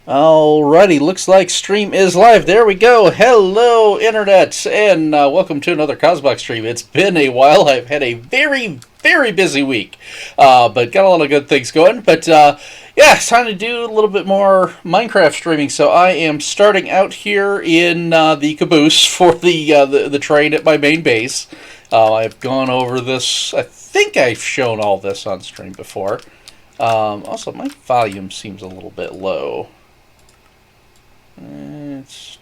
Alrighty, looks like stream is live. There we go. Hello, Internet, and welcome to another Cosbox stream. It's been a while. I've had a very busy week, but got a lot of good things going. But yeah, it's time to do a little bit more Minecraft streaming. So I am starting out here in the caboose for the train at my main base. I've gone over this. I think I've shown all this on stream before. Also, my volume seems a little bit low. Let's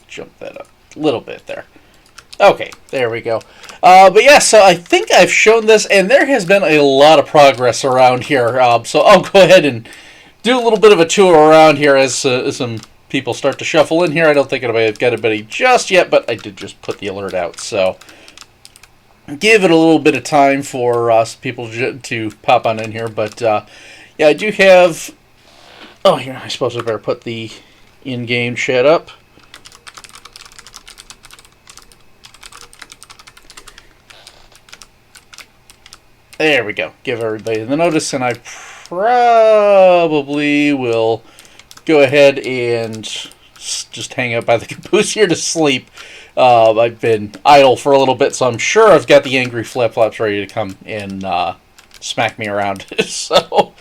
jump that up a little bit there. Okay, there we go. But yeah, so I think I've shown this, and there has been a lot of progress around here. So I'll go ahead and do a little bit of a tour around here as some people start to shuffle in here. I don't think I've got anybody just yet, but I did just put the alert out. So give it a little bit of time for people to pop on in here. But yeah, I do have... Oh, here, I suppose I better put the in-game chat up. There we go. Give everybody the notice, and I probably will go ahead and just hang out by the caboose here to sleep. I've been idle for a little bit, so I'm sure I've got the angry flip-flops ready to come and smack me around. So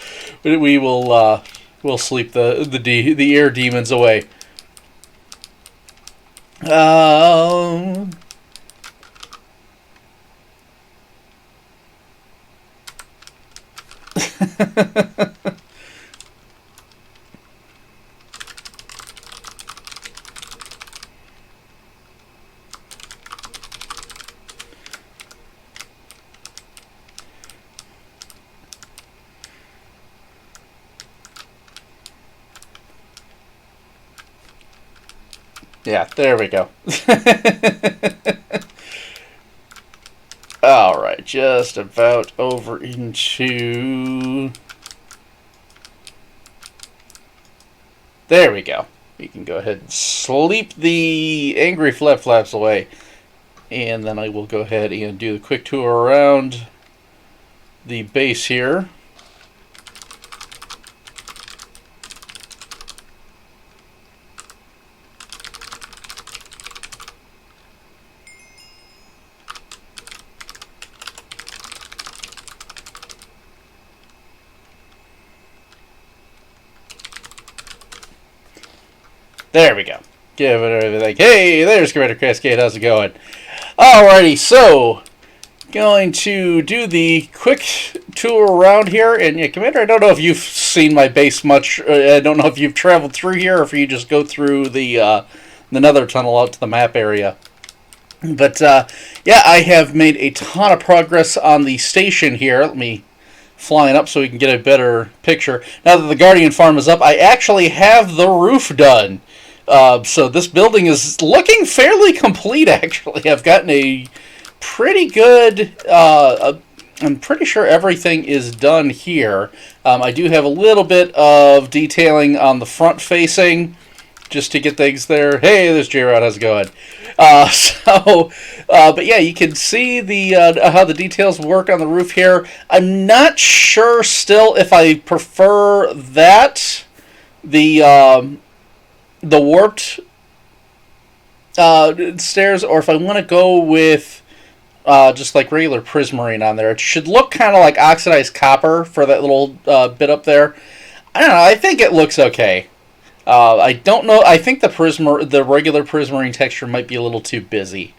we will... we'll sleep the air demons away. Yeah, there we go. Alright, just about over into... There we go. We can go ahead and sleep the angry flap-flaps away. And then I will go ahead and do the quick tour around the base here. There we go. Give it everything. Hey, there's Commander Cascade. How's it going? Alrighty, so going to do the quick tour around here. And yeah, Commander, I don't know if you've seen my base much. I don't know if you've traveled through here or if you just go through the nether tunnel out to the map area. But yeah, I have made a ton of progress on the station here. Let me flying up so we can get a better picture. Now that the Guardian farm is up, I actually have the roof done. So this building is looking fairly complete, actually. I've gotten a pretty good... I'm pretty sure everything is done here. I do have a little bit of detailing on the front facing, just to get things there. Hey, there's J-Rod. How's it going? But yeah, you can see the how the details work on the roof here. I'm not sure still if I prefer that, the warped stairs, or if I want to go with just like regular prismarine on there. It should look kind of like oxidized copper for that little bit up there. I don't know. I think it looks okay. I don't know. I think the regular prismarine texture might be a little too busy.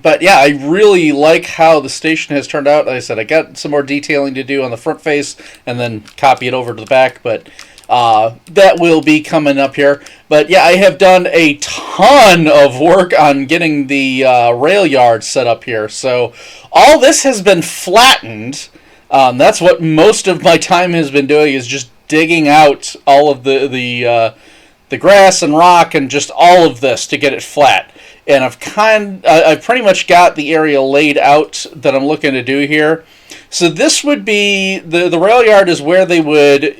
But yeah, I really like how the station has turned out. Like I said, I got some more detailing to do on the front face and then copy it over to the back, but that will be coming up here. But yeah, I have done a ton of work on getting the rail yard set up here. So all this has been flattened. That's what most of my time has been doing, is just digging out all of the grass and rock and just all of this to get it flat. And I've pretty much got the area laid out that I'm looking to do here. So this would be the rail yard is where they would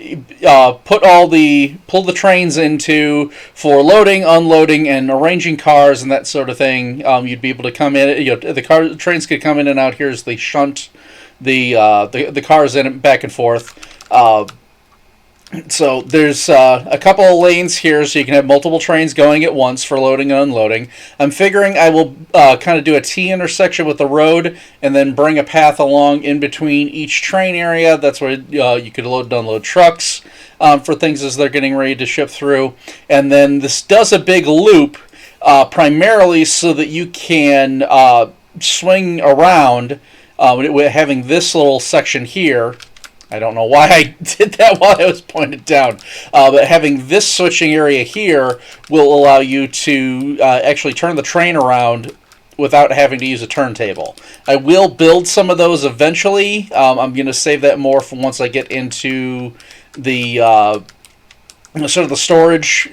pull the trains into for loading, unloading, and arranging cars and that sort of thing. You'd be able to come in. The trains could come in and out here as they shunt the cars in back and forth. So there's a couple of lanes here, so you can have multiple trains going at once for loading and unloading. I'm figuring I will kind of do a T intersection with the road, and then bring a path along in between each train area. That's where you could load and unload trucks for things as they're getting ready to ship through. And then this does a big loop, primarily so that you can swing around, having this little section here. I don't know why I did that while I was pointed down. But having this switching area here will allow you to actually turn the train around without having to use a turntable. I will build some of those eventually. I'm going to save that more for once I get into the sort of the storage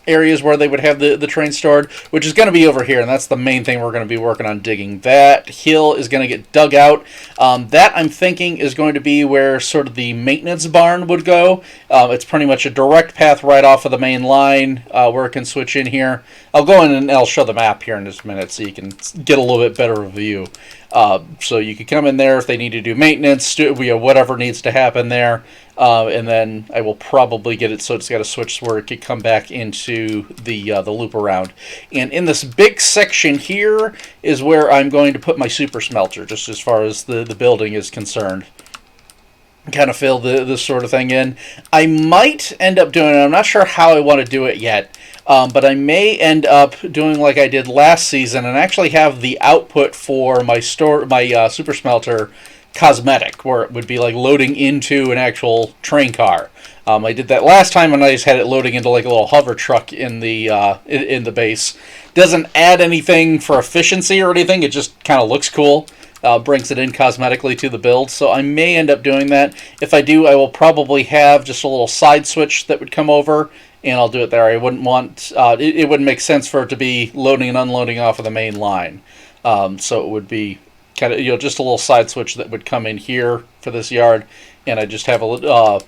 areas where they would have the train stored, which is going to be over here, and that's the main thing we're going to be working on digging. That hill is going to get dug out. That, I'm thinking, is going to be where sort of the maintenance barn would go. It's pretty much a direct path right off of the main line where it can switch in here. I'll go in and I'll show the map here in just a minute so you can get a little bit better view. So you could come in there if they need to do maintenance, whatever needs to happen there. And then I will probably get it so it's got a switch where it could come back into the loop around. And in this big section here is where I'm going to put my super smelter, just as far as the building is concerned. Kind of fill this sort of thing in. I might end up doing it. I'm not sure how I want to do it yet. But I may end up doing like I did last season and actually have the output for my super smelter cosmetic, where it would be like loading into an actual train car. I did that last time, and I just had it loading into like a little hover truck in the base. Doesn't add anything for efficiency or anything. It just kind of looks cool. Brings it in cosmetically to the build, so I may end up doing that. If I do, I will probably have just a little side switch that would come over, and I'll do it there. I wouldn't want it wouldn't make sense for it to be loading and unloading off of the main line. So it would be kind of just a little side switch that would come in here for this yard, and I just have a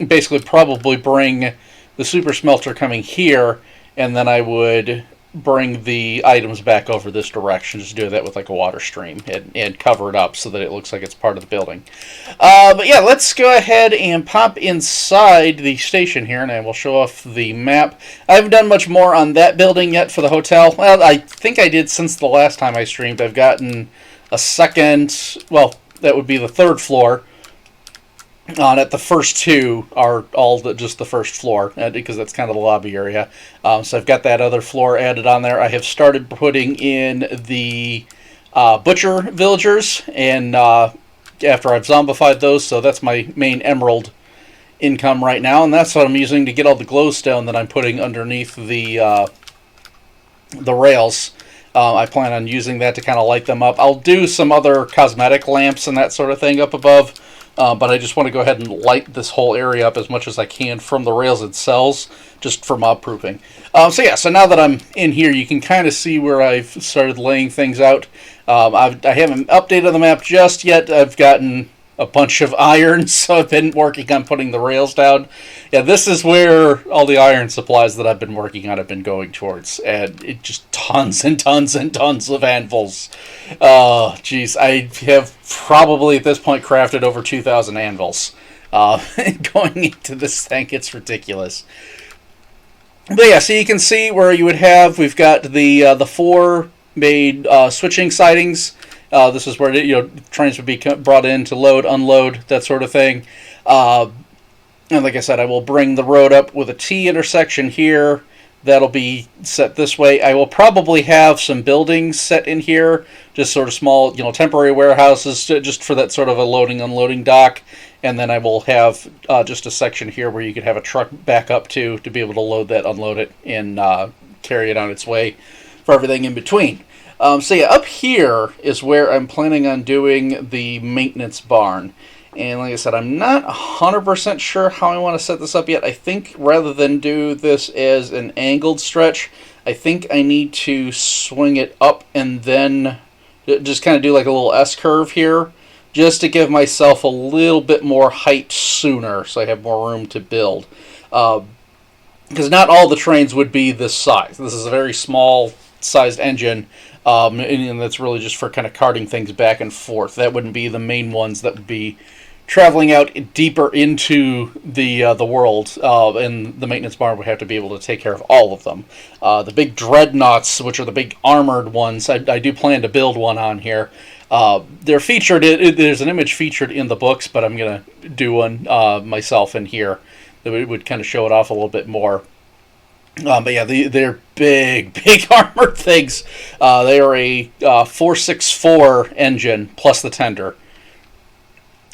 basically probably bring the super smelter coming here, and then I would bring the items back over this direction. Just do that with like a water stream and cover it up so that it looks like it's part of the building. But yeah, let's go ahead and pop inside the station here, and I will show off the map. I haven't done much more on that building yet for the hotel. Well, I think I did since the last time I streamed. I've gotten a second, well, that would be the third floor. On it, the first two are all just the first floor, because that's kind of the lobby area. So I've got that other floor added on there. I have started putting in the butcher villagers, and after I've zombified those, so that's my main emerald income right now, and that's what I'm using to get all the glowstone that I'm putting underneath the rails. I plan on using that to kind of light them up. I'll do some other cosmetic lamps and that sort of thing up above. But I just want to go ahead and light this whole area up as much as I can from the rails it sells, just for mob proofing. So now that I'm in here, you can kind of see where I've started laying things out. I haven't updated the map just yet. I've gotten a bunch of iron, so I've been working on putting the rails down. Yeah, this is where all the iron supplies that I've been working on have been going towards, and it just tons and tons and tons of anvils. Oh, jeez, I have probably at this point crafted over 2,000 anvils going into this thing. It's ridiculous. But yeah, so you can see where you would have, we've got the four made switching sidings. This is where trains would be brought in to load, unload, that sort of thing. And like I said, I will bring the road up with a T intersection here. That'll be set this way. I will probably have some buildings set in here, just sort of small, temporary warehouses, just for that sort of a loading, unloading dock. And then I will have just a section here where you could have a truck back up to be able to load that, unload it, and carry it on its way for everything in between. So yeah, up here is where I'm planning on doing the maintenance barn. And like I said, I'm not 100% sure how I want to set this up yet. I think rather than do this as an angled stretch, I think I need to swing it up and then just kind of do like a little S-curve here, just to give myself a little bit more height sooner so I have more room to build. Because not all the trains would be this size. This is a very small sized engine. And that's really just for kind of carting things back and forth. That wouldn't be the main ones that would be traveling out deeper into the world, and the maintenance barn would have to be able to take care of all of them. The big dreadnoughts, which are the big armored ones, I do plan to build one on here. They're featured. There's an image featured in the books, but I'm gonna do one myself in here that would kind of show it off a little bit more. But yeah, they're big, big armored things. They are a 464 engine plus the tender.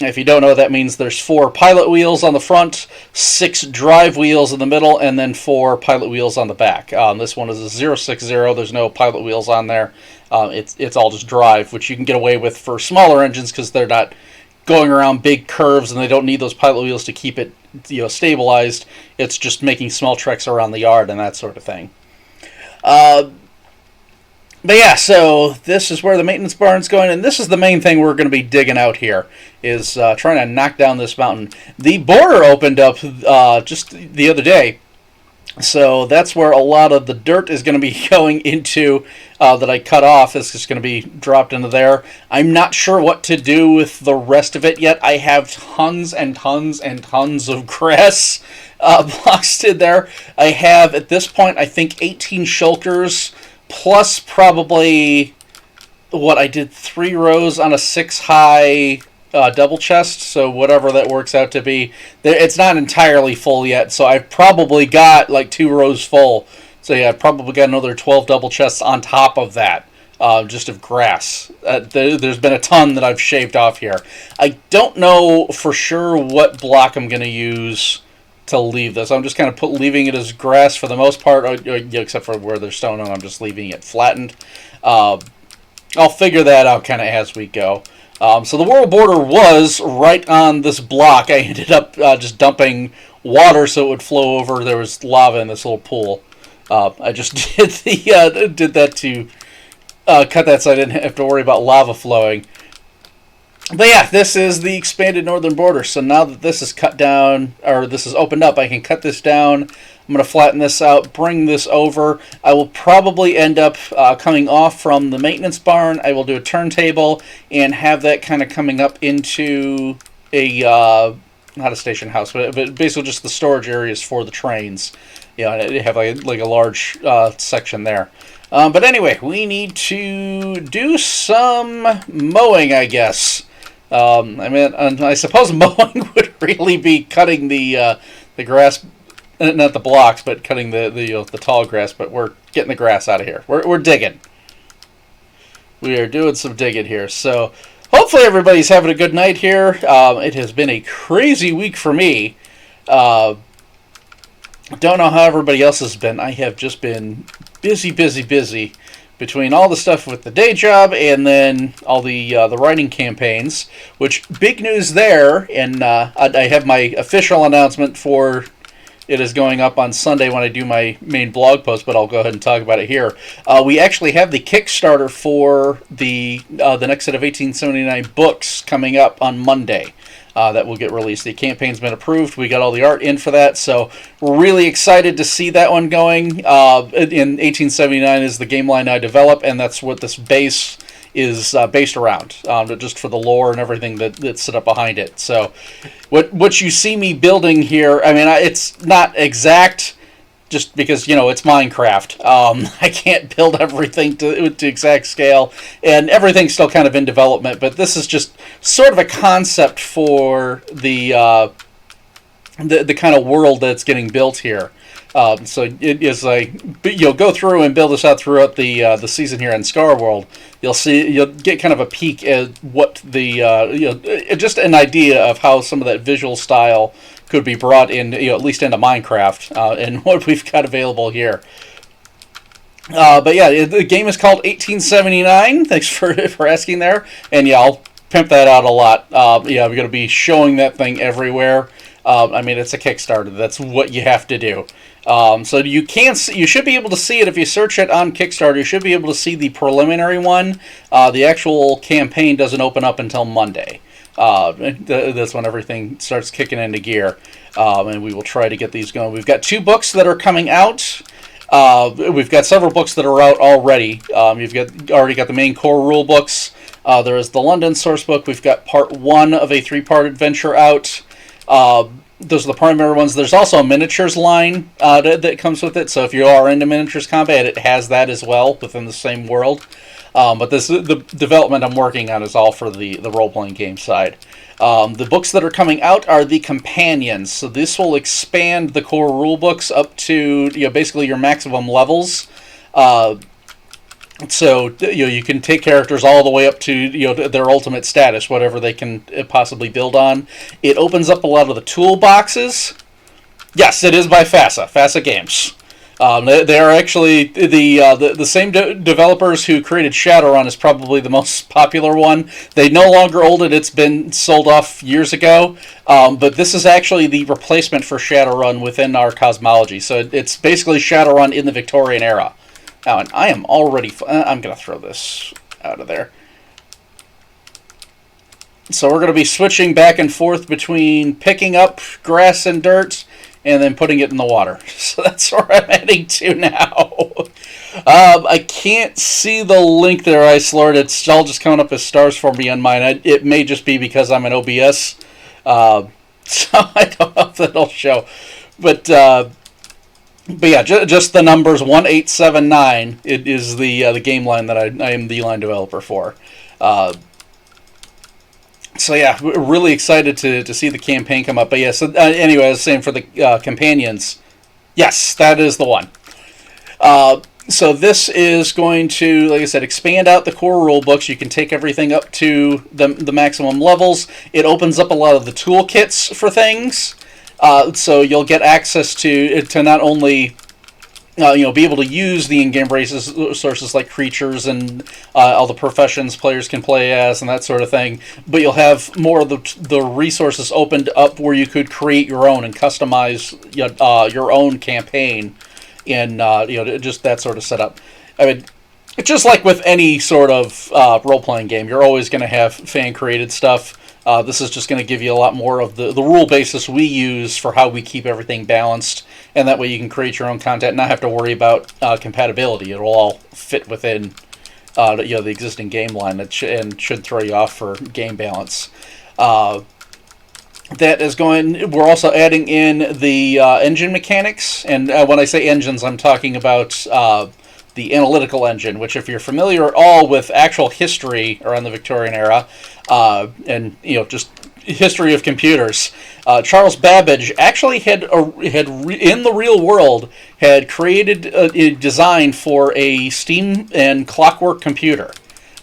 If you don't know, that means there's 4 pilot wheels on the front, 6 drive wheels in the middle, and then 4 pilot wheels on the back. This one is a 060. There's no pilot wheels on there. It's all just drive, which you can get away with for smaller engines because they're not going around big curves and they don't need those pilot wheels to keep it stabilized. It's just making small treks around the yard and that sort of thing. But yeah, so this is where the maintenance barn's going, and this is the main thing we're going to be digging out here, is trying to knock down this mountain. The border opened up just the other day, so that's where a lot of the dirt is going to be going into that I cut off. It's just going to be dropped into there. I'm not sure what to do with the rest of it yet. I have tons and tons and tons of grass boxed in there. I have, at this point, I think 18 shulkers, plus probably, I did 3 rows on a 6-high double chest, so whatever that works out to be. It's not entirely full yet, so I've probably got like 2 rows full. So yeah, I've probably got another 12 double chests on top of that, just of grass. There's been a ton that I've shaved off here. I don't know for sure what block I'm going to use to leave this. I'm just kind of leaving it as grass for the most part, except for where there's stone, and I'm just leaving it flattened. I'll figure that out kind of as we go. So the world border was right on this block. I ended up just dumping water so it would flow over. There was lava in this little pool. I just did that to cut that so I didn't have to worry about lava flowing. But yeah, this is the expanded northern border. So now that this is cut down, or this is opened up, I can cut this down. I'm going to flatten this out, bring this over. I will probably end up coming off from the maintenance barn. I will do a turntable and have that kind of coming up into a, not a station house, but basically just the storage areas for the trains. They have like a large section there. But anyway, we need to do some mowing, I guess. I suppose mowing would really be cutting the grass, not the blocks, but cutting the tall grass. But we're getting the grass out of here. We're digging. We are doing some digging here. So hopefully everybody's having a good night here. It has been a crazy week for me. Don't know how everybody else has been. I have just been busy. Between all the stuff with the day job and then all the writing campaigns, which big news there, and I have my official announcement for it is going up on Sunday when I do my main blog post, but I'll go ahead and talk about it here. We actually have the Kickstarter for the next set of 1879 books coming up on Monday. That will get released. The campaign's been approved. We got all the art in for that, so we're really excited to see that one going. In 1879 is the game line I develop, and that's what this base is based around, just for the lore and everything that's set up behind it. So what you see me building here, it's not exact, just because, it's Minecraft. I can't build everything to exact scale, and everything's still kind of in development, but this is just sort of a concept for the kind of world that's getting built here. So it is go through and build this out throughout the season here in Scarworld. You'll get kind of a peek at what just an idea of how some of that visual style could be brought in, at least into Minecraft, and what we've got available here. But yeah, the game is called 1879. Thanks for asking there. And yeah, I'll pimp that out a lot. We're going to be showing that thing everywhere. It's a Kickstarter. That's what you have to do. So you should be able to see it if you search it on Kickstarter. You should be able to see the preliminary one. The actual campaign doesn't open up until Monday. That's when everything starts kicking into gear, and we will try to get these going. We've got 2 books that are coming out. We've got several books that are out already. You've already got the main core rule books. There is the London source book. We've got part 1 of a 3-part adventure out. Those are the primary ones. There's also a miniatures line that comes with it. So if you are into miniatures combat, it has that as well within the same world. But the development I'm working on is all for the role-playing game side. The books that are coming out are the companions. So this will expand the core rule books up to basically your maximum levels. So you can take characters all the way up to their ultimate status, whatever they can possibly build on. It opens up a lot of the toolboxes. Yes, it is by FASA Games. They are actually the same developers who created Shadowrun is probably the most popular one. They no longer own it; it's been sold off years ago. But this is actually the replacement for Shadowrun within our cosmology. So it's basically Shadowrun in the Victorian era. Now, and I am already... I'm going to throw this out of there. So we're going to be switching back and forth between picking up grass and dirt and then putting it in the water. So that's where I'm heading to now. I can't see the link there, Ice Lord. It's all just coming up as stars for me on mine. It may just be because I'm an OBS. So I don't know if that'll show. But yeah, just the numbers 1879. It is the game line that I am the line developer for. So yeah, we're really excited to see the campaign come up. But yeah, so anyway, I was saying for the companions, yes, that is the one. So this is going to, like I said, expand out the core rule books. You can take everything up to the maximum levels. It opens up a lot of the toolkits for things. So you'll get access to not only be able to use the in-game resources like creatures and all the professions players can play as and that sort of thing, but you'll have more of the resources opened up where you could create your own and customize your own campaign in just that sort of setup. I mean, just like with any sort of role-playing game, you're always going to have fan-created stuff. This is just going to give you a lot more of the rule basis we use for how we keep everything balanced, and that way you can create your own content and not have to worry about compatibility. It'll all fit within the existing game line and should throw you off for game balance. That is going. We're also adding in the engine mechanics, and when I say engines, I'm talking about the analytical engine, which if you're familiar at all with actual history around the Victorian era, and just history of computers, Charles Babbage actually had in the real world had created a design for a steam and clockwork computer.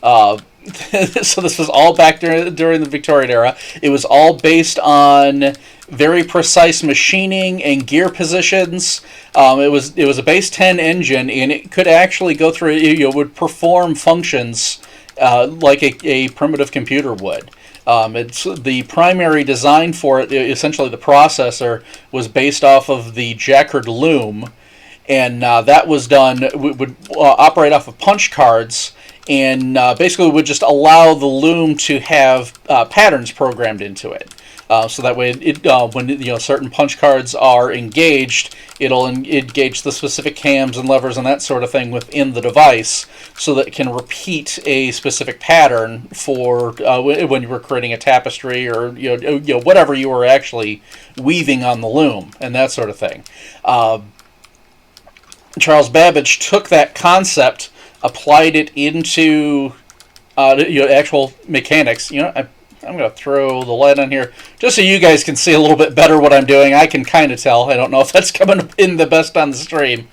So this was all back during the Victorian era. It was all based on very precise machining and gear positions. It was a base 10 engine, and it could actually go through. It would perform functions like a primitive computer would. It's the primary design for it. Essentially, the processor was based off of the Jacquard loom, and that was done. Would operate off of punch cards. And basically would just allow the loom to have patterns programmed into it. So that way, when certain punch cards are engaged, it'll engage the specific cams and levers and that sort of thing within the device, so that it can repeat a specific pattern for when you were creating a tapestry or whatever you were actually weaving on the loom and that sort of thing. Charles Babbage took that concept, applied it into actual mechanics. I'm going to throw the light on here just so you guys can see a little bit better what I'm doing. I can kind of tell. I don't know if that's coming in the best on the stream.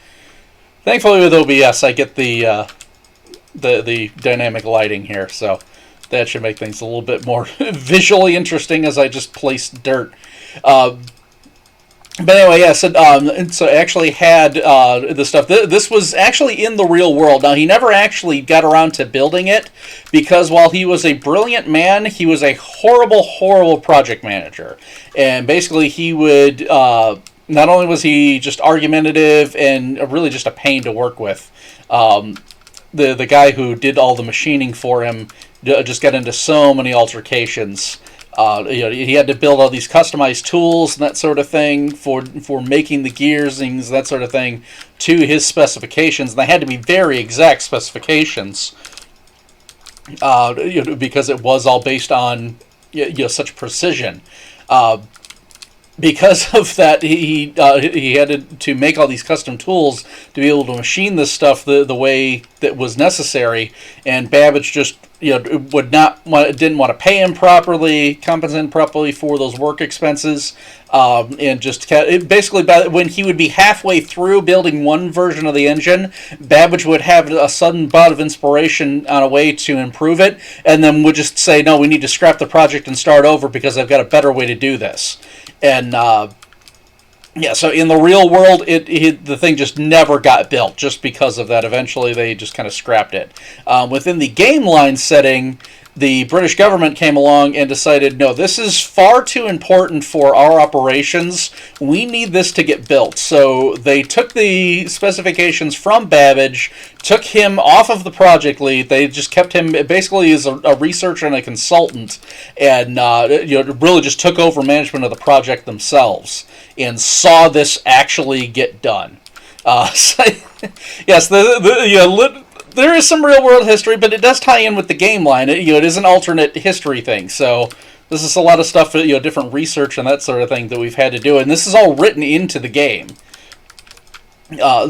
Thankfully with OBS I get the dynamic lighting here, so that should make things a little bit more visually interesting as I just place dirt. But anyway, yeah, so I actually had the stuff. This was actually in the real world. Now, he never actually got around to building it, because while he was a brilliant man, he was a horrible, horrible project manager. And basically, he would, not only was he just argumentative and really just a pain to work with, the guy who did all the machining for him just got into so many altercations He had to build all these customized tools and that sort of thing for making the gears and that sort of thing to his specifications. And they had to be very exact specifications, because it was all based on such precision. Because of that, he had to make all these custom tools to be able to machine this stuff the way that was necessary. And Babbage just didn't want to pay him properly, compensate him properly for those work expenses, and just basically when he would be halfway through building one version of the engine, Babbage would have a sudden bout of inspiration on a way to improve it, and then would just say, "No, we need to scrap the project and start over because I've got a better way to do this." And so in the real world, the thing just never got built just because of that. Eventually, they just kind of scrapped it. Within the game line setting, the British government came along and decided, no, this is far too important for our operations. We need this to get built. So they took the specifications from Babbage, took him off of the project lead. They just kept him basically as a researcher and a consultant, and really just took over management of the project themselves and saw this actually get done. So, yes, there is some real-world history, but it does tie in with the game line. It is an alternate history thing, so this is a lot of stuff, different research and that sort of thing that we've had to do, and this is all written into the game.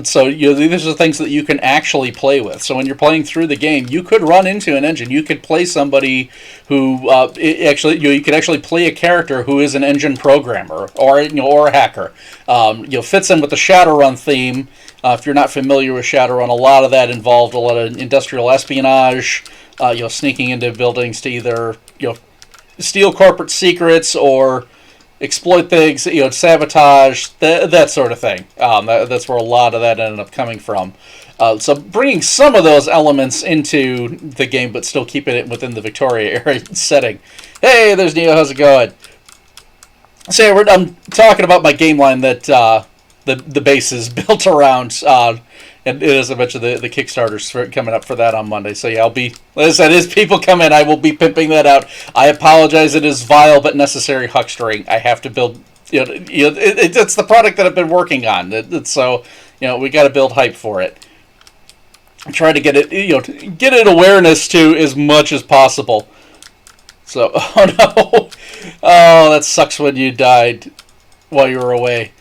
So these are things that you can actually play with. So when you're playing through the game, you could run into an engine. You could play somebody who you could actually play a character who is an engine programmer or a hacker. Fits in with the Shadowrun theme. If you're not familiar with Shadowrun, a lot of that involved a lot of industrial espionage. Sneaking into buildings to either steal corporate secrets or exploit things, sabotage, that sort of thing. That's where a lot of that ended up coming from. So bringing some of those elements into the game, but still keeping it within the Victoria area setting. Hey, there's Neo. How's it going? So I'm talking about my game line that the base is built around. And as I mentioned, the Kickstarter's coming up for that on Monday. So yeah, I'll be, as I said, as people come in, I will be pimping that out. I apologize, it is vile but necessary huckstering. I have to build, it's the product that I've been working on. So, we got to build hype for it. Try to get it awareness to as much as possible. So, oh no, oh, that sucks when you died while you were away.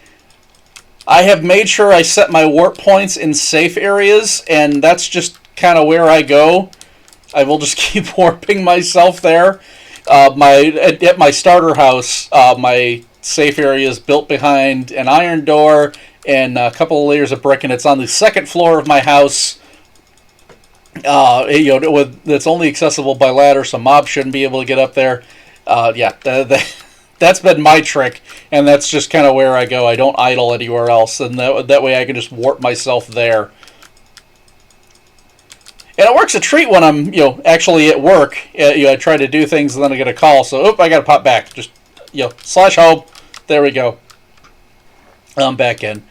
I have made sure I set my warp points in safe areas, and that's just kind of where I go. I will just keep warping myself there. At my starter house, my safe area is built behind an iron door and a couple of layers of brick, and it's on the second floor of my house. That's only accessible by ladder, so mobs shouldn't be able to get up there. That's been my trick, and that's just kind of where I go. I don't idle anywhere else, and that way I can just warp myself there. And it works a treat when I'm, actually at work. I try to do things, and then I get a call, so, I gotta pop back. Just, /home. There we go. I'm back in.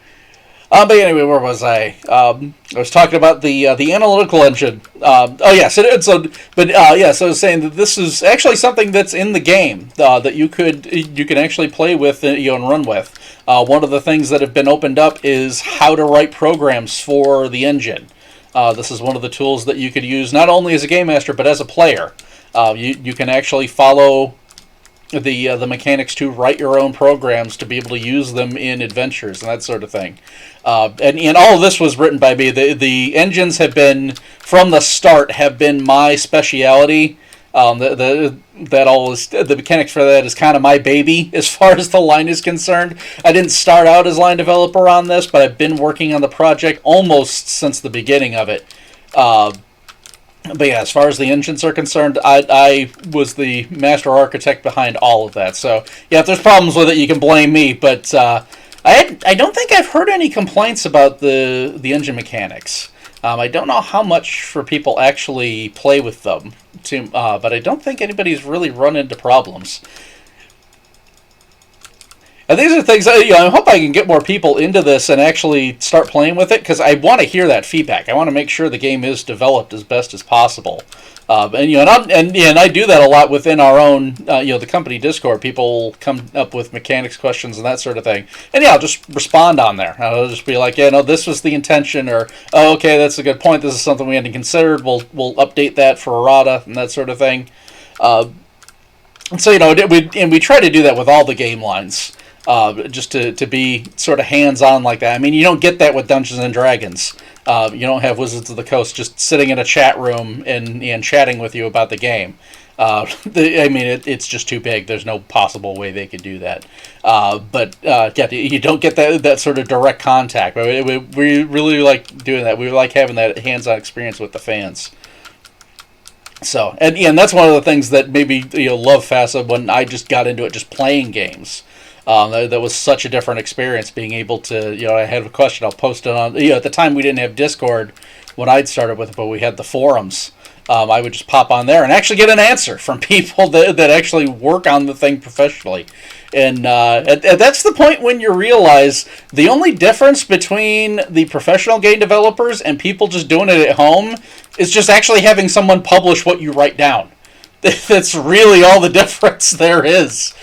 But anyway, where was I? I was talking about the analytical engine. So I was saying that this is actually something that's in the game that you can actually play with and run with. One of the things that have been opened up is how to write programs for the engine. This is one of the tools that you could use not only as a game master but as a player. You can actually follow the mechanics to write your own programs to be able to use them in adventures and that sort of thing. And all of this was written by me. The engines have been, from the start, have been my speciality. The mechanics for that is kind of my baby as far as the line is concerned. I didn't start out as line developer on this, but I've been working on the project almost since the beginning of it. But yeah, as far as the engines are concerned, I was the master architect behind all of that. So yeah, if there's problems with it, you can blame me. But I don't think I've heard any complaints about the engine mechanics. I don't know how much for people actually play with them, but I don't think anybody's really run into problems. And these are things I hope I can get more people into this and actually start playing with it, because I want to hear that feedback. I want to make sure the game is developed as best as possible. And I do that a lot within our own the company Discord. People come up with mechanics questions and that sort of thing, and I'll just respond on there. I'll just be like, this was the intention, or oh, okay, that's a good point. This is something we hadn't considered. We'll update that for errata and that sort of thing. And so we try to do that with all the game lines, just to be sort of hands-on like that. I mean, you don't get that with Dungeons and Dragons. You don't have Wizards of the Coast just sitting in a chat room and chatting with you about the game. It's just too big. There's no possible way they could do that. You don't get that sort of direct contact. We really like doing that. We like having that hands-on experience with the fans. So, and that's one of the things that made me love FASA when I just got into it, just playing games. That was such a different experience, being able to, I had a question, I'll post it on, at the time we didn't have Discord when I'd started with it, but we had the forums. I would just pop on there and actually get an answer from people that actually work on the thing professionally. And that's the point when you realize the only difference between the professional game developers and people just doing it at home is just actually having someone publish what you write down. That's really all the difference there is.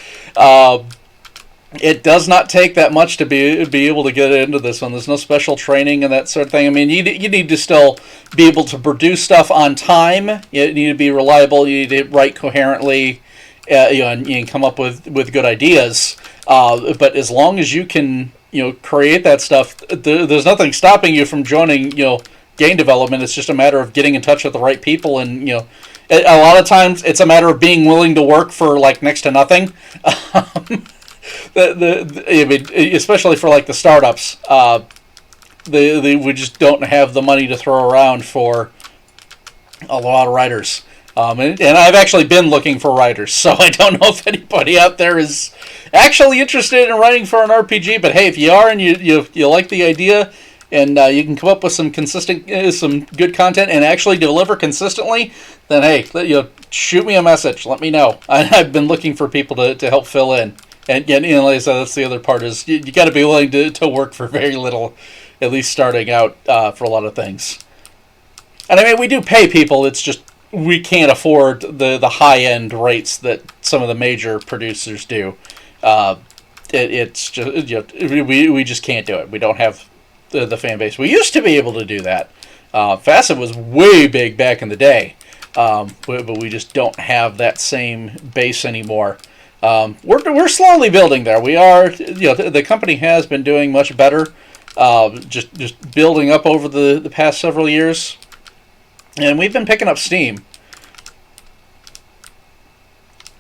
It does not take that much to be able to get into this one. There's no special training and that sort of thing. I mean, you need to still be able to produce stuff on time. You need to be reliable. You need to write coherently, and you can come up with good ideas. But as long as you can, create that stuff, there's nothing stopping you from joining, game development. It's just a matter of getting in touch with the right people, and a lot of times it's a matter of being willing to work for like next to nothing. Especially for like the startups, we just don't have the money to throw around for a lot of writers. And I've actually been looking for writers, so I don't know if anybody out there is actually interested in writing for an RPG. But hey, if you are and you like the idea, and you can come up with some some good content and actually deliver consistently, then hey, shoot me a message. Let me know. I've been looking for people to help fill in. And like I said, that's the other part is you got to be willing to work for very little, at least starting out for a lot of things. And I mean, we do pay people. It's just we can't afford the high end rates that some of the major producers do. It's just we just can't do it. We don't have the fan base. We used to be able to do that. FASA was way big back in the day, but we just don't have that same base anymore. We're slowly building there. We are, the company has been doing much better, just building up over the past several years, and we've been picking up steam.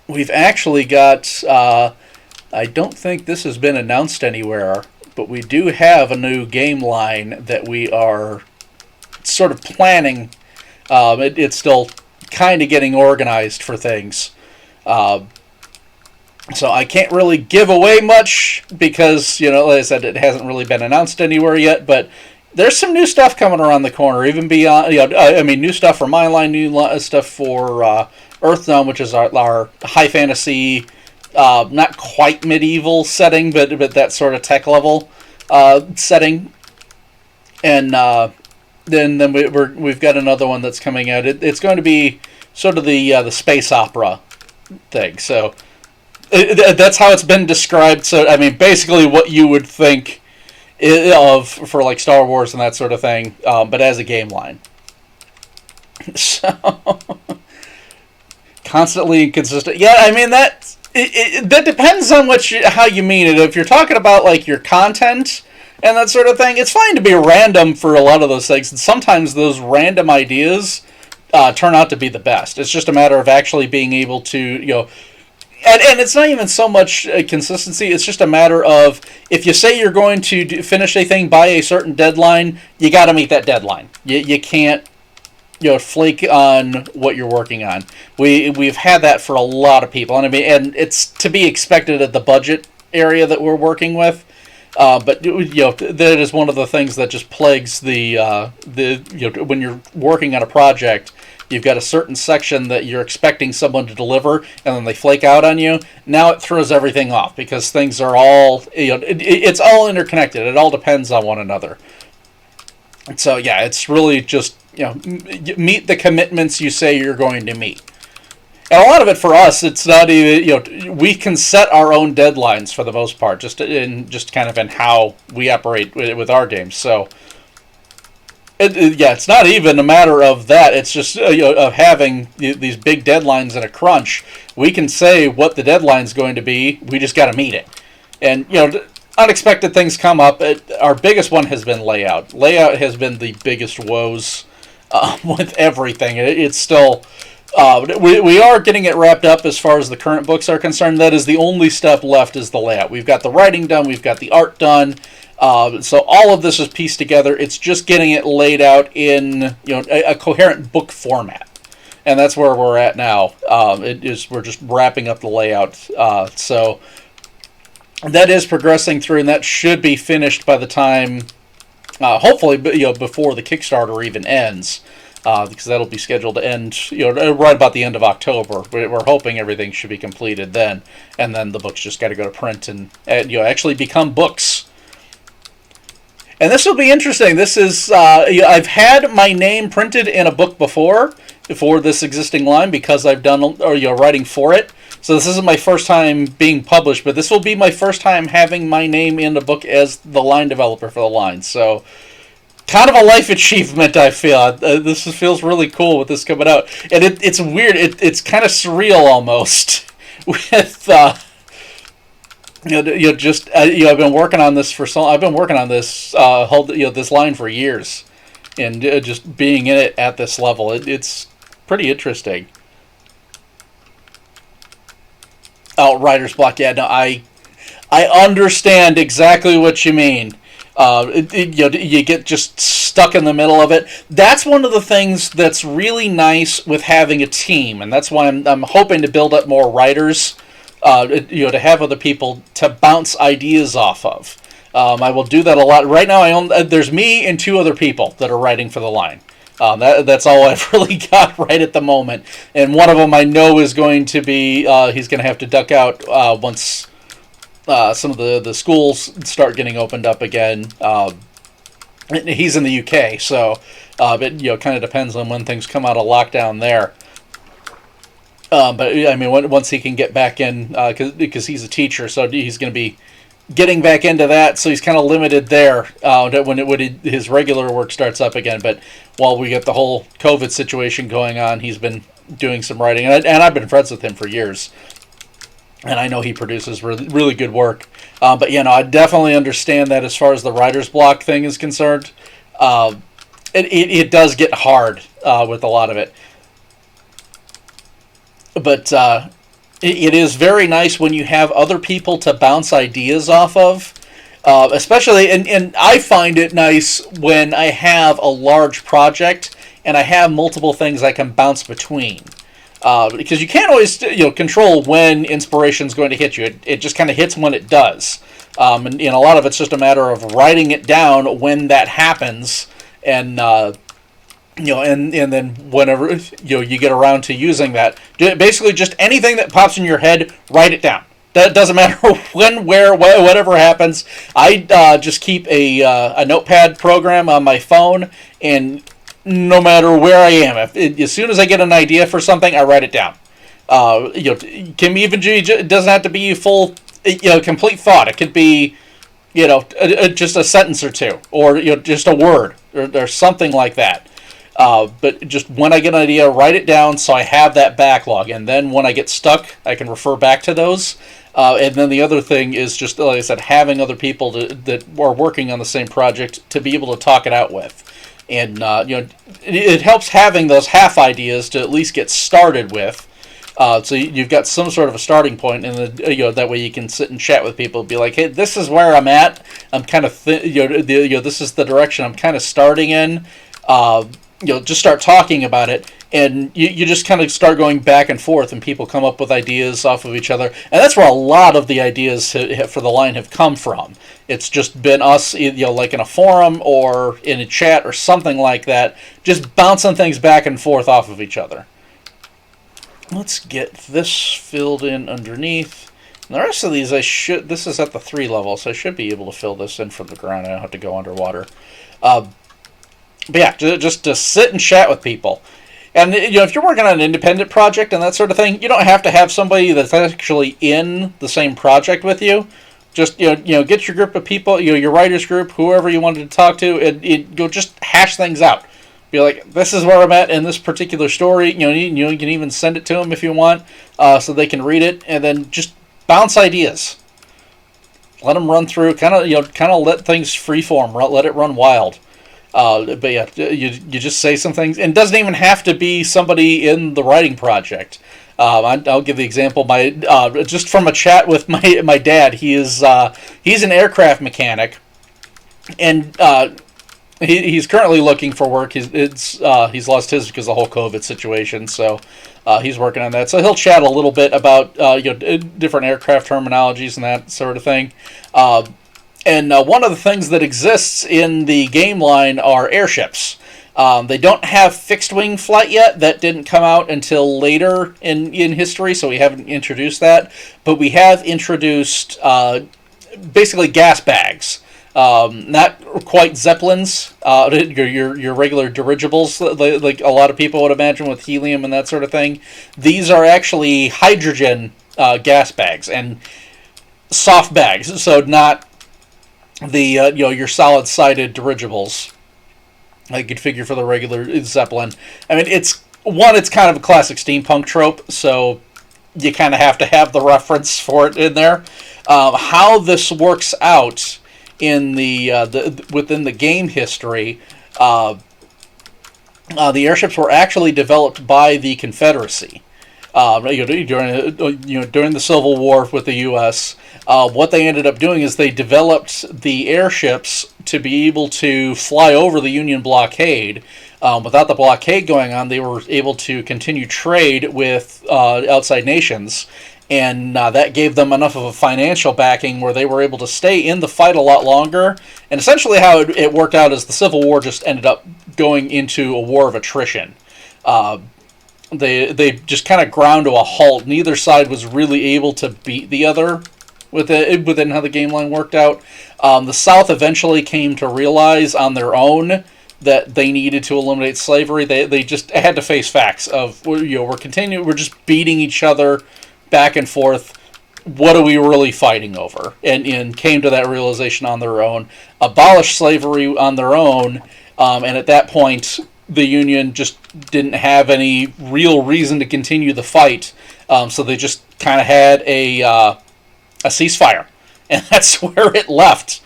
We've actually got, I don't think this has been announced anywhere, but we do have a new game line that we are sort of planning. It's still kind of getting organized for things. So I can't really give away much because, like I said, it hasn't really been announced anywhere yet. But there's some new stuff coming around the corner, even beyond, new stuff for my line, new stuff for Earthdome, which is our high fantasy, not quite medieval setting, but that sort of tech level setting. And then we've got another one that's coming out. It's going to be sort of the space opera thing. So that's how it's been described. So I mean, basically what you would think of for like Star Wars and that sort of thing, but as a game line. So constantly inconsistent. Yeah, I mean that depends on how you mean it. If you're talking about like your content and that sort of thing, it's fine to be random for a lot of those things. And sometimes those random ideas turn out to be the best. It's just a matter of actually being able to, and it's not even so much consistency. It's just a matter of if you say you're going to finish a thing by a certain deadline, you got to meet that deadline. You can't, flake on what you're working on. We've had that for a lot of people, and I mean, and it's to be expected at the budget area that we're working with. But that is one of the things that just plagues the when you're working on a project you've got a certain section that you're expecting someone to deliver, and then they flake out on you. Now it throws everything off because things are all, it's all interconnected. It all depends on one another. And so yeah, it's really just, meet the commitments you say you're going to meet. And a lot of it for us, it's not even, we can set our own deadlines for the most part, just kind of in how we operate with our games. So, it's not even a matter of that. It's just of having these big deadlines and a crunch. We can say what the deadline's going to be. We just got to meet it. And, unexpected things come up. Our biggest one has been layout. Layout has been the biggest woes with everything. It's still... we are getting it wrapped up as far as the current books are concerned. That is the only step left, is the layout. We've got the writing done. We've got the art done. So all of this is pieced together. It's just getting it laid out in a coherent book format. And that's where we're at now. We're just wrapping up the layout. So that is progressing through, and that should be finished by the time, hopefully, before the Kickstarter even ends. Because that'll be scheduled to end, right about the end of October. We're hoping everything should be completed then, and then the books just got to go to print and actually become books. And this will be interesting. This is I've had my name printed in a book before for this existing line because I've done writing for it. So this isn't my first time being published, but this will be my first time having my name in a book as the line developer for the line. So. Kind of a life achievement, I feel. This feels really cool with this coming out, and it's weird. It's kind of surreal almost. With I've been working on this for so. I've been working on this this line for years, and just being in it at this level, it's pretty interesting. Oh, writer's block. Yeah, no, I understand exactly what you mean. You get just stuck in the middle of it. That's one of the things that's really nice with having a team, and that's why I'm hoping to build up more writers, to have other people to bounce ideas off of. I will do that a lot. Right now, there's me and 2 other people that are writing for the line. That's all I've really got right at the moment, and one of them I know is going to be he's going to have to duck out once. Some of the schools start getting opened up again. He's in the UK, so it kind of depends on when things come out of lockdown there. But I mean, once he can get back in, because he's a teacher, so he's going to be getting back into that. So he's kind of limited there when his regular work starts up again. But while we get the whole COVID situation going on, he's been doing some writing, and I've been friends with him for years. And I know he produces really, really good work. But, I definitely understand that as far as the writer's block thing is concerned. It does get hard with a lot of it. But it is very nice when you have other people to bounce ideas off of. Especially, and I find it nice when I have a large project and I have multiple things I can bounce between. Because you can't always control when inspiration is going to hit you. It just kind of hits when it does, and a lot of it's just a matter of writing it down when that happens, and and then whenever you get around to using that, basically just anything that pops in your head, write it down. That doesn't matter when, where, whatever happens. I just keep a notepad program on my phone, and no matter where I am, as soon as I get an idea for something, I write it down. Can even it doesn't have to be full, complete thought. It could be, just a sentence or two, or just a word, or something like that. But just when I get an idea, write it down so I have that backlog, and then when I get stuck, I can refer back to those. And then the other thing is just, like I said, having other people that are working on the same project to be able to talk it out with. And, it helps having those half ideas to at least get started with. So you've got some sort of a starting point, and that way you can sit and chat with people and be like, hey, this is where I'm at. I'm kind of, this is the direction I'm kind of starting in. Just start talking about it. And you just kind of start going back and forth, and people come up with ideas off of each other. And that's where a lot of the ideas for the line have come from, It's just been us, like in a forum or in a chat or something like that, just bouncing things back and forth off of each other. Let's get this filled in underneath. And the rest of these, this is at the 3 level, so I should be able to fill this in from the ground. I don't have to go underwater. But yeah, just to sit and chat with people. And if you're working on an independent project and that sort of thing, you don't have to have somebody that's actually in the same project with you. Just get your group of people, your writers group, whoever you wanted to talk to, and go just hash things out. Be like, this is where I'm at in this particular story. You can even send it to them if you want, so they can read it, and then just bounce ideas. Let them run through, kind of let things freeform, let it run wild. But yeah, you just say some things, and it doesn't even have to be somebody in the writing project. I'll give the example. Just from a chat with my dad, he's an aircraft mechanic, and he's currently looking for work. He's lost his because of the whole COVID situation, so he's working on that. So he'll chat a little bit about different aircraft terminologies and that sort of thing. And one of the things that exists in the game line are airships. They don't have fixed-wing flight yet. That didn't come out until later in history, so we haven't introduced that. But we have introduced basically gas bags. Not quite zeppelins, your regular dirigibles, like a lot of people would imagine with helium and that sort of thing. These are actually hydrogen gas bags and soft bags, so not the your solid-sided dirigibles. I could figure for the regular Zeppelin. I mean, it's kind of a classic steampunk trope, so you kind of have to have the reference for it in there. How this works out in within the game history, the airships were actually developed by the Confederacy. During the Civil War with the U.S., what they ended up doing is they developed the airships to be able to fly over the Union blockade. Without the blockade going on, they were able to continue trade with outside nations, and that gave them enough of a financial backing where they were able to stay in the fight a lot longer. And essentially how it worked out is the Civil War just ended up going into a war of attrition. They just kind of ground to a halt. Neither side was really able to beat the other within how the game line worked out. The South eventually came to realize on their own that they needed to eliminate slavery. They just had to face facts of we're just beating each other back and forth. What are we really fighting over? And came to that realization on their own, abolished slavery on their own, and at that point the Union just didn't have any real reason to continue the fight, so they just kind of had a ceasefire, and that's where it left.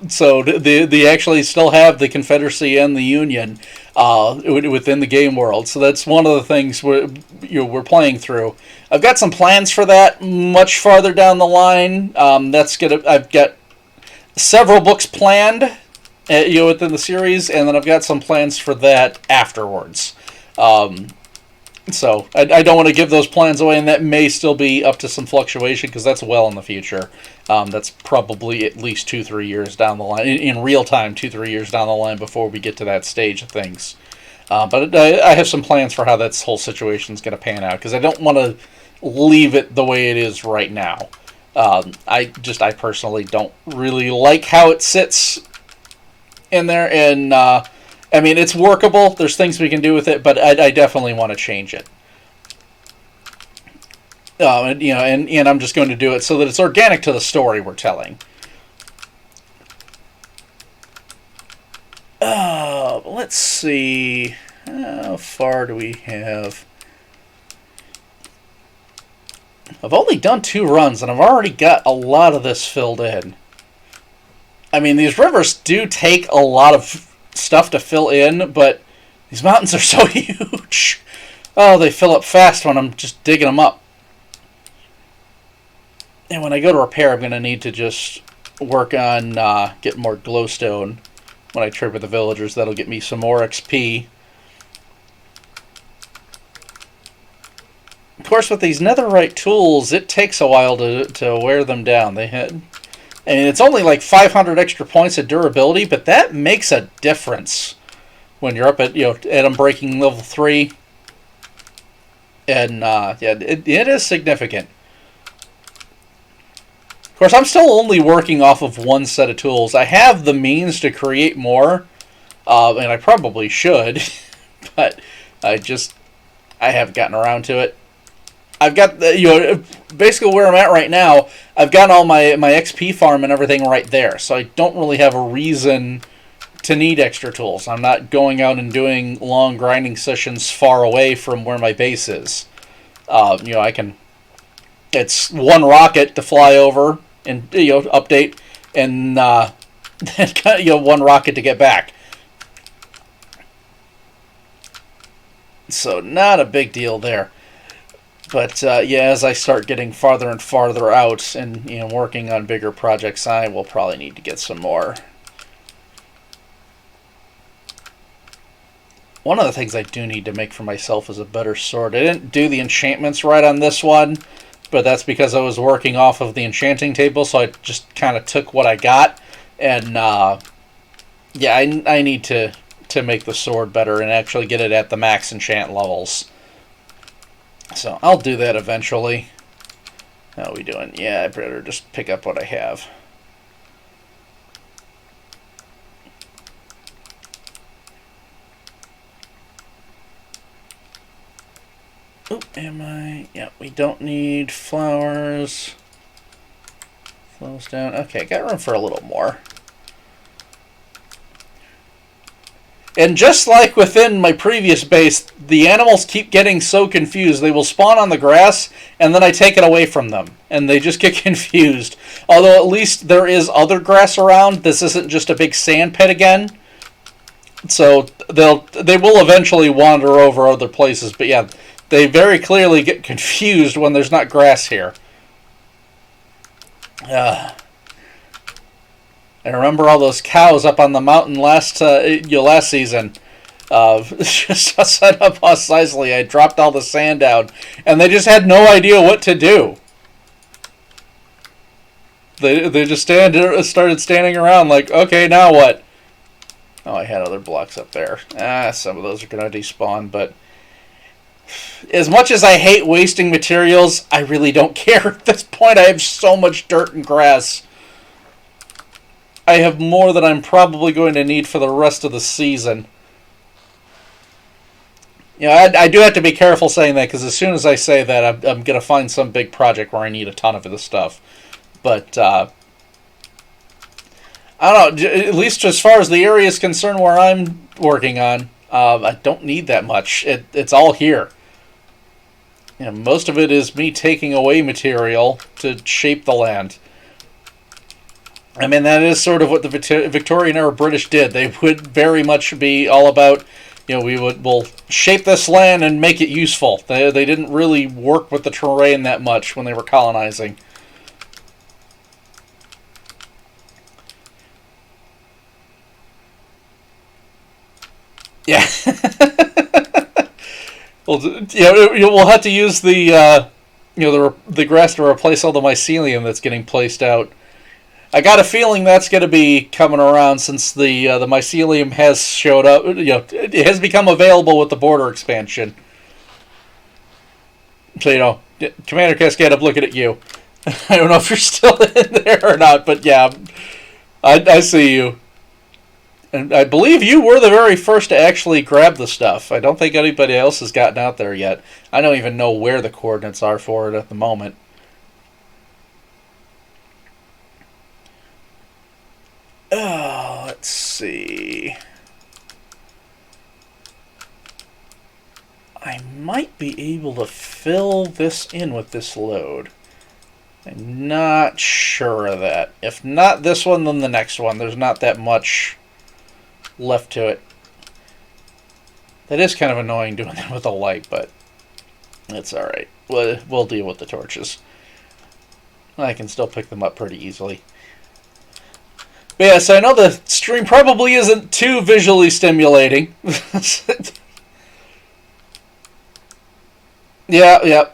So they actually still have the Confederacy and the Union within the game world. So that's one of the things we're playing through. I've got some plans for that much farther down the line. I've got several books planned, within the series, and then I've got some plans for that afterwards. So I don't want to give those plans away, and that may still be up to some fluctuation because that's well in the future. That's probably at least 2-3 years down the line, in real time, 2-3 years down the line before we get to that stage of things. But I have some plans for how this whole situation is going to pan out because I don't want to leave it the way it is right now. I personally don't really like how it sits in there, and I mean, it's workable. There's things we can do with it, but I definitely want to change it. And I'm just going to do it so that it's organic to the story we're telling. Let's see. How far do we have? I've only done 2 runs, and I've already got a lot of this filled in. I mean, these rivers do take a lot of stuff to fill in, but these mountains are so huge. Oh, they fill up fast when I'm just digging them up. And when I go to repair, I'm going to need to just work on getting more glowstone when I trade with the villagers. That'll get me some more XP. course, with these netherite tools, it takes a while to wear them down. They had, I mean, it's only like 500 extra points of durability, but that makes a difference when you're up at, you know, at them breaking level 3. And yeah, it is significant. Of course, I'm still only working off of one set of tools. I have the means to create more, and I probably should, but I haven't gotten around to it. I've got the, you know, basically where I'm at right now. I've got all my XP farm and everything right there, so I don't really have a reason to need extra tools. I'm not going out and doing long grinding sessions far away from where my base is. You know, I can. It's one rocket to fly over and, you know, update, and then, you know, one rocket to get back. So not a big deal there. But yeah, as I start getting farther and farther out and, you know, working on bigger projects, I will probably need to get some more. One of the things I do need to make for myself is a better sword. I didn't do the enchantments right on this one, but that's because I was working off of the enchanting table, so I just kind of took what I got. And yeah, I need to make the sword better and actually get it at the max enchant levels. So I'll do that eventually. How are we doing? Yeah, I better just pick up what I have. Oh, am I? Yeah, we don't need flowers. Flows down. Okay, got room for a little more. And just like within my previous base, the animals keep getting so confused. They will spawn on the grass, and then I take it away from them. And they just get confused. Although at least there is other grass around. This isn't just a big sand pit again. So they will eventually wander over other places. But yeah, they very clearly get confused when there's not grass here. I remember all those cows up on the mountain last season. Just outside of Mos Eisley, I dropped all the sand down, and they just had no idea what to do. They just started standing around like, okay, now what? Oh, I had other blocks up there. Some of those are going to despawn, but as much as I hate wasting materials, I really don't care at this point. I have so much dirt and grass. I have more than I'm probably going to need for the rest of the season. You know, I do have to be careful saying that, because as soon as I say that, I'm going to find some big project where I need a ton of this stuff. But, I don't know, at least as far as the area is concerned where I'm working on, I don't need that much. It's all here. You know, most of it is me taking away material to shape the land. I mean, that is sort of what the Victorian era British did. They would very much be all about, you know, we'll shape this land and make it useful. They didn't really work with the terrain that much when they were colonizing. Yeah. Well, yeah, we'll have to use the the grass to replace all the mycelium that's getting placed out. I got a feeling that's going to be coming around since the mycelium has showed up. You know, it has become available with the border expansion. So, you know, Commander Cascade, I'm looking at you. I don't know if you're still in there or not, but yeah, I see you. And I believe you were the very first to actually grab the stuff. I don't think anybody else has gotten out there yet. I don't even know where the coordinates are for it at the moment. Oh, let's see. I might be able to fill this in with this load. I'm not sure of that. If not this one, then the next one. There's not that much left to it. That is kind of annoying doing that with a light, but it's alright. We'll deal with the torches. I can still pick them up pretty easily. But yeah, so I know the stream probably isn't too visually stimulating. Yeah.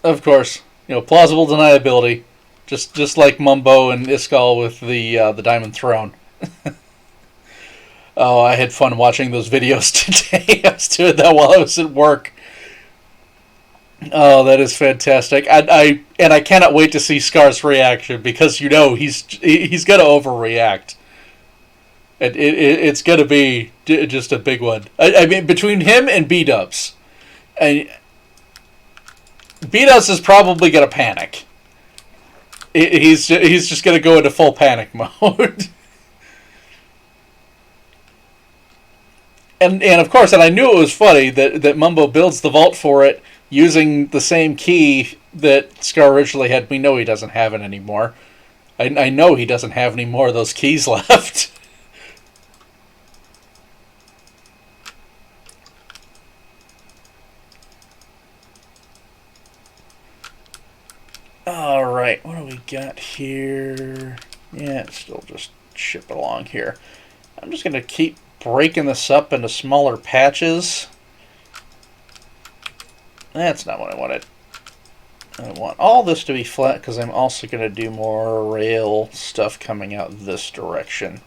Of course, plausible deniability, just like Mumbo and Iskall with the Diamond Throne. Oh, I had fun watching those videos today. I was doing that while I was at work. Oh, that is fantastic. I cannot wait to see Scar's reaction because he's gonna overreact. It's gonna be just a big one. I mean, between him and B-Dubs, and B-Dubs is probably gonna panic. He's just gonna go into full panic mode. And of course, and I knew it was funny that Mumbo builds the vault for it using the same key that Scar originally had. We know he doesn't have it anymore. I know he doesn't have any more of those keys left. Alright, what do we got here? Yeah, it's still just shipping along here. I'm just going to keep breaking this up into smaller patches. That's not what I wanted. I want all this to be flat because I'm also going to do more rail stuff coming out this direction.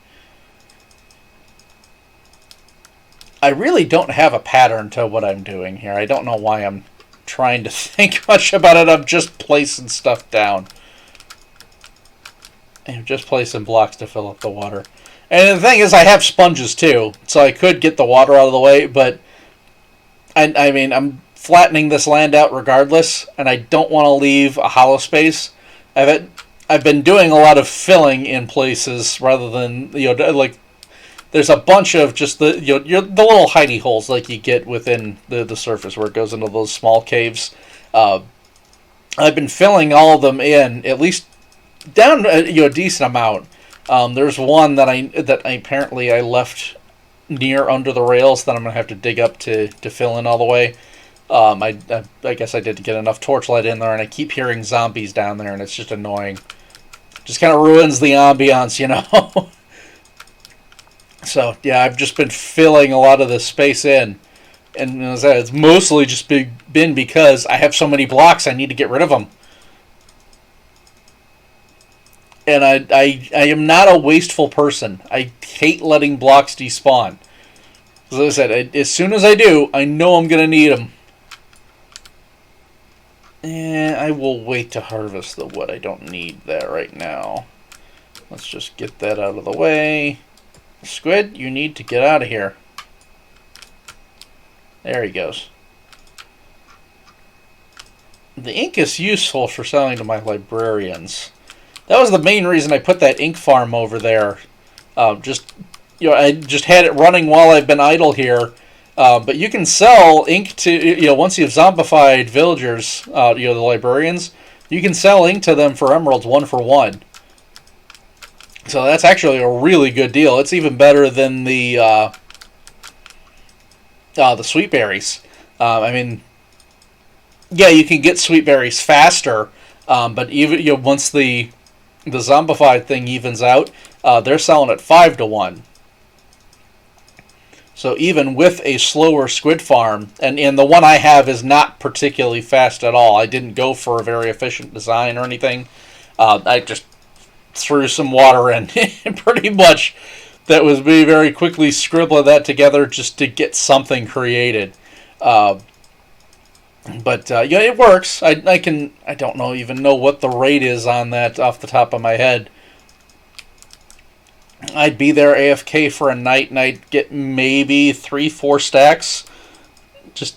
I really don't have a pattern to what I'm doing here. I don't know why I'm trying to think much about it. I'm just placing stuff down. I'm just placing blocks to fill up the water. And the thing is, I have sponges too, so I could get the water out of the way, but I mean, I'm flattening this land out regardless, and I don't want to leave a hollow space. I've been doing a lot of filling in places rather than, like, there's a bunch of just the the little hidey holes like you get within the surface where it goes into those small caves. I've been filling all of them in, at least down a decent amount. There's one that I apparently I left near under the rails that I'm gonna have to dig up to fill in all the way. I guess I didn't get enough torchlight in there, and I keep hearing zombies down there, and it's just annoying. Just kind of ruins the ambiance, So yeah, I've just been filling a lot of this space in, and as I said, it's mostly just been because I have so many blocks I need to get rid of them. And I am not a wasteful person. I hate letting blocks despawn. As I said, as soon as I do, I know I'm going to need them. And I will wait to harvest the wood. I don't need that right now. Let's just get that out of the way. Squid, you need to get out of here. There he goes. The ink is useful for selling to my librarians. That was the main reason I put that ink farm over there. I just had it running while I've been idle here. But you can sell ink to, once you've zombified villagers, the librarians, you can sell ink to them for emeralds 1 for 1. So that's actually a really good deal. It's even better than the sweet berries. I mean, yeah, you can get sweet berries faster, but even once the zombified thing evens out, they're selling at 5 to 1. So even with a slower squid farm, and the one I have is not particularly fast at all. I didn't go for a very efficient design or anything. I just threw some water in. Pretty much that was me very quickly scribbling that together just to get something created. But it works. I don't even know what the rate is on that off the top of my head. I'd be there AFK for a night and I'd get maybe 3-4 stacks.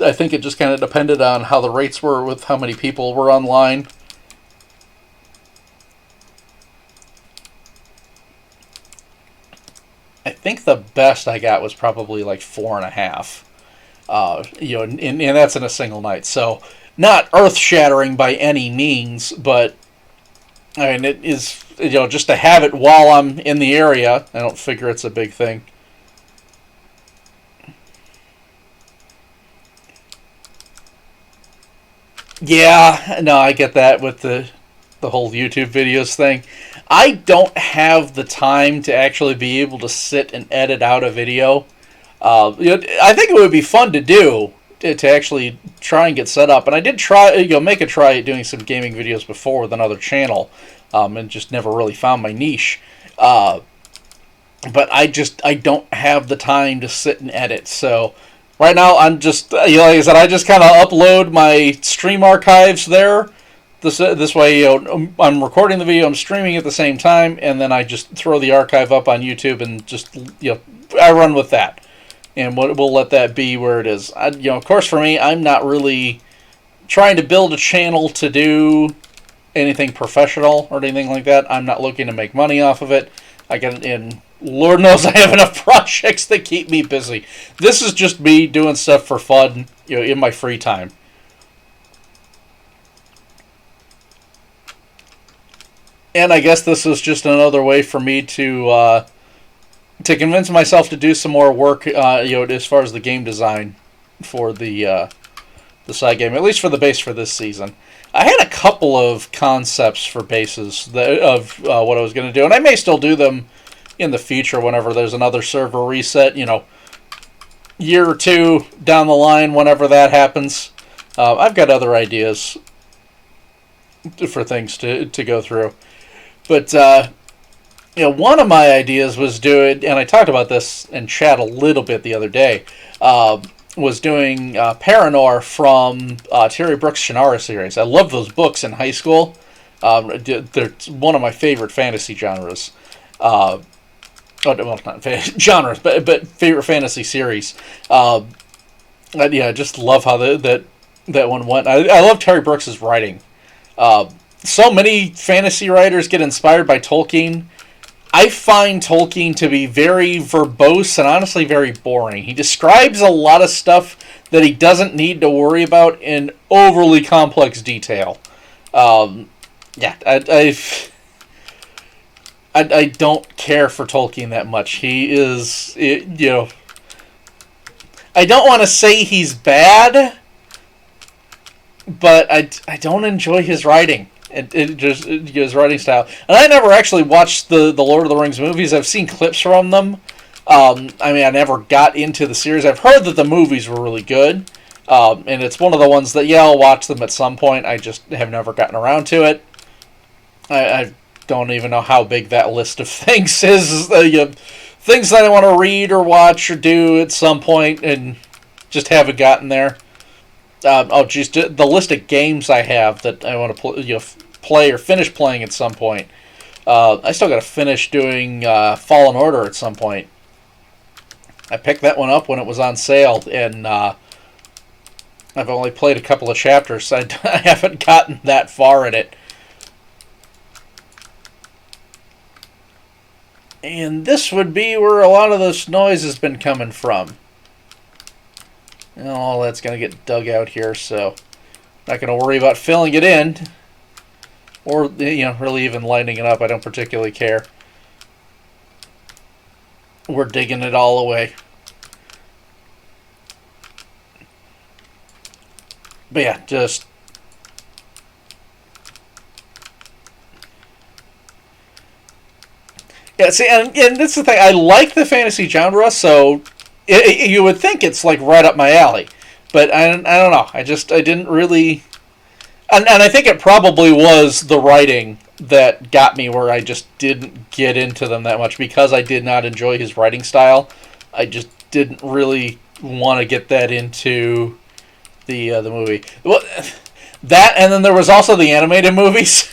I think it just kind of depended on how the rates were with how many people were online. I think the best I got was probably like 4.5. And that's in a single night. So not earth-shattering by any means, but I mean, it is, just to have it while I'm in the area, I don't figure it's a big thing. Yeah, no, I get that with the whole YouTube videos thing. I don't have the time to actually be able to sit and edit out a video. I think it would be fun to do, to actually try and get set up. And I did try, make a try at doing some gaming videos before with another channel, and just never really found my niche. But I don't have the time to sit and edit. So right now I'm just, like I said, I just kind of upload my stream archives there. This way, I'm recording the video, I'm streaming at the same time, and then I just throw the archive up on YouTube and just, I run with that. And we'll let that be where it is. Of course, for me, I'm not really trying to build a channel to do anything professional or anything like that. I'm not looking to make money off of it. And Lord knows I have enough projects that keep me busy. This is just me doing stuff for fun, in my free time. And I guess this is just another way for me to convince myself to do some more work, as far as the game design for the side game, at least for the base for this season. I had a couple of concepts for bases of what I was going to do, and I may still do them in the future whenever there's another server reset, year or two down the line, whenever that happens. I've got other ideas for things to go through. But, one of my ideas was doing, and I talked about this in chat a little bit the other day, was doing Paranor from Terry Brooks' Shannara series. I loved those books in high school. They're one of my favorite fantasy genres. Not genres, but favorite fantasy series. I just love how that one went. I love Terry Brooks' writing. So many fantasy writers get inspired by Tolkien. I find Tolkien to be very verbose and honestly very boring. He describes a lot of stuff that he doesn't need to worry about in overly complex detail. I don't care for Tolkien that much. He is, I don't want to say he's bad, but I don't enjoy his writing. His writing style. And I never actually watched the Lord of the Rings movies. I've seen clips from them. I never got into the series. I've heard that the movies were really good. And it's one of the ones that, I'll watch them at some point. I just have never gotten around to it. I don't even know how big that list of things is. Things that I want to read or watch or do at some point and just haven't gotten there. The list of games I have that I want to play or finish playing at some point. I still got to finish doing Fallen Order at some point. I picked that one up when it was on sale, and I've only played a couple of chapters, so I haven't gotten that far in it. And this would be where a lot of this noise has been coming from. All that's going to get dug out here, so not going to worry about filling it in or really even lighting it up. I don't particularly care. We're digging it all away. But just see, and that's the thing. I like the fantasy genre, so you would think it's like right up my alley, but I don't know. I didn't really, and I think it probably was the writing that got me where I just didn't get into them that much because I did not enjoy his writing style. I just didn't really want to get that into the movie. Well, that, and then there was also the animated movies.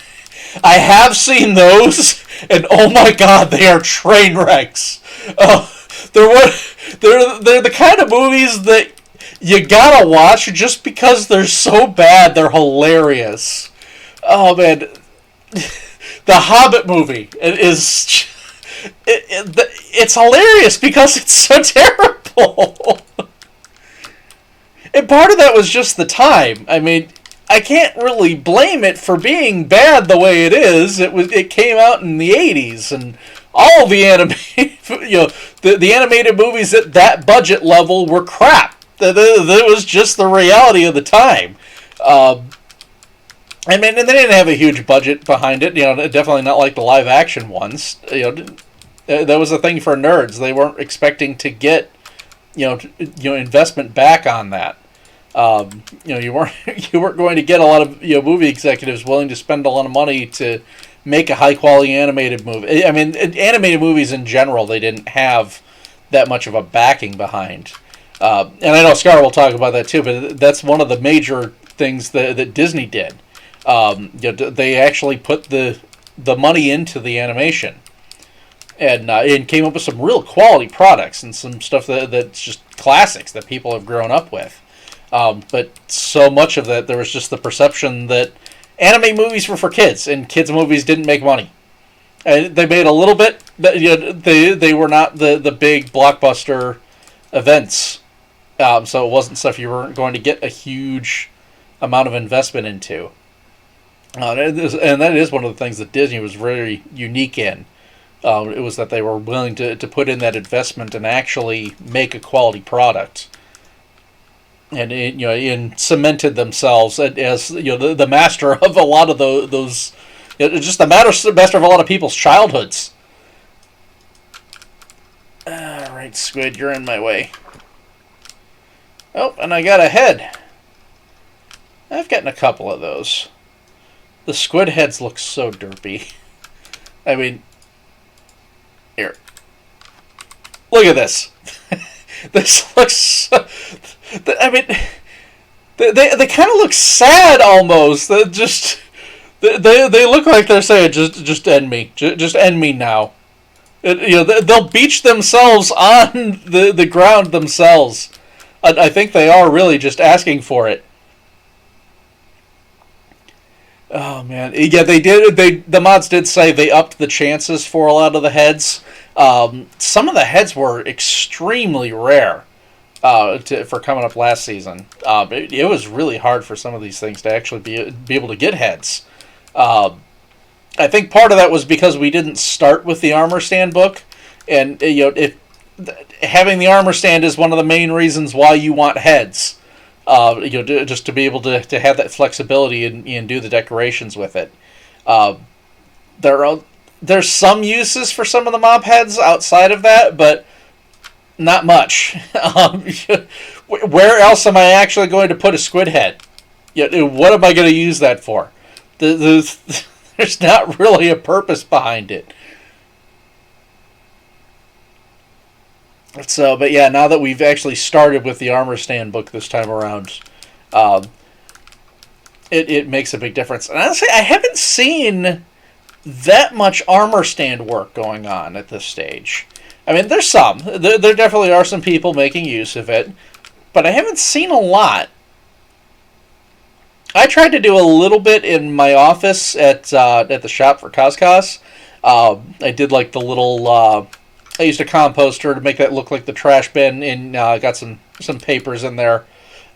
I have seen those, and oh my god, they are train wrecks. They're the kind of movies that you gotta watch just because they're so bad. They're hilarious. Oh man, the Hobbit movie it's hilarious because it's so terrible. And part of that was just the time. I mean, I can't really blame it for being bad the way it is. It came out in the 80s, and all the the animated movies at that budget level were crap. That was just the reality of the time. And they didn't have a huge budget behind it. Definitely not like the live action ones. That was a thing for nerds. They weren't expecting to get investment back on that. You weren't you weren't going to get a lot of movie executives willing to spend a lot of money to make a high quality animated movie. I mean, animated movies in general, they didn't have that much of a backing behind. And I know Scar will talk about that too, but that's one of the major things that Disney did. They actually put the money into the animation, and came up with some real quality products and some stuff that's just classics that people have grown up with. But so much of that, there was just the perception that anime movies were for kids, and kids movies didn't make money. And they made a little bit, but they were not the big blockbuster events. So it wasn't stuff you weren't going to get a huge amount of investment into. And that is one of the things that Disney was very unique in. It was that they were willing to put in that investment and actually make a quality product. And and cemented themselves as the master of a lot of those, just the master of a lot of people's childhoods. All right, Squid, you're in my way. Oh, and I got a head. I've gotten a couple of those. The squid heads look so derpy. I mean, here. Look at this. This looks so, I mean, they kind of look sad almost. They look like they're saying, just end me. Just end me now. They'll beach themselves on the ground themselves. I think they are really just asking for it. Oh man, yeah, they did. The mods did say they upped the chances for a lot of the heads. Some of the heads were extremely rare for coming up last season. It was really hard for some of these things to actually be able to get heads. I think part of that was because we didn't start with the armor stand book, and having the armor stand is one of the main reasons why you want heads. Just to be able to have that flexibility and do the decorations with it. There's some uses for some of the mob heads outside of that, but not much. Where else am I actually going to put a squid head? What am I going to use that for? There's not really a purpose behind it. So, but yeah, now that we've actually started with the armor stand book this time around, it makes a big difference. And honestly, I haven't seen that much armor stand work going on at this stage. I mean, there's some. There definitely are some people making use of it, but I haven't seen a lot. I tried to do a little bit in my office at the shop for Coscos. I did like the little. I used a composter to make that look like the trash bin, and got some papers in there.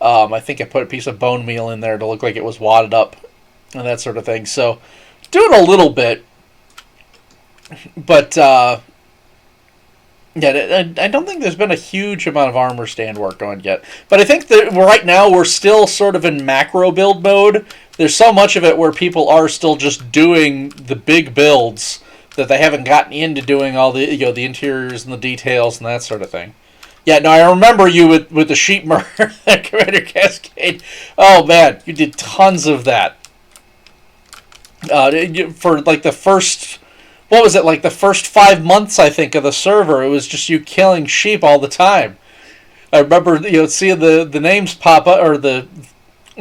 I think I put a piece of bone meal in there to look like it was wadded up and that sort of thing. So, doing a little bit, but yeah, I don't think there's been a huge amount of armor stand work going yet. But I think that right now we're still sort of in macro build mode. There's so much of it where people are still just doing the big builds that they haven't gotten into doing all the the interiors and the details and that sort of thing. Yeah, no, I remember you with the sheep murder at Commander Cascade. Oh man, you did tons of that. For like the first, what was it, like the first 5 months I think of the server, it was just you killing sheep all the time. I remember seeing the names pop up, or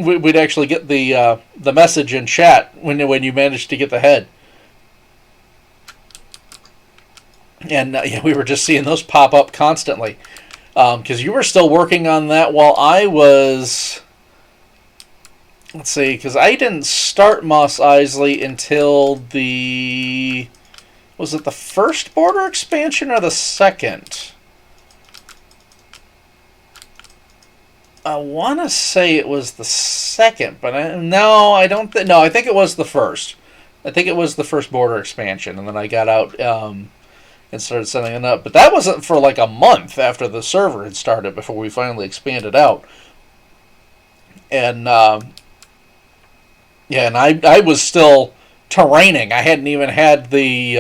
we'd actually get the message in chat when you managed to get the head. And we were just seeing those pop up constantly. Because you were still working on that while I was... Let's see, because I didn't start Mos Eisley until the... Was it the first border expansion or the second? I want to say it was the second, but I don't think... No, I think it was the first. I think it was the first border expansion, and then I got out... and started setting it up. But that wasn't for like a month after the server had started before we finally expanded out. And and I was still terraining. I hadn't even had the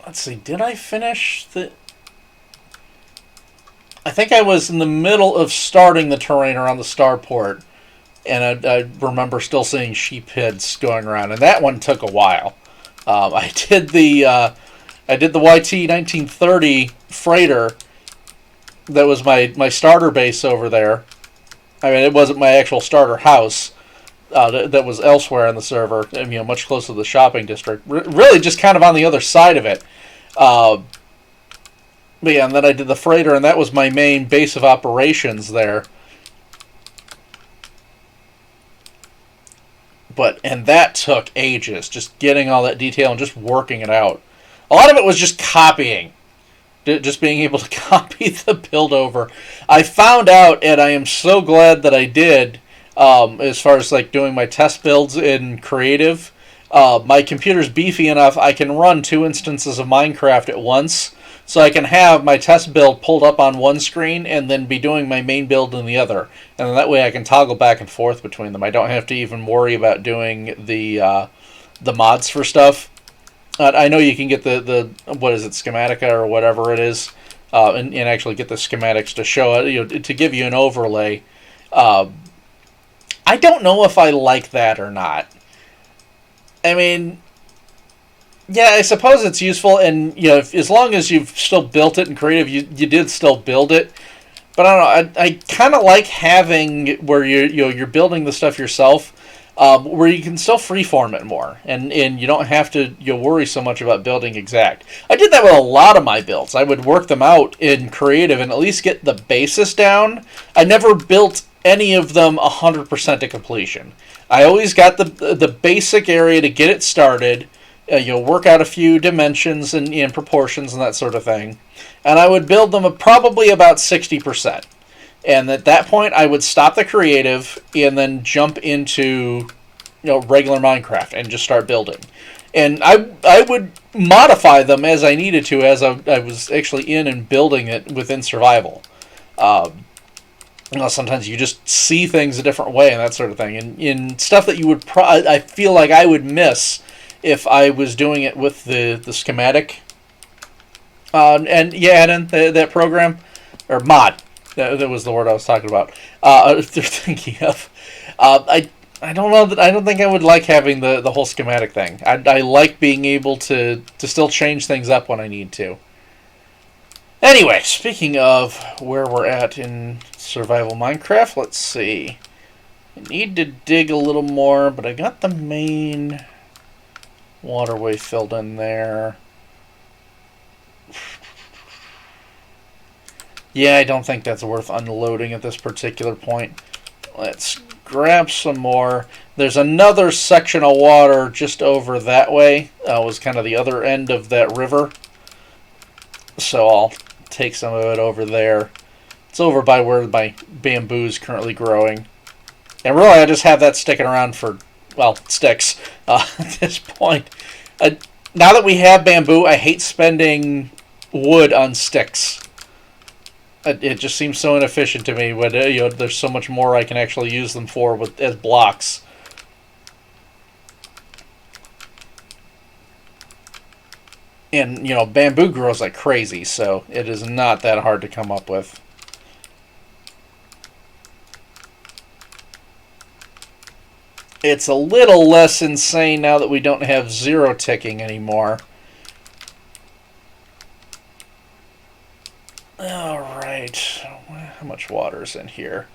let's see, did I finish the... I think I was in the middle of starting the terrain around the starport, and I remember still seeing sheep heads going around, and that one took a while. I did the YT 1930 freighter. That was my starter base over there. I mean, it wasn't my actual starter house. That was elsewhere on the server, much closer to the shopping district. Really, just kind of on the other side of it. But yeah, and then I did the freighter, and that was my main base of operations there. And that took ages, just getting all that detail and just working it out. A lot of it was just copying. Just being able to copy the build over. I found out, and I am so glad that I did, as far as like doing my test builds in creative, my computer's beefy enough I can run 2 instances of Minecraft at once. So I can have my test build pulled up on one screen and then be doing my main build in the other. And that way I can toggle back and forth between them. I don't have to even worry about doing the mods for stuff. I know you can get the what is it, Schematica or whatever it is, and actually get the schematics to show it, to give you an overlay. I don't know if I like that or not. I mean, yeah, I suppose it's useful, and as long as you've still built it in creative, you did still build it. But I don't know. I kind of like having where you're building the stuff yourself, where you can still freeform it more, and you don't have to worry so much about building exact. I did that with a lot of my builds. I would work them out in creative and at least get the basis down. I never built any of them 100% to completion. I always got the basic area to get it started. You'll work out a few dimensions and proportions and that sort of thing. And I would build them probably about 60%. And at that point, I would stop the creative and then jump into regular Minecraft and just start building. And I would modify them as I needed to, as I was actually in and building it within survival. Sometimes you just see things a different way and that sort of thing. And in stuff that you would I feel like I would miss if I was doing it with the schematic. And yeah, add in that program or mod. That was the word I was talking about. They're thinking of. I don't know that I don't think I would like having the whole schematic thing. I like being able to still change things up when I need to. Anyway, speaking of where we're at in survival Minecraft, let's see. I need to dig a little more, but I got the main waterway filled in there. Yeah, I don't think that's worth unloading at this particular point. Let's grab some more. There's another section of water just over that way. Was kind of the other end of that river. So I'll take some of it over there. It's over by where my bamboo is currently growing. And really, I just have that sticking around for, well, sticks at this point. Now that we have bamboo, I hate spending wood on sticks. It just seems so inefficient to me when there's so much more I can actually use them for as blocks. And bamboo grows like crazy, so it is not that hard to come up with. It's a little less insane now that we don't have zero ticking anymore. Alright, how much water is in here?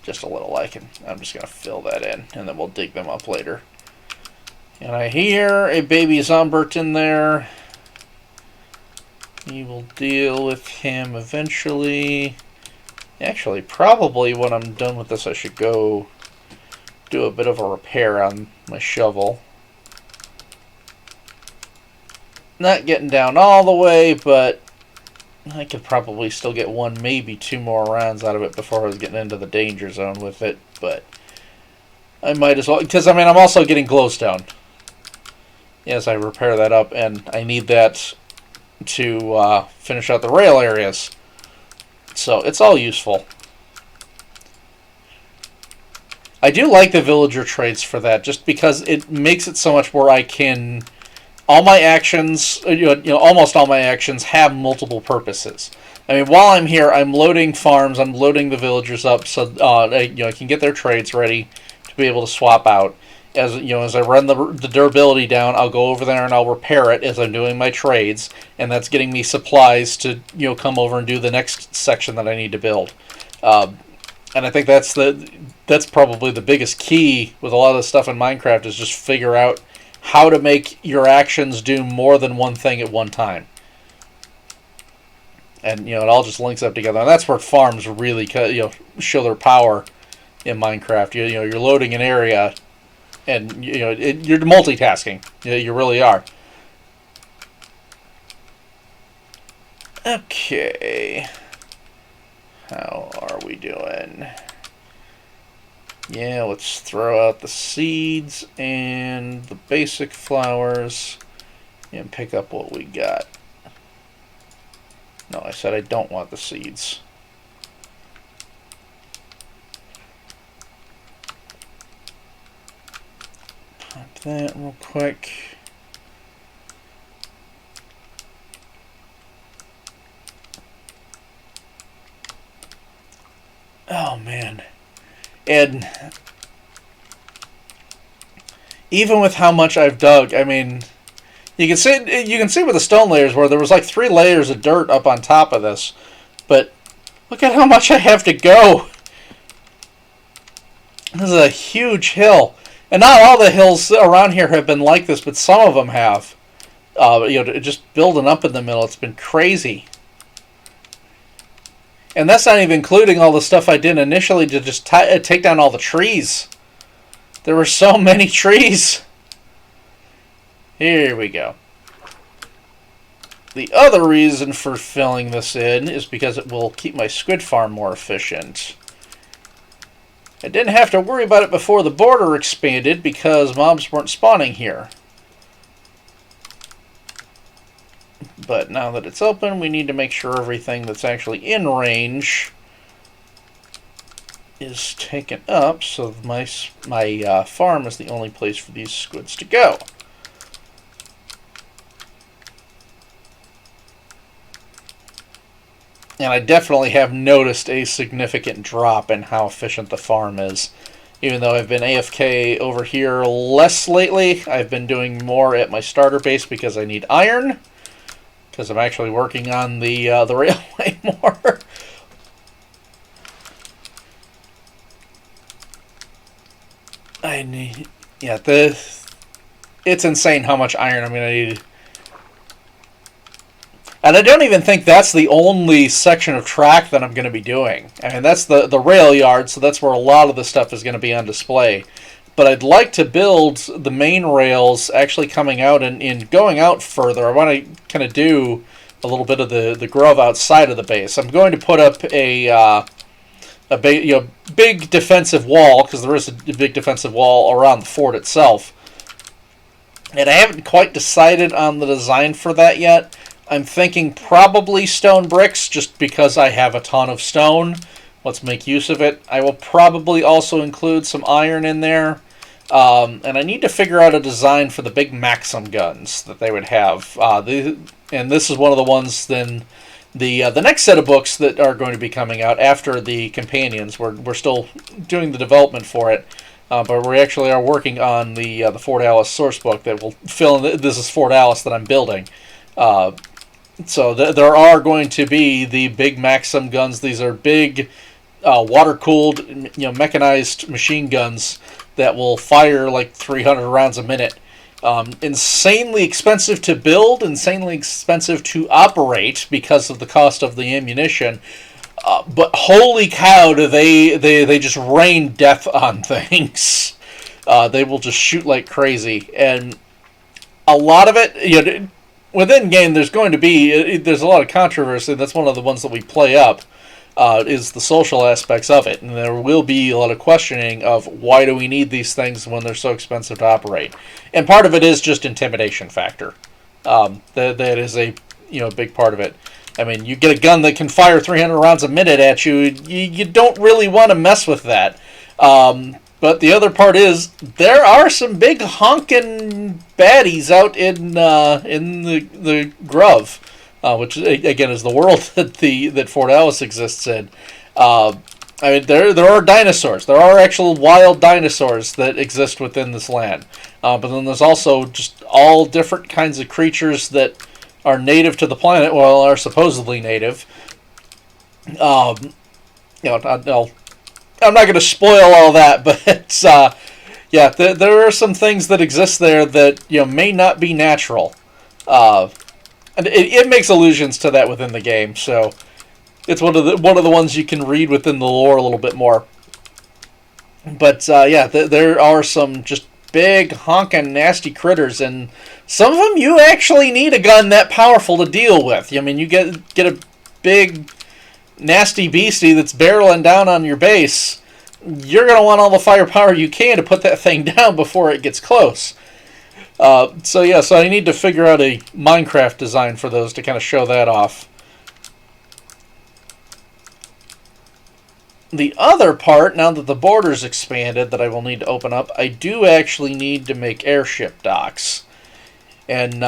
Just a little. I'm just going to fill that in, and then we'll dig them up later. And I hear a baby Zombert in there. We will deal with him eventually. Actually, probably when I'm done with this, I should go do a bit of a repair on my shovel. Not getting down all the way, but I could probably still get one, maybe two more rounds out of it before I was getting into the danger zone with it, but I might as well, because I'm also getting glowstone as I repair that up, and I need that to finish out the rail areas. So it's all useful. I do like the villager traits for that, just because it makes it so much where I can all my actions, almost all my actions have multiple purposes. I mean, while I'm here, I'm loading farms, I'm loading the villagers up so I can get their trades ready to be able to swap out. As I run the durability down, I'll go over there and I'll repair it as I'm doing my trades, and that's getting me supplies to come over and do the next section that I need to build. And I think that's probably the biggest key with a lot of the stuff in Minecraft is just figure out how to make your actions do more than one thing at one time. And it all just links up together, and that's where farms really show their power in Minecraft. You're loading an area, and you're multitasking. You really are. Okay, how are we doing? Yeah, let's throw out the seeds and the basic flowers and pick up what we got. No, I said I don't want the seeds. Pop that real quick. Oh, man. And even with how much I've dug, I mean, you can see with the stone layers where there was like 3 layers of dirt up on top of this, but look at how much I have to go. This is a huge hill, and not all the hills around here have been like this, but some of them have. Just building up in the middle, it's been crazy. And that's not even including all the stuff I did initially to just take down all the trees. There were so many trees. Here we go. The other reason for filling this in is because it will keep my squid farm more efficient. I didn't have to worry about it before the border expanded because mobs weren't spawning here. But now that it's open, we need to make sure everything that's actually in range is taken up, so my farm is the only place for these squids to go. And I definitely have noticed a significant drop in how efficient the farm is. Even though I've been AFK over here less lately, I've been doing more at my starter base because I need iron. Because I'm actually working on the railway more. It's insane how much iron I'm going to need. And I don't even think that's the only section of track that I'm going to be doing. I mean, that's the rail yard, so that's where a lot of the stuff is going to be on display. But I'd like to build the main rails actually coming out and going out further. I want to kind of do a little bit of the grove outside of the base. I'm going to put up a big defensive wall, because there is a big defensive wall around the fort itself. And I haven't quite decided on the design for that yet. I'm thinking probably stone bricks, just because I have a ton of stone. Let's make use of it. I will probably also include some iron in there. And I need to figure out a design for the big Maxim guns that they would have. And this is one of the ones, then the next set of books that are going to be coming out after the companions. We're still doing the development for it. But we actually are working on the Fort Alice source book that will fill in. This is Fort Alice that I'm building. So there are going to be the big Maxim guns. These are big water-cooled, mechanized machine guns that will fire like 300 rounds a minute. Insanely expensive to build, insanely expensive to operate because of the cost of the ammunition. But holy cow, do they just rain death on things. They will just shoot like crazy. And a lot of it, within game, there's a lot of controversy. That's one of the ones that we play up, is the social aspects of it. And there will be a lot of questioning of why do we need these things when they're so expensive to operate. And part of it is just intimidation factor. That is a big part of it. I mean, you get a gun that can fire 300 rounds a minute at you, you don't really want to mess with that. But the other part is there are some big honking baddies out in the Grove, which again is the world that Fort Alice exists in. I mean, there are dinosaurs. There are actual wild dinosaurs that exist within this land. But then there's also just all different kinds of creatures that are native to the planet, well, are supposedly native. I'm not going to spoil all that, but there are some things that exist there that may not be natural, and it makes allusions to that within the game. So it's one of the ones you can read within the lore a little bit more. But there are some just big honking nasty critters, and some of them you actually need a gun that powerful to deal with. I mean, you get a big nasty beastie that's barreling down on your base. You're going to want all the firepower you can to put that thing down before it gets close. So I need to figure out a Minecraft design for those to kind of show that off. The other part, now that the border's expanded, that I will need to open up, I do actually need to make airship docks. And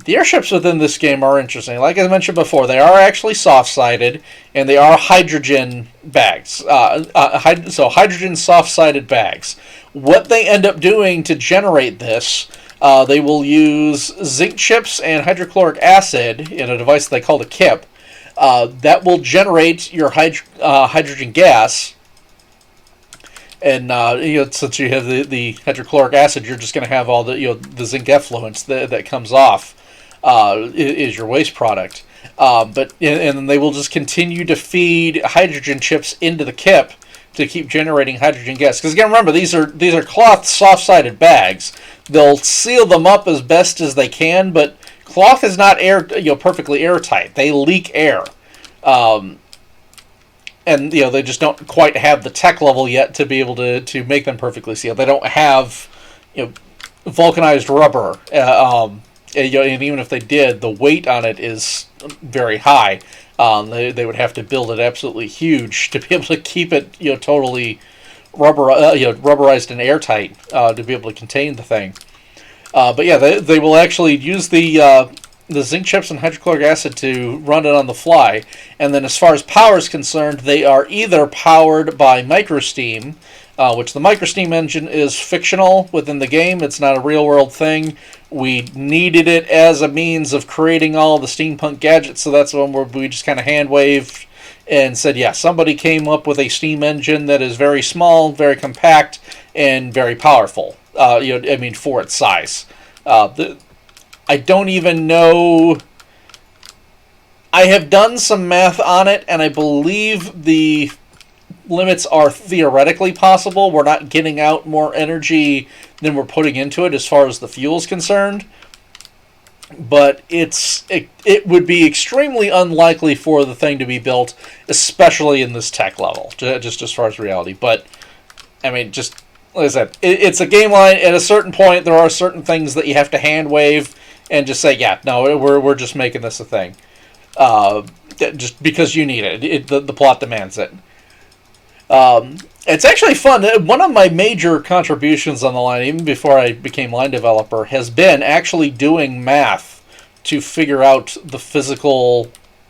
the airships within this game are interesting. Like I mentioned before, they are actually soft-sided, and they are hydrogen bags. So hydrogen soft-sided bags. What they end up doing to generate this, they will use zinc chips and hydrochloric acid in a device they call the KIP. That will generate your hydrogen gas. And since you have the hydrochloric acid, you're just going to have all the zinc effluence that comes off is your waste product. But they will just continue to feed hydrogen chips into the KIP to keep generating hydrogen gas. Because again, remember, these are cloth soft-sided bags. They'll seal them up as best as they can, but cloth is not perfectly airtight. They leak air. And they just don't quite have the tech level yet to be able to make them perfectly sealed. They don't have vulcanized rubber. And even if they did, the weight on it is very high. They would have to build it absolutely huge to be able to keep it totally rubberized and airtight to be able to contain the thing. But yeah, they will actually use the zinc chips and hydrochloric acid to run it on the fly. And then as far as power is concerned, they are either powered by microsteam, which the microsteam engine is fictional within the game. It's not a real-world thing. We needed it as a means of creating all the steampunk gadgets, so that's one where we just kind of hand-waved and said, yeah, somebody came up with a steam engine that is very small, very compact, and very powerful. For its size. I don't even know. I have done some math on it, and I believe the limits are theoretically possible. We're not getting out more energy than we're putting into it as far as the fuel is concerned. But it would be extremely unlikely for the thing to be built, especially in this tech level, just as far as reality. But, I mean, just like I said, it's a game line. At a certain point, there are certain things that you have to hand wave and just say, yeah, no, we're just making this a thing. Just because you need it. The plot demands it. It's actually fun. One of my major contributions on the line, even before I became line developer, has been actually doing math to figure out the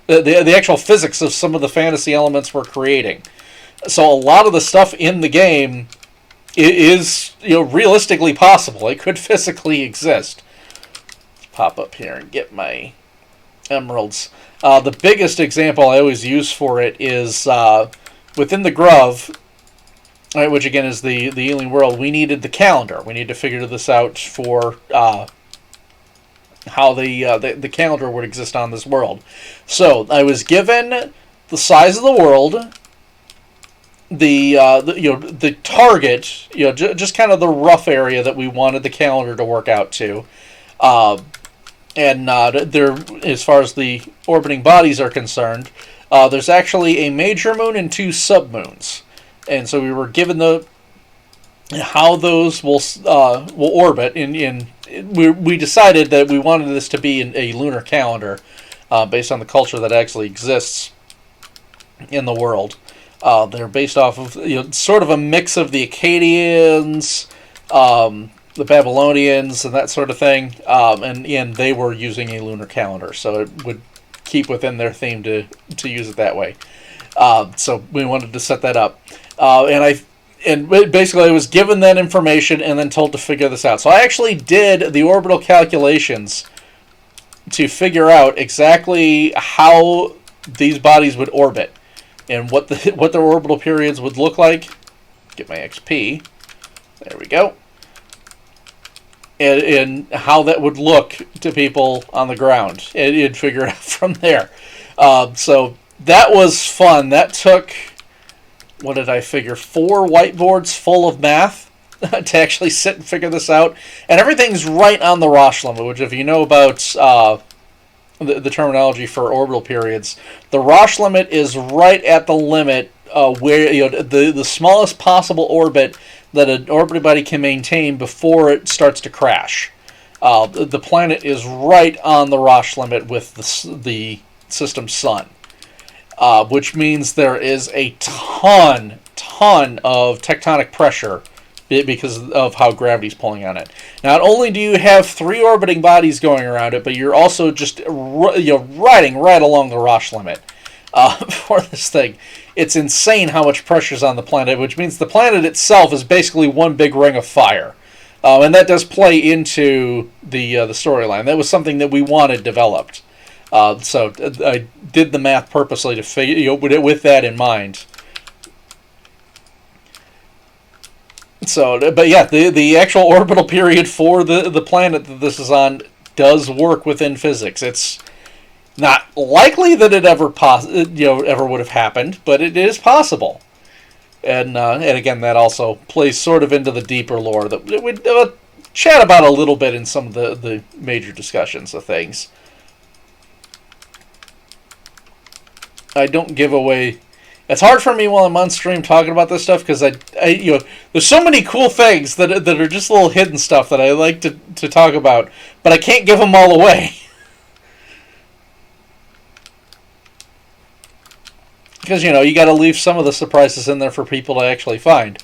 the actual physics of some of the fantasy elements we're creating. So a lot of the stuff in the game is realistically possible. It could physically exist. Let's pop up here and get my emeralds. The biggest example I always use for it is within the Grove, right, which again is the alien world. We needed the calendar. We need to figure this out for how the calendar would exist on this world. So I was given the size of the world, the target, just kind of the rough area that we wanted the calendar to work out to, and there, as far as the orbiting bodies are concerned, there's actually a major moon and 2 submoons, and so we were given how those will orbit. We decided that we wanted this to be a lunar calendar, based on the culture that actually exists in the world. They're based off of sort of a mix of the Akkadians, the Babylonians, and that sort of thing. And they were using a lunar calendar, so it would keep within their theme to use it that way. So we wanted to set that up, and basically I was given that information and then told to figure this out. So I actually did the orbital calculations to figure out exactly how these bodies would orbit and what their orbital periods would look like. Get my XP. There we go. And how that would look to people on the ground. And figure it out from there. So that was fun. That took, what did I figure, 4 whiteboards full of math to actually sit and figure this out. And everything's right on the Roche limit, which if you know about the terminology for orbital periods, the Roche limit is right at the limit where the smallest possible orbit that an orbiting body can maintain before it starts to crash. The planet is right on the Roche limit with the system's sun. Which means there is a ton of tectonic pressure because of how gravity's pulling on it. Not only do you have 3 orbiting bodies going around it, but you're also just riding right along the Roche limit for this thing. It's insane how much pressure's on the planet, which means the planet itself is basically one big ring of fire. And that does play into the storyline. That was something that we wanted developed. So I did the math purposely to figure, with that in mind. So, but yeah, the actual orbital period for the planet that this is on does work within physics. It's not likely that it ever would have happened, but it is possible. And again, that also plays sort of into the deeper lore that we'd chat about a little bit in some of the major discussions of things. I don't give away. It's hard for me while I'm on stream talking about this stuff because there's so many cool things that are just little hidden stuff that I like to talk about, but I can't give them all away because you got to leave some of the surprises in there for people to actually find.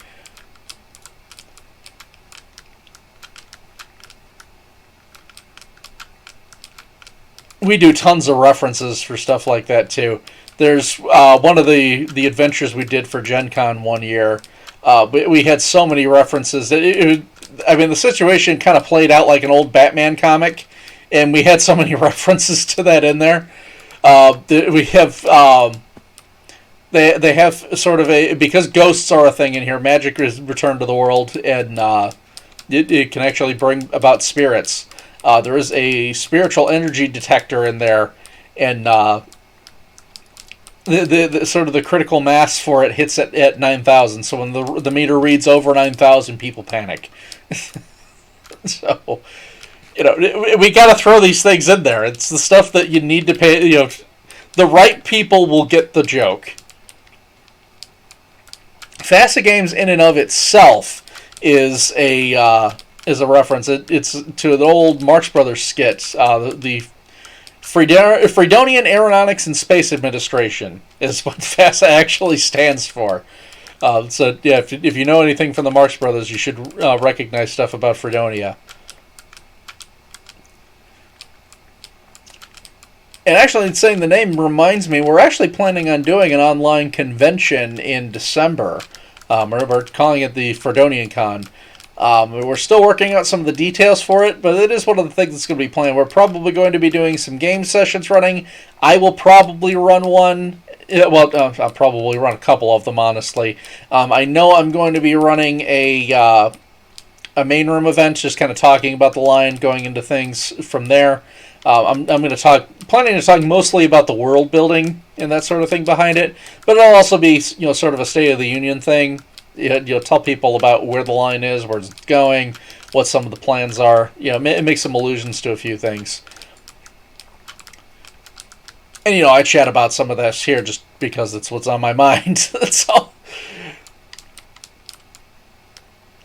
We do tons of references for stuff like that too. There's one of the adventures we did for Gen Con one year. We had so many references. The situation kind of played out like an old Batman comic, and we had so many references to that in there. We have they have sort of because ghosts are a thing in here. Magic is returned to the world, and it can actually bring about spirits. There is a spiritual energy detector in there, and the sort of the critical mass for it hits at 9,000. So when the meter reads over 9,000, people panic. So, we got to throw these things in there. It's the stuff that you need to pay. The right people will get the joke. FASA Games in and of itself is a reference. It's to the old Marx Brothers skit. The Freedonian Aeronautics and Space Administration is what FASA actually stands for. So yeah, if you know anything from the Marx Brothers, you should recognize stuff about Fredonia. And actually, saying the name reminds me, we're actually planning on doing an online convention in December. We're calling it the Fredonian Con. We're still working out some of the details for it, but it is one of the things that's going to be planned. We're probably going to be doing some game sessions running. I will probably run one. Well, I'll probably run a couple of them, honestly. I know I'm going to be running a main room event, just kind of talking about the line, going into things from there. I'm going to planning to talk mostly about the world building and that sort of thing behind it, but it'll also be sort of a State of the Union thing. You'll tell people about where the line is, where it's going, what some of the plans are. It makes some allusions to a few things. And I chat about some of this here just because it's what's on my mind. So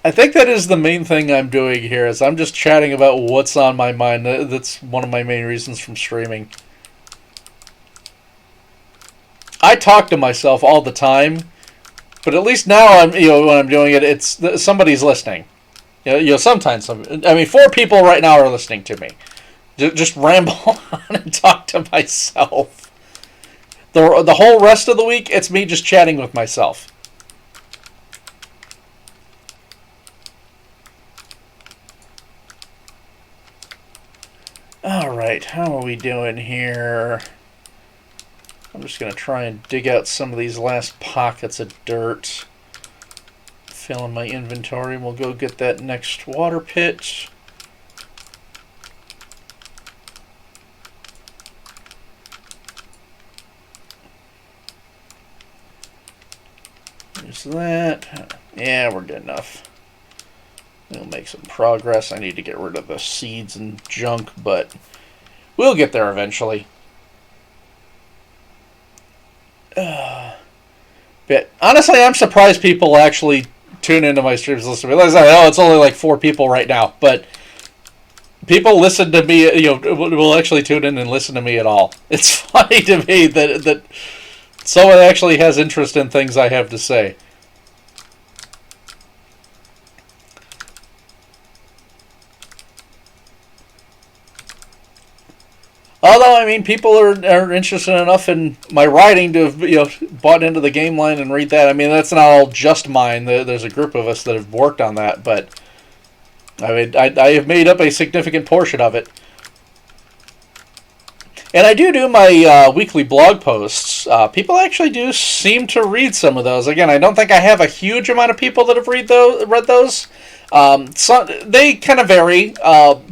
I think that is the main thing I'm doing here, is I'm just chatting about what's on my mind. That's one of my main reasons from streaming. I talk to myself all the time, But at least now I'm when I'm doing it, it's somebody's listening. Sometimes I mean 4 people right now are listening to me. Just ramble on and talk to myself. The whole rest of the week, it's me just chatting with myself. Alright, how are we doing here? I'm just going to try and dig out some of these last pockets of dirt. Fill in my inventory, and we'll go get that next water pit. There's that. Yeah, we're good enough. We'll make some progress. I need to get rid of the seeds and junk, but we'll get there eventually. But honestly, I'm surprised people actually tune into my streams. Listen to me. It's only like 4 people right now, but people listen to me. Will actually tune in and listen to me at all. It's funny to me that someone actually has interest in things I have to say. Although, I mean, people are interested enough in my writing to have, bought into the game line and read that. I mean, that's not all just mine. There's a group of us that have worked on that, but I mean, I have made up a significant portion of it. And I do my weekly blog posts. People actually do seem to read some of those. Again, I don't think I have a huge amount of people that have read those. They kind of vary.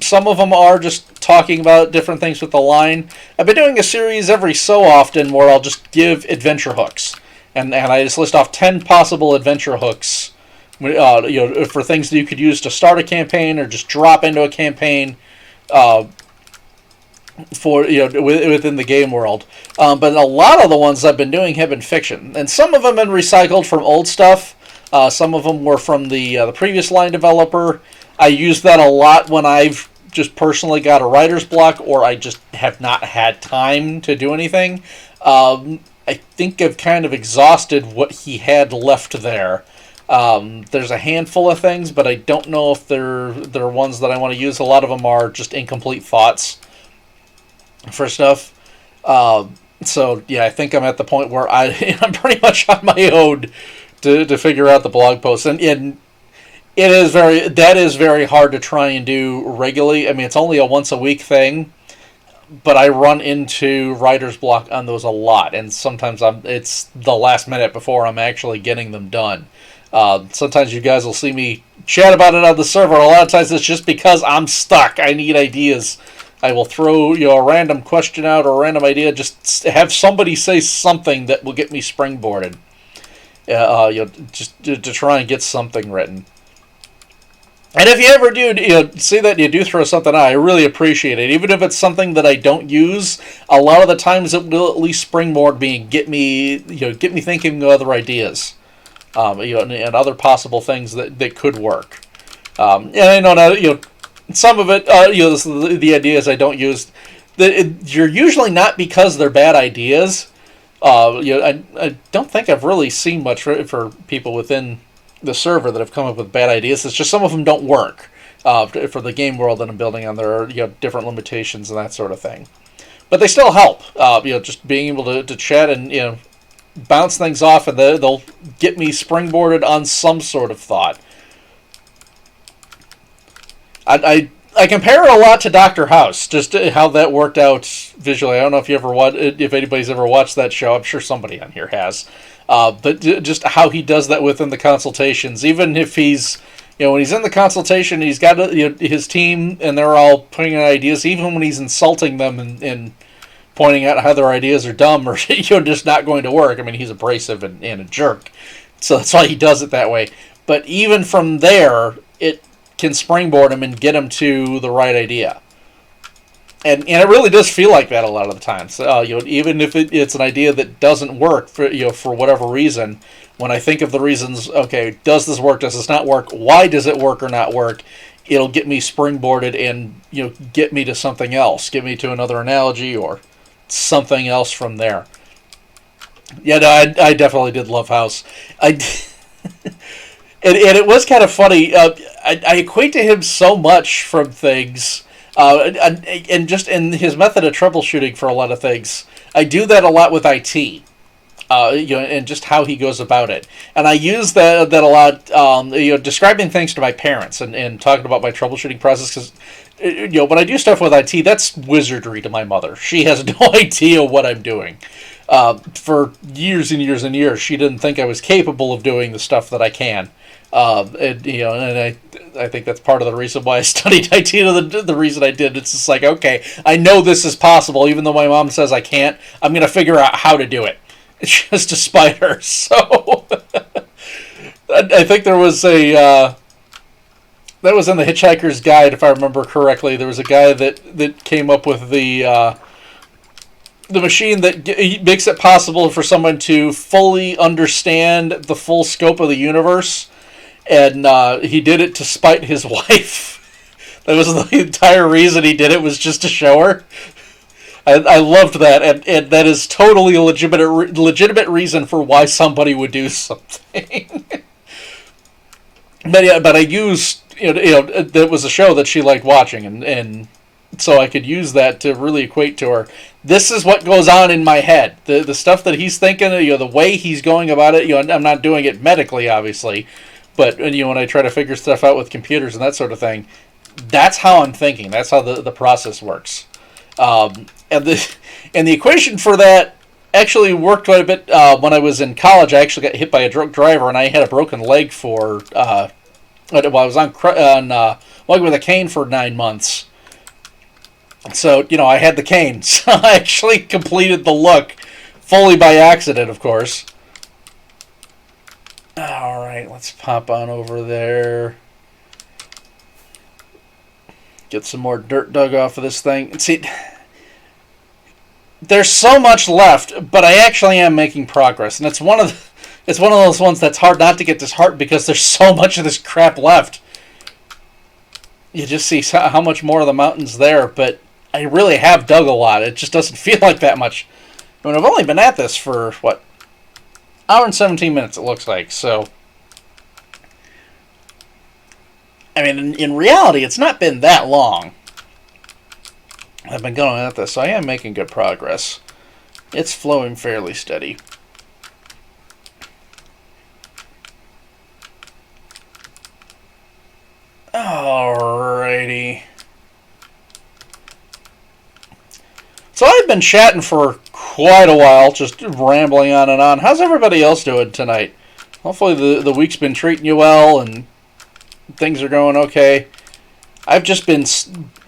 Some of them are just talking about different things with the line. I've been doing a series every so often where I'll just give adventure hooks. And I just list off 10 possible adventure hooks for things that you could use to start a campaign or just drop into a campaign for within the game world. But a lot of the ones I've been doing have been fiction. And some of them have been recycled from old stuff. Some of them were from the previous line developer. I use that a lot when I've just personally got a writer's block or I just have not had time to do anything. I think I've kind of exhausted what he had left there. There's a handful of things, but I don't know if they're ones that I want to use. A lot of them are just incomplete thoughts for stuff. So, yeah, I think I'm at the point where I'm pretty much on my own to figure out the blog posts. And that is very hard to try and do regularly. I mean, it's only a once a week thing, but I run into writer's block on those a lot, and sometimes it's the last minute before I'm actually getting them done. Sometimes you guys will see me chat about it on the server, and a lot of times it's just because I'm stuck. I need ideas. I will throw a random question out or a random idea, just have somebody say something that will get me springboarded. Just to try and get something written. And if you ever do see that you do throw something out, I really appreciate it. Even if it's something that I don't use, a lot of the times it will at least springboard me and get me thinking of other ideas, and other possible things that could work. And I know now, some of it, the ideas I don't use, you're usually not because they're bad ideas. I don't think I've really seen much for people within the server that have come up with bad ideas. It's just some of them don't work for the game world that I'm building on. There are different limitations and that sort of thing, but they still help. Just being able to chat and bounce things off, and they'll get me springboarded on some sort of thought. I compare it a lot to Dr. House, just how that worked out visually. I don't know if anybody's ever watched that show. I'm sure somebody on here has. But just how he does that within the consultations. Even if he's, when he's in the consultation, he's got his team, and they're all putting in ideas. Even when he's insulting them and pointing out how their ideas are dumb or just not going to work. I mean, he's abrasive and a jerk, so that's why he does it that way. But even from there, it can springboard him and get him to the right idea. And it really does feel like that a lot of the time. So, even if it's an idea that doesn't work for whatever reason, when I think of the reasons, okay, does this work? Does this not work? Why does it work or not work? It'll get me springboarded and get me to something else, get me to another analogy or something else from there. Yeah, no, I definitely did love House. I and it was kind of funny. I equate to him so much from things, and just in his method of troubleshooting for a lot of things. I do that a lot with IT. And just how he goes about it. And I use that a lot, describing things to my parents and talking about my troubleshooting process because, when I do stuff with IT, that's wizardry to my mother. She has no idea what I'm doing. For years and years and years, she didn't think I was capable of doing the stuff that I can. I think that's part of the reason why I studied IT. The reason I did, it's just like, okay, I know this is possible, even though my mom says I can't. I'm gonna figure out how to do it, just to spite her. So I think there was that was in the Hitchhiker's Guide, if I remember correctly. There was a guy that came up with the machine that makes it possible for someone to fully understand the full scope of the universe, and he did it to spite his wife. That was the entire reason he did it, was just to show her. I loved that, and that is totally a legitimate reason for why somebody would do something. But I used that was a show that she liked watching, and so I could use that to really equate to her. This is what goes on in my head. The stuff that he's thinking, the way he's going about it. I'm not doing it medically, obviously, but when I try to figure stuff out with computers and that sort of thing, that's how I'm thinking. That's how the process works. And the equation for that actually worked quite a bit when I was in college. I actually got hit by a drunk driver, and I had a broken leg for. I was on walking with a cane for 9 months. So, I had the cane. So I actually completed the look fully by accident, of course. Alright, let's pop on over there. Get some more dirt dug off of this thing. And see, there's so much left, but I actually am making progress. And it's one of those ones that's hard not to get disheartened because there's so much of this crap left. You just see how much more of the mountain's there, but I really have dug a lot. It just doesn't feel like that much. I mean, I've only been at this for, hour and 17 minutes, it looks like. So, I mean, in reality, it's not been that long I've been going at this, so I am making good progress. It's flowing fairly steady. Alrighty. So I've been chatting for quite a while, just rambling on and on. How's everybody else doing tonight? Hopefully the week's been treating you well and things are going okay. I've just been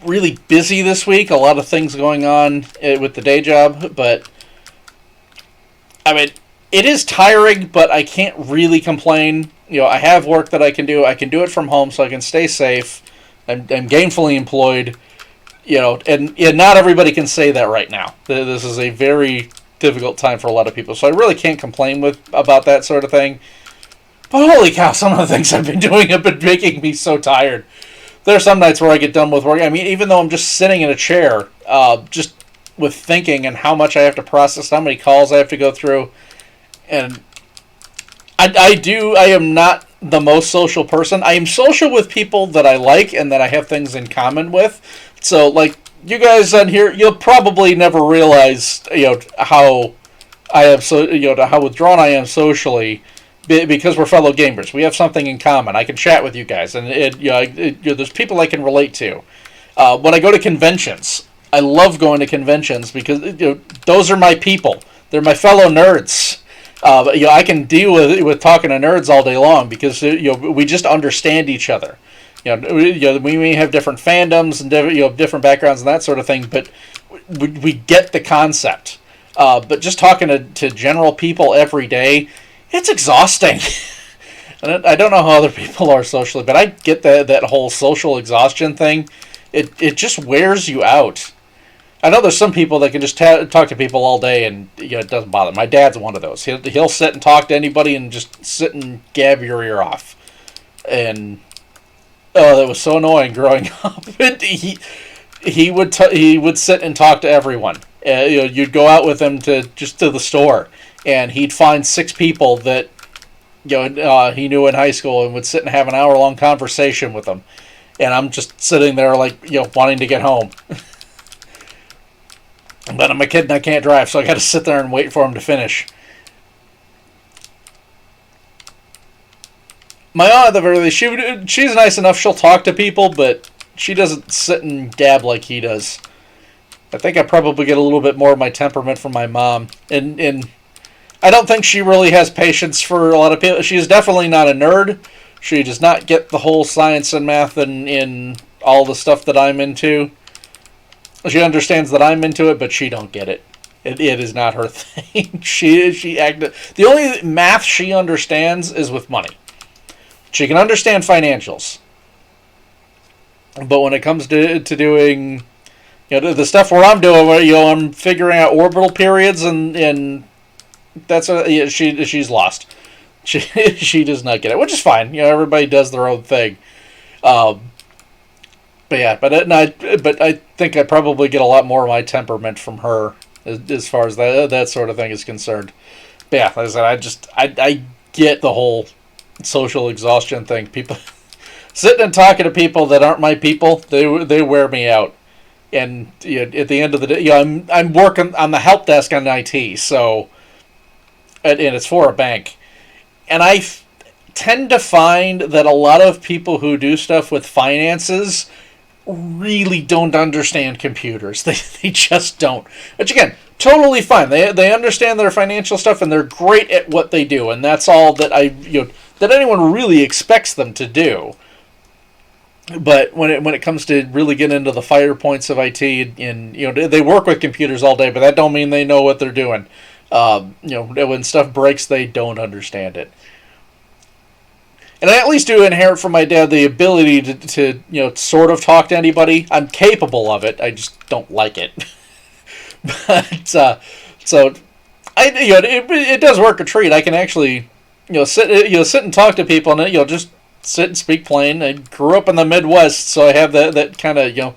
really busy this week. A lot of things going on with the day job, but I mean, it is tiring, but I can't really complain. I have work that I can do. I can do it from home, so I can stay safe. I'm gainfully employed. And not everybody can say that right now. This is a very difficult time for a lot of people, so I really can't complain about that sort of thing. But holy cow, some of the things I've been doing have been making me so tired. There are some nights where I get done with work. I mean, even though I'm just sitting in a chair, just with thinking and how much I have to process, how many calls I have to go through, and I am not the most social person. I am social with people that I like and that I have things in common with. So, like, you guys on here, you'll probably never realize, how I am how withdrawn I am socially, because we're fellow gamers. We have something in common. I can chat with you guys, and there's people I can relate to. When I go to conventions, I love going to conventions because those are my people. They're my fellow nerds. I can deal with talking to nerds all day long because we just understand each other. We may have different fandoms and different backgrounds and that sort of thing, but we get the concept. But just talking to general people every day, it's exhausting. And I don't know how other people are socially, but I get that whole social exhaustion thing. It just wears you out. I know there's some people that can just talk to people all day and it doesn't bother them. My dad's one of those. He'll sit and talk to anybody and just sit and gab your ear off. And that was so annoying growing up. he would sit and talk to everyone. You'd go out with him to the store, and he'd find 6 people that he knew in high school and would sit and have an hour-long conversation with them. And I'm just sitting there like, wanting to get home. But I'm a kid and I can't drive, so I got to sit there and wait for him to finish. My aunt, at the very least, she's nice enough. She'll talk to people, but she doesn't sit and dab like he does. I think I probably get a little bit more of my temperament from my mom. And I don't think she really has patience for a lot of people. She's definitely not a nerd. She does not get the whole science and math and in all the stuff that I'm into. She understands that I'm into it, but she don't get it. It is not her thing. The only math she understands is with money. She can understand financials. But when it comes to doing the stuff where I'm doing, where I'm figuring out orbital periods and that's she's lost. She does not get it, which is fine. Everybody does their own thing. But I think I probably get a lot more of my temperament from her as far as that sort of thing is concerned. But yeah, like I said, I get the whole social exhaustion thing. People sitting and talking to people that aren't my people, they wear me out. And at the end of the day, I'm working on the help desk on IT, so and it's for a bank, and I tend to find that a lot of people who do stuff with finances really don't understand computers. They just don't. Which again, totally fine. They understand their financial stuff and they're great at what they do, and that's all that that anyone really expects them to do. But when it comes to really getting into the finer points of IT, and they work with computers all day, but that don't mean they know what they're doing. When stuff breaks, they don't understand it. And I at least do inherit from my dad the ability to sort of talk to anybody. I'm capable of it. I just don't like it. But so it does work a treat. I can actually sit and talk to people and just sit and speak plain. I grew up in the Midwest, so I have that kind of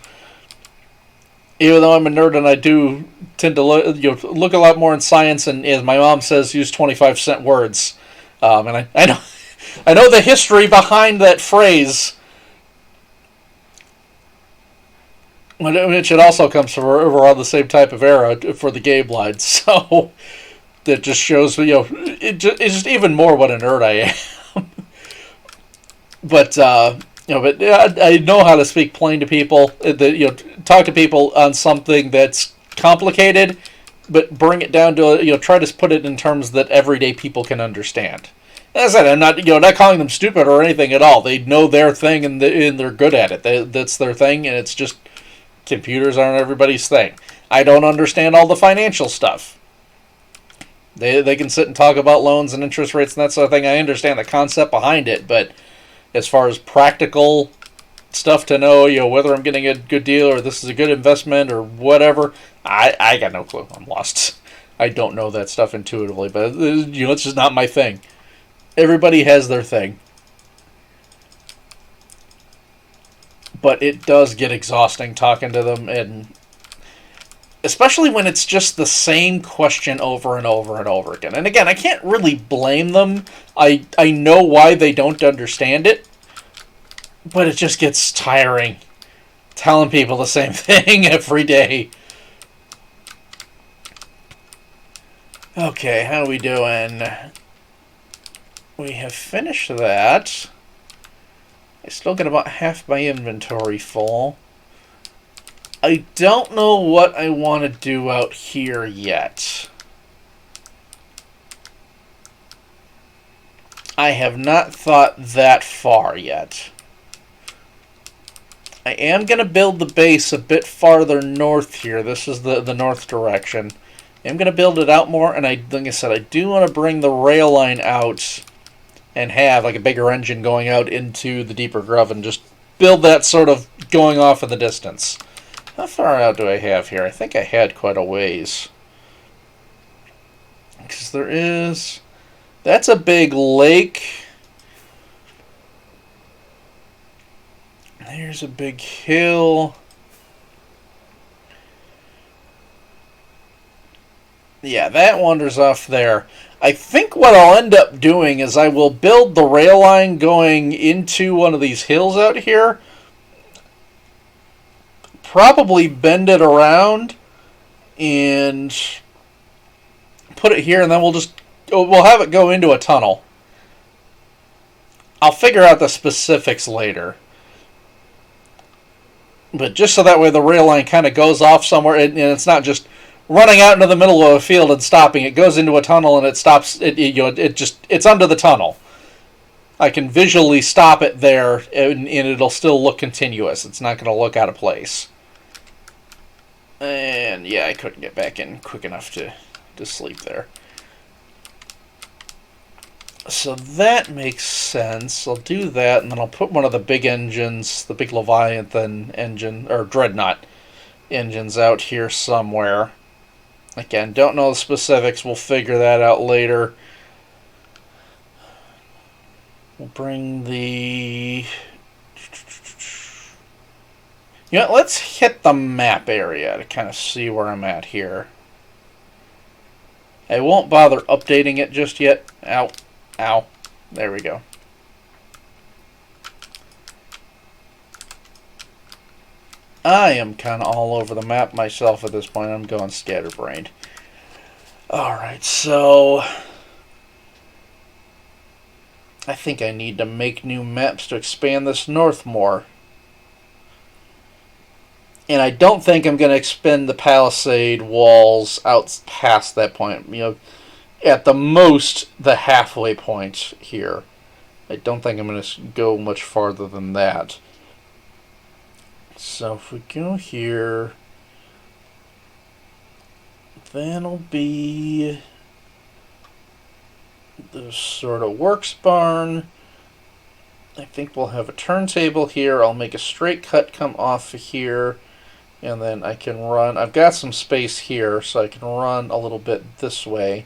even though I'm a nerd and I do tend to look a lot more in science and, as my mom says, use 25-cent words. And I know the history behind that phrase, which it also comes from around the same type of era for the game line. So that just shows it's just even more what a nerd I am. But I know how to speak plain to people. Talk to people on something that's complicated, but bring it down to try to put it in terms that everyday people can understand. As I said, I'm not calling them stupid or anything at all. They know their thing and they're good at it. That's their thing, and it's just computers aren't everybody's thing. I don't understand all the financial stuff. They can sit and talk about loans and interest rates and that sort of thing. I understand the concept behind it, but as far as practical stuff to know, whether I'm getting a good deal or this is a good investment or whatever, I got no clue. I'm lost. I don't know that stuff intuitively, but it's just not my thing. Everybody has their thing. But it does get exhausting talking to them, and especially when it's just the same question over and over and over again. And again, I can't really blame them. I know why they don't understand it, but it just gets tiring telling people the same thing every day. Okay, how are we doing? We have finished that. I still got about half my inventory full. I don't know what I want to do out here yet. I have not thought that far yet. I am going to build the base a bit farther north here. This is the north direction. I'm going to build it out more, and like I said, I do want to bring the rail line out and have like a bigger engine going out into the deeper groove and just build that sort of going off in the distance. How far out do I have here? I think I had quite a ways. Because there is... That's a big lake. There's a big hill. Yeah, that wanders off there. I think what I'll end up doing is I will build the rail line going into one of these hills out here. Probably bend it around and put it here, and then we'll have it go into a tunnel. I'll figure out the specifics later. But just so that way the rail line kind of goes off somewhere, and it's not just running out into the middle of a field and stopping. It goes into a tunnel and it stops. It's under the tunnel. I can visually stop it there, and it'll still look continuous. It's not going to look out of place. And yeah, I couldn't get back in quick enough to sleep there. So that makes sense. I'll do that, and then I'll put one of the big engines, the big Leviathan engine, or Dreadnought engines out here somewhere. Again, don't know the specifics. We'll figure that out later. We'll bring the... You know, let's hit the map area to kind of see where I'm at here. I won't bother updating it just yet. Ow. Ow. There we go. I am kind of all over the map myself at this point. I'm going scatterbrained. Alright, so... I think I need to make new maps to expand this north more. And I don't think I'm going to expand the palisade walls out past that point. You know, at the most, the halfway point here. I don't think I'm going to go much farther than that. So if we go here, that'll be the sort of works barn. I think we'll have a turntable here. I'll make a straight cut come off of here, and then I can run. I've got some space here, so I can run a little bit this way.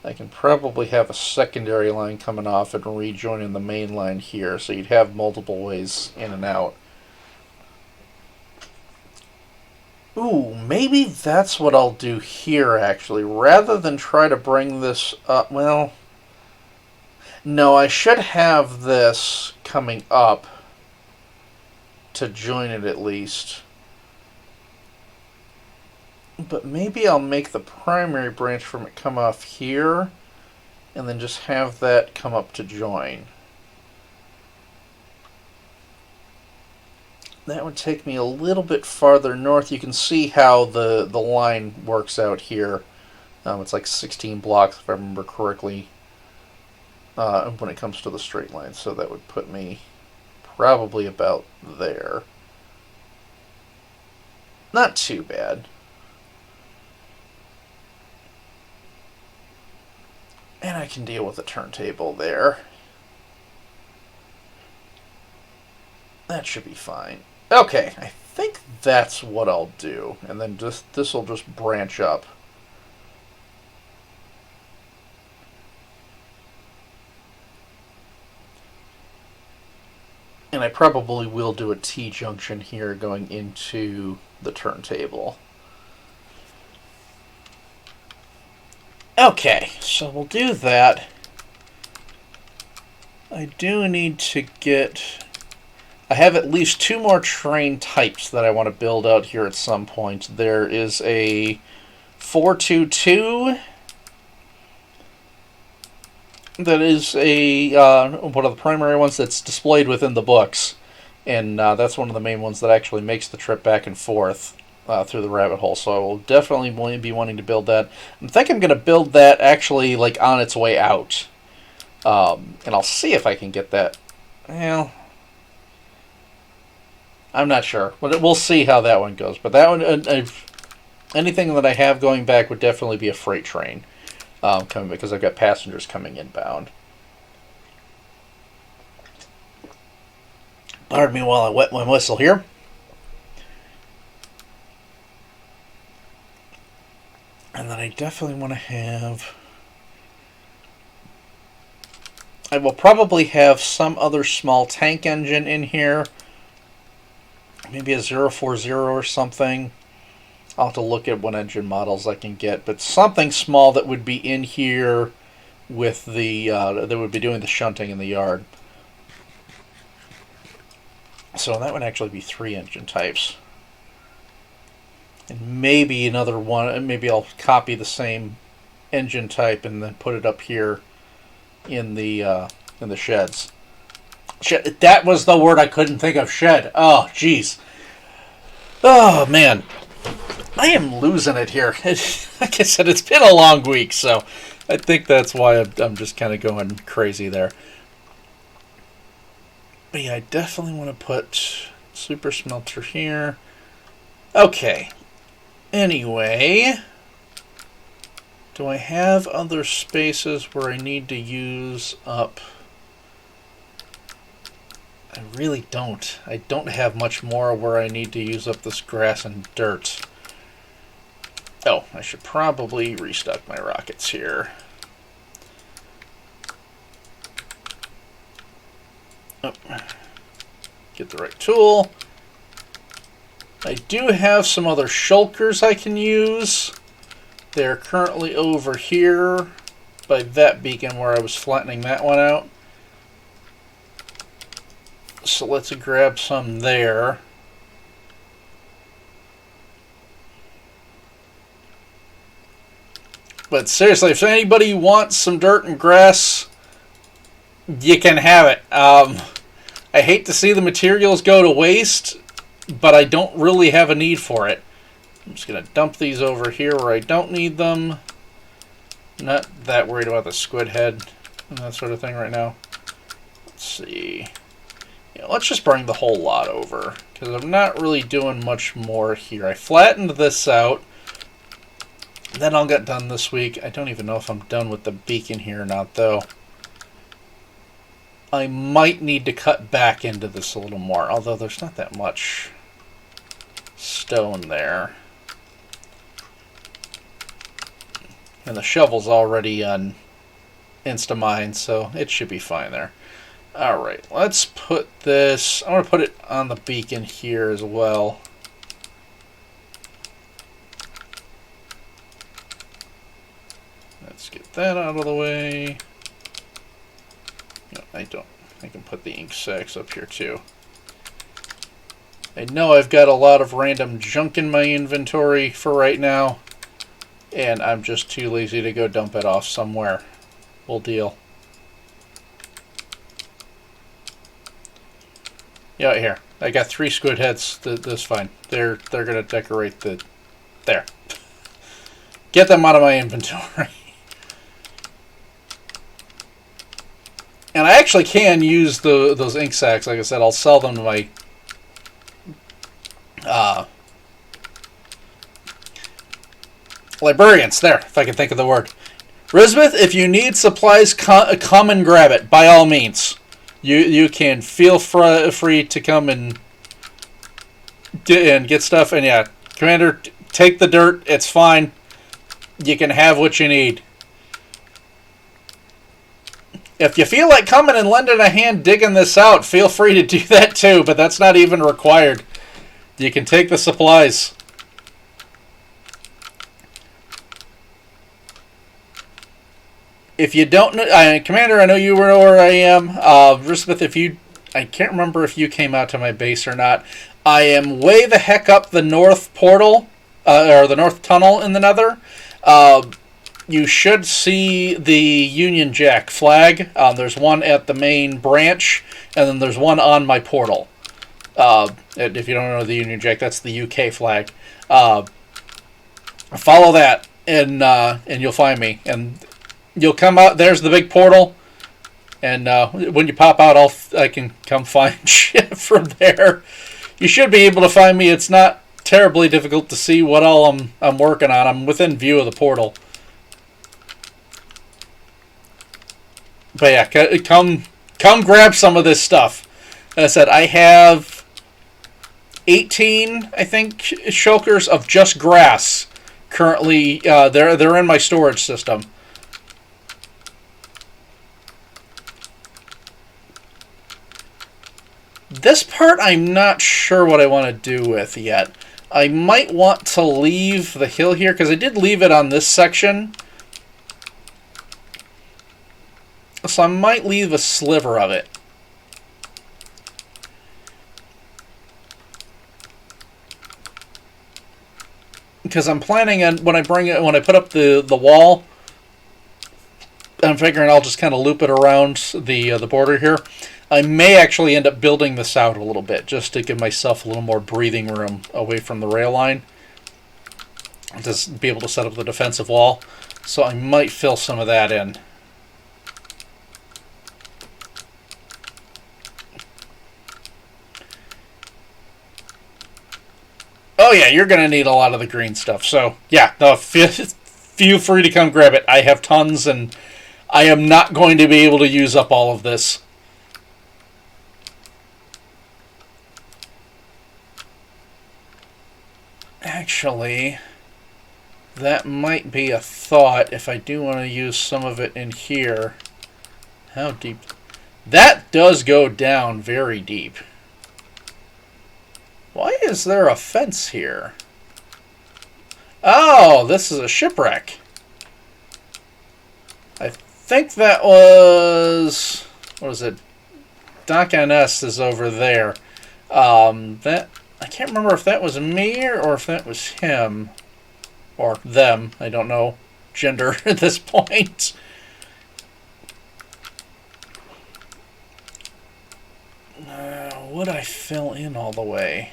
I can probably have a secondary line coming off and rejoining the main line here, so you'd have multiple ways in and out. Ooh, maybe that's what I'll do here, actually. Rather than try to bring this up, well... No, I should have this coming up to join it at least. But maybe I'll make the primary branch from it come off here, and then just have that come up to join. That would take me a little bit farther north. You can see how the line works out here. It's like 16 blocks, if I remember correctly, when it comes to the straight line. So that would put me probably about there. Not too bad. And I can deal with the turntable there. That should be fine. Okay, I think that's what I'll do. And then this will just branch up. And I probably will do a T-junction here going into the turntable. Okay, so we'll do that. I do need to get... I have at least 2 more train types that I want to build out here at some point. There is a 422 that is a one of the primary ones that's displayed within the books, and that's one of the main ones that actually makes the trip back and forth through the rabbit hole. So I will definitely be wanting to build that. I think I'm going to build that actually like on its way out, and I'll see if I can get that. Well, I'm not sure, but we'll see how that one goes. But that one, anything that I have going back would definitely be a freight train coming, because I've got passengers coming inbound. Pardon me while I wet my whistle here. And then I definitely want to have... I will probably have some other small tank engine in here. Maybe a 040 or something. I'll have to look at what engine models I can get, but something small that would be in here with the that would be doing the shunting in the yard. So that would actually be 3 engine types. And maybe another one, maybe I'll copy the same engine type and then put it up here in the sheds. That was the word I couldn't think of, shed. Oh, jeez. Oh, man. I am losing it here. Like I said, it's been a long week, so I think that's why I'm just kind of going crazy there. But yeah, I definitely want to put super smelter here. Okay. Anyway, do I have other spaces where I need to use up? I really don't. I don't have much more where I need to use up this grass and dirt. Oh, I should probably restock my rockets here. Oh. Get the right tool. I do have some other shulkers I can use. They're currently over here by that beacon where I was flattening that one out. So let's grab some there. But seriously, if anybody wants some dirt and grass, you can have it. I hate to see the materials go to waste, but I don't really have a need for it. I'm just going to dump these over here where I don't need them. Not that worried about the squid head and that sort of thing right now. Let's see. Yeah, let's just bring the whole lot over, because I'm not really doing much more here. I flattened this out. Then I'll get done this week. I don't even know if I'm done with the beacon here or not, though. I might need to cut back into this a little more, although there's not that much stone there. And the shovel's already on Instamine, so it should be fine there. Alright, let's put this... I'm going to put it on the beacon here as well. Let's get that out of the way. No, I don't. I can put the ink sacks up here too. I know I've got a lot of random junk in my inventory for right now, and I'm just too lazy to go dump it off somewhere. We'll deal. Yeah, here. I got 3 squid heads. That's fine. They're gonna decorate the... There. Get them out of my inventory. And I actually can use those ink sacks. Like I said, I'll sell them to my librarians. There, if I can think of the word. Risbeth, if you need supplies, come and grab it, by all means. You can feel free to come and get stuff. And yeah, Commander, take the dirt. It's fine. You can have what you need. If you feel like coming and lending a hand digging this out, feel free to do that too, but that's not even required. You can take the supplies. If you don't know, Commander, I know you know where I am. Risbeth, I can't remember if you came out to my base or not. I am way the heck up the north portal, or the north tunnel in the Nether. You should see the Union Jack flag. There's one at the main branch, and then there's one on my portal. If you don't know the Union Jack, that's the UK flag. Follow that, and you'll find me. And you'll come out. There's the big portal, and when you pop out, I can come find you from there. You should be able to find me. It's not terribly difficult to see what all I'm working on. I'm within view of the portal. But yeah, come grab some of this stuff. As I said, I have 18, I think, shulkers of just grass currently. They're in my storage system. This part I'm not sure what I want to do with yet. I might want to leave the hill here, because I did leave it on this section. So I might leave a sliver of it. Because I'm planning on, when I put up the wall, I'm figuring I'll just kind of loop it around the border here. I may actually end up building this out a little bit, just to give myself a little more breathing room away from the rail line, to be able to set up the defensive wall. So I might fill some of that in. Oh yeah, you're going to need a lot of the green stuff. So yeah, feel free to come grab it. I have tons, and I am not going to be able to use up all of this. Actually, that might be a thought if I do want to use some of it in here. How deep? That does go down very deep. Why is there a fence here? Oh, this is a shipwreck. I think that was... What was it? Dock NS is over there. That... I can't remember if that was me or if that was him. Or them. I don't know gender at this point. Would I fill in all the way?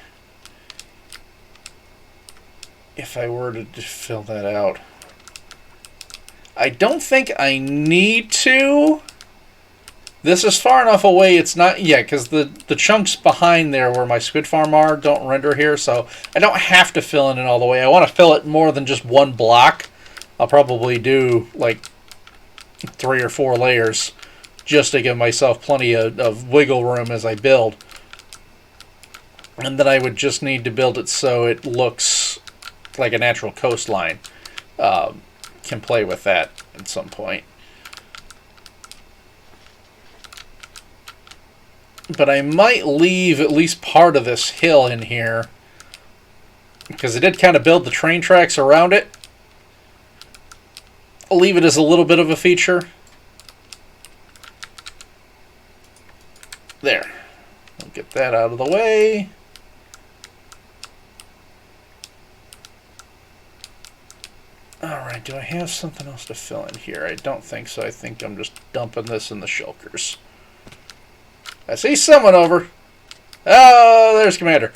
If I were to fill that out. I don't think I need to. This is far enough away, it's not... Yeah, because the chunks behind there where my squid farm are don't render here, so I don't have to fill in it all the way. I want to fill it more than just one block. I'll probably do, like, 3 or 4 layers just to give myself plenty of wiggle room as I build. And then I would just need to build it so it looks like a natural coastline. Can play with that at some point. But I might leave at least part of this hill in here, because I did kind of build the train tracks around it. I'll leave it as a little bit of a feature. There. I'll get that out of the way. Alright, do I have something else to fill in here? I don't think so. I think I'm just dumping this in the shulkers. I see someone over. Oh, there's Commander.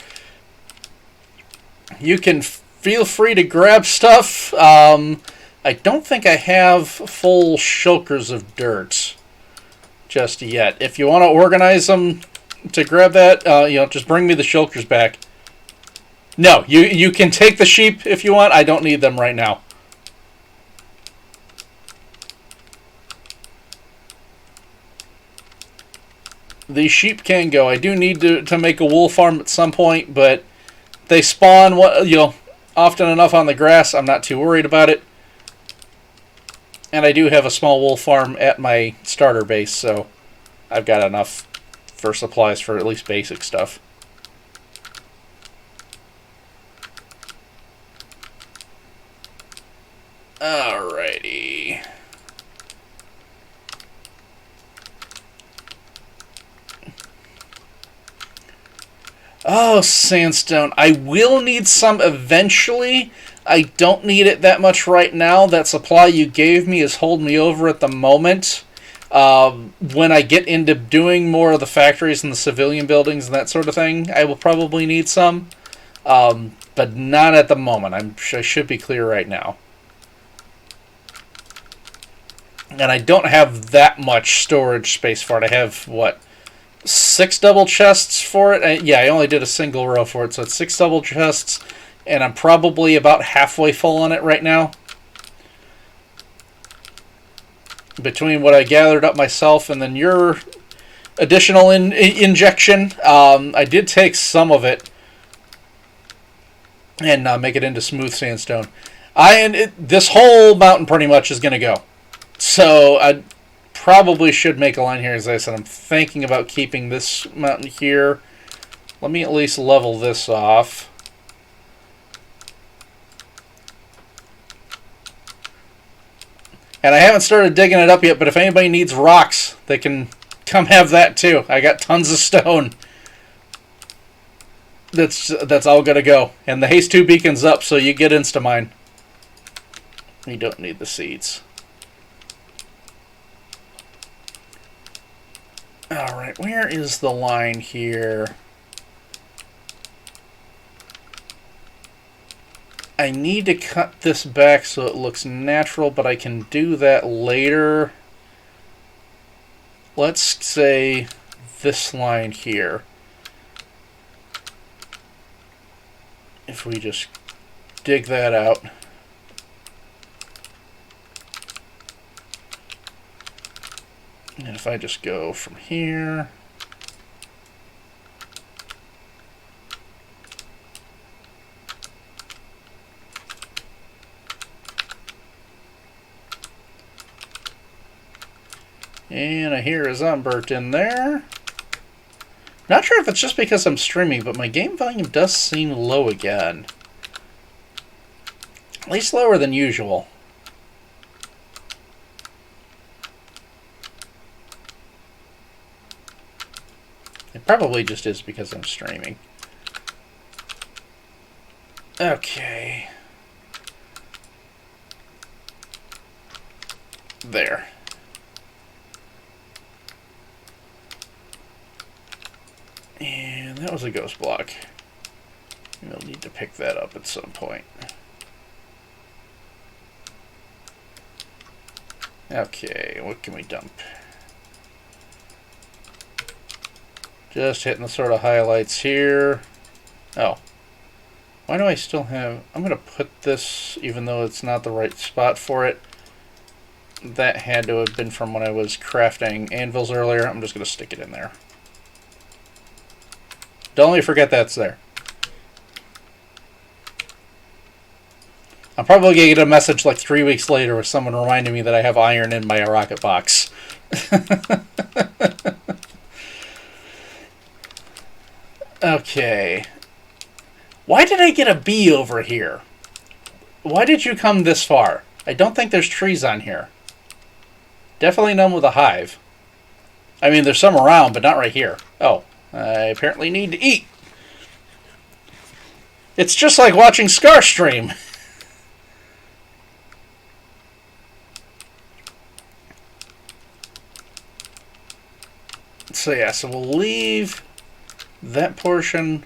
You can feel free to grab stuff. I don't think I have full shulkers of dirt just yet. If you want to organize them to grab that, just bring me the shulkers back. No, you can take the sheep if you want. I don't need them right now. The sheep can go. I do need to make a wool farm at some point, but they spawn often enough on the grass. I'm not too worried about it. And I do have a small wool farm at my starter base, so I've got enough for supplies for at least basic stuff. Alrighty. Oh, sandstone. I will need some eventually. I don't need it that much right now. That supply you gave me is holding me over at the moment. When I get into doing more of the factories and the civilian buildings and that sort of thing, I will probably need some. But not at the moment. I should be clear right now. And I don't have that much storage space for it. I have, 6 double chests for it? Yeah, I only did a single row for it, so it's 6 double chests, and I'm probably about halfway full on it right now. Between what I gathered up myself and then your additional injection, I did take some of it and make it into smooth sandstone. This whole mountain pretty much is going to go. So I probably should make a line here. As I said, I'm thinking about keeping this mountain here. Let me at least level this off. And I haven't started digging it up yet, but if anybody needs rocks, they can come have that too. I got tons of stone. That's all gonna go. And the haste 2 beacon's up, so you get insta-mine. You don't need the seeds. Alright, where is the line here? I need to cut this back so it looks natural, but I can do that later. Let's say this line here. If we just dig that out. And if I just go from here. And I hear a Zombert in there. Not sure if it's just because I'm streaming, but my game volume does seem low again. At least lower than usual. It probably just is because I'm streaming. Okay. There. And that was a ghost block. We'll need to pick that up at some point. Okay, what can we dump? Just hitting the sort of highlights here. Oh. Why do I still have... I'm going to put this, even though it's not the right spot for it. That had to have been from when I was crafting anvils earlier. I'm just going to stick it in there. Don't let me forget that's there. I'm probably going to get a message like 3 weeks later with someone reminding me that I have iron in my rocket box. Okay. Why did I get a bee over here? Why did you come this far? I don't think there's trees on here. Definitely none with a hive. I mean, there's some around, but not right here. Oh, I apparently need to eat. It's just like watching Scar stream. So yeah, so we'll leave that portion,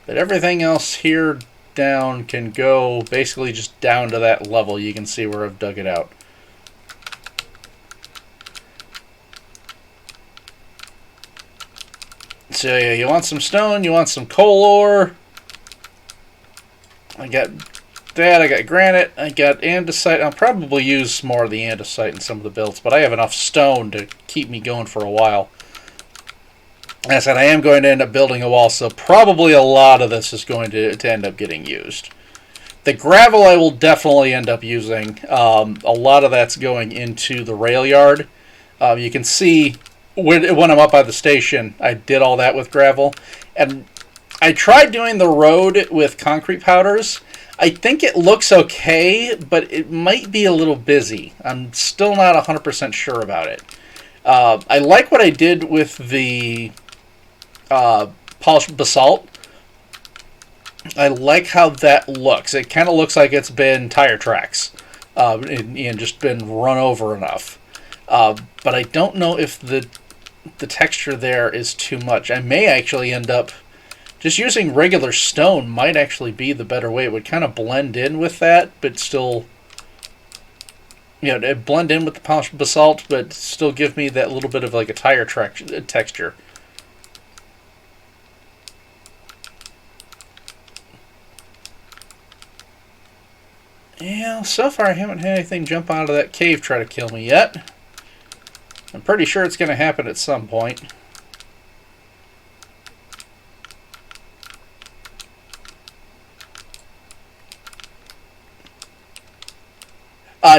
but everything else here down can go basically just down to that level. You can see where I've dug it out. So yeah, you want some stone, you want some coal ore. I got that, I got granite, I got andesite. I'll probably use more of the andesite in some of the builds, but I have enough stone to keep me going for a while. As I said, I am going to end up building a wall, so probably a lot of this is going to end up getting used. The gravel I will definitely end up using. A lot of that's going into the rail yard. You can see when I'm up by the station, I did all that with gravel. And I tried doing the road with concrete powders. I think it looks okay, but it might be a little busy. I'm still not 100% sure about it. I like what I did with the polished basalt. I like how that looks. It kind of looks like it's been tire tracks and just been run over enough. But I don't know if the texture there is too much. I may actually end up just using regular stone. Might actually be the better way. It would kind of blend in with that, but still, you know, it'd blend in with the polished basalt, but still give me that little bit of like a tire track texture. Yeah, so far I haven't had anything jump out of that cave try to kill me yet. I'm pretty sure it's going to happen at some point.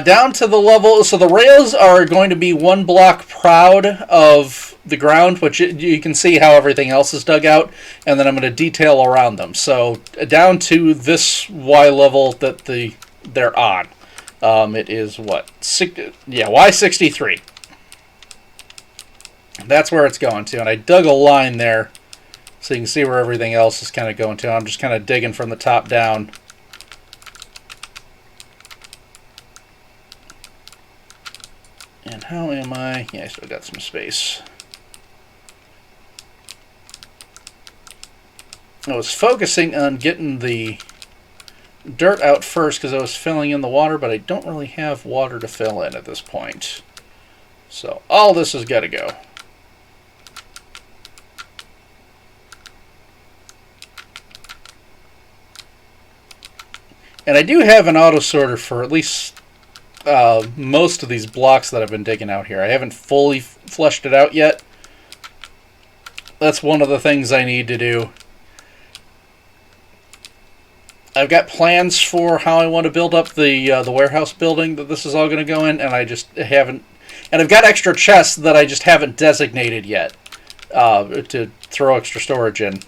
Down to the level, so the rails are going to be 1 block proud of the ground, which you can see how everything else is dug out, and then I'm going to detail around them. So down to this Y level that they're on. It is what? Y63. That's where it's going to. And I dug a line there so you can see where everything else is kind of going to. I'm just kind of digging from the top down. And how am I? Yeah, I still got some space. I was focusing on getting the dirt out first because I was filling in the water, but I don't really have water to fill in at this point. So all this has got to go. And I do have an auto sorter for at least most of these blocks that I've been digging out here. I haven't fully fleshed it out yet. That's one of the things I need to do. I've got plans for how I want to build up the warehouse building that this is all going to go in, and I just haven't. And I've got extra chests that I just haven't designated yet to throw extra storage in.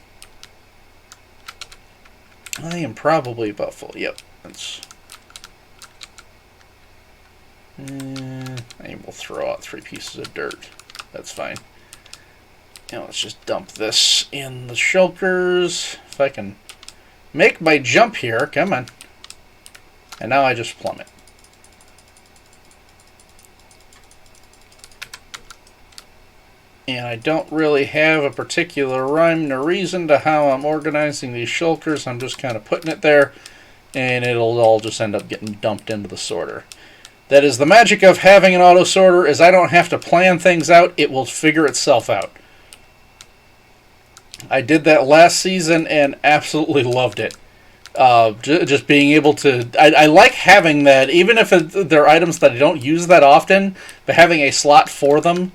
I am probably about full. Yep, that's. I will throw out 3 pieces of dirt. That's fine. Now let's just dump this in the shulkers. If I can make my jump here, come on. And now I just plummet. And I don't really have a particular rhyme or reason to how I'm organizing these shulkers. I'm just kind of putting it there, and it'll all just end up getting dumped into the sorter. That is the magic of having an auto sorter, is I don't have to plan things out. It will figure itself out. I did that last season and absolutely loved it. Just being able to... I like having that, even if they're items that I don't use that often, but having a slot for them,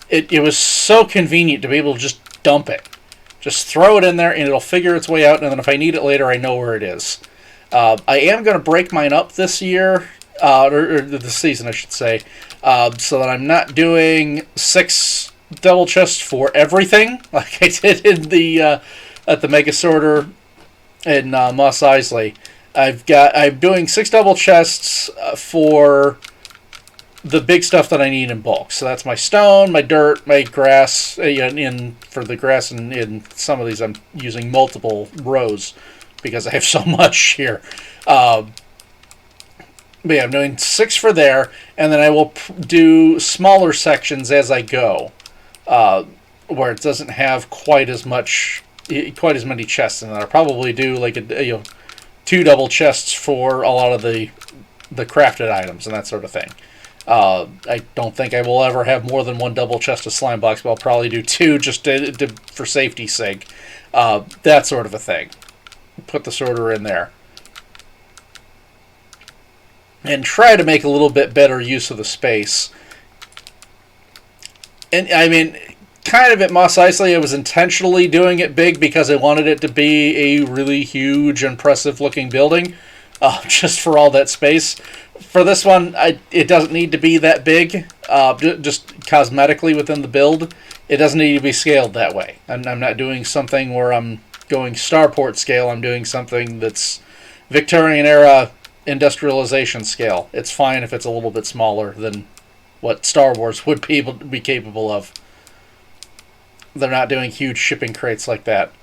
it was so convenient to be able to just dump it. Just throw it in there and it'll figure its way out, and then if I need it later, I know where it is. I am going to break mine up this year, or this season, I should say, so that I'm not doing 6 double chests for everything like I did in the at the Mega Sorter in Mos Eisley. I'm doing 6 double chests for the big stuff that I need in bulk. So that's my stone, my dirt, my grass. For the grass and in some of these, I'm using multiple rows because I have so much here. But yeah, I'm doing 6 for there, and then I will do smaller sections as I go, where it doesn't have quite as many chests in it. I'll probably do like 2 double chests for a lot of the crafted items and that sort of thing. I don't think I will ever have more than 1 double chest of slime blocks, but I'll probably do 2 just for safety's sake. That sort of a thing. Put the sorter in there. And try to make a little bit better use of the space. And I mean, kind of at Mos Eisley, I was intentionally doing it big because I wanted it to be a really huge, impressive looking building, just for all that space. For this one, it doesn't need to be that big, just cosmetically within the build. It doesn't need to be scaled that way. I'm not doing something where I'm going starport scale. I'm doing something that's Victorian era industrialization scale. It's fine if it's a little bit smaller than what Star Wars would be capable of. They're not doing huge shipping crates like that.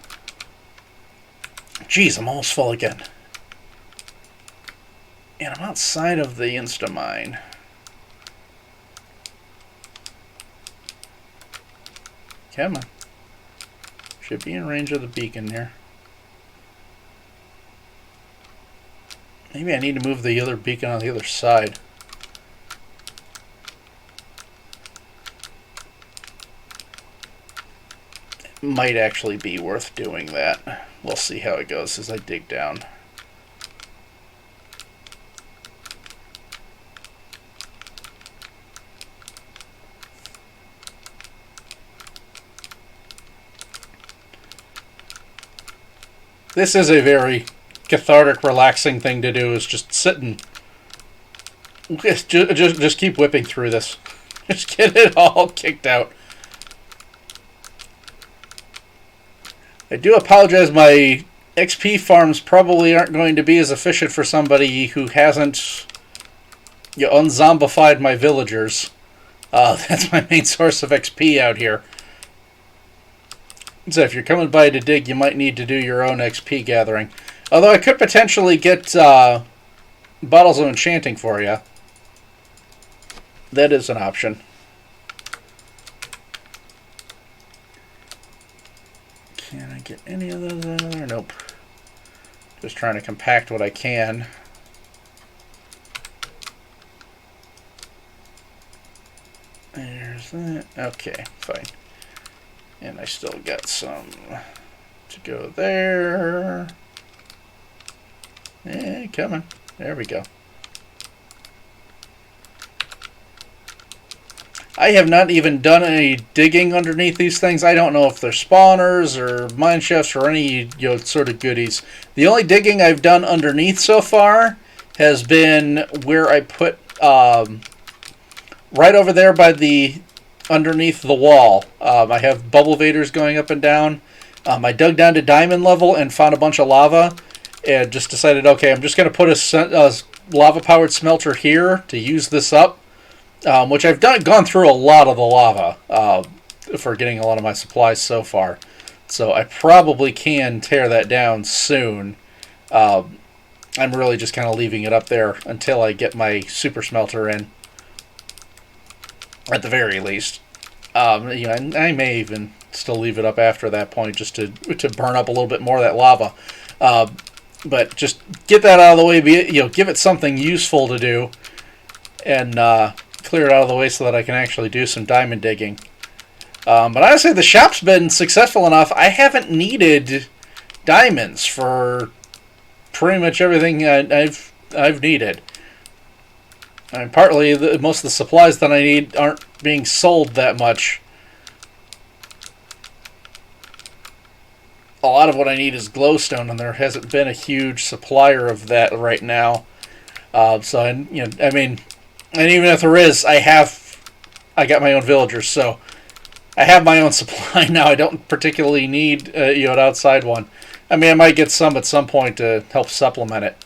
Jeez, I'm almost full again. And I'm outside of the Instamine. Come on. Should be in range of the beacon there. Maybe I need to move the other beacon on the other side. It might actually be worth doing that. We'll see how it goes as I dig down. This is a very cathartic, relaxing thing to do, is just sit and just keep whipping through this. Just get it all kicked out. I do apologize, my XP farms probably aren't going to be as efficient for somebody who hasn't You unzombified my villagers. That's my main source of XP out here. So if you're coming by to dig, you might need to do your own XP gathering. Although I could potentially get bottles of enchanting for you. That is an option. Can I get any of those out of there? Nope. Just trying to compact what I can. There's that. Okay, fine. And I still got some to go there. Coming. There we go. I have not even done any digging underneath these things. I don't know if they're spawners or mine shafts or any sort of goodies. The only digging I've done underneath so far has been where I put right over there by the underneath the wall. I have bubble vaders going up and down. I dug down to diamond level and found a bunch of lava, and just decided, okay, I'm just going to put a lava-powered smelter here to use this up. Which I've gone through a lot of the lava for getting a lot of my supplies so far. So I probably can tear that down soon. I'm really just kind of leaving it up there until I get my super smelter in, at the very least. I may even still leave it up after that point just to burn up a little bit more of that lava. But just get that out of the way. Give it something useful to do, and clear it out of the way so that I can actually do some diamond digging. But honestly, the shop's been successful enough. I haven't needed diamonds for pretty much everything I've needed. I mean, partly most of the supplies that I need aren't being sold that much. A lot of what I need is glowstone, and there hasn't been a huge supplier of that right now. And even if there is, I got my own villagers, so I have my own supply now. I don't particularly need an outside one. I mean, I might get some at some point to help supplement it.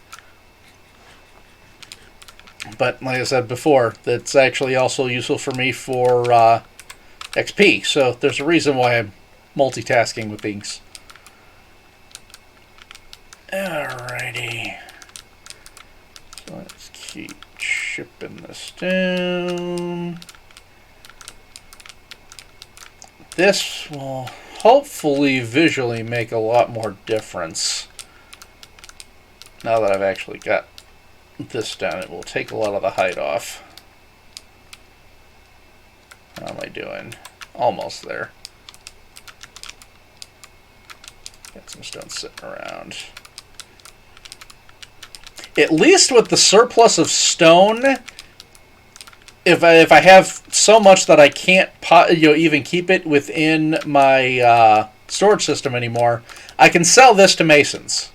But like I said before, that's actually also useful for me for XP. So there's a reason why I'm multitasking with things. Alrighty. So let's keep shipping this down. This will hopefully visually make a lot more difference. Now that I've actually got this down, it will take a lot of the height off. How am I doing? Almost there. Got some stone sitting around. At least with the surplus of stone, if I have so much that I can't even keep it within my storage system anymore, I can sell this to masons.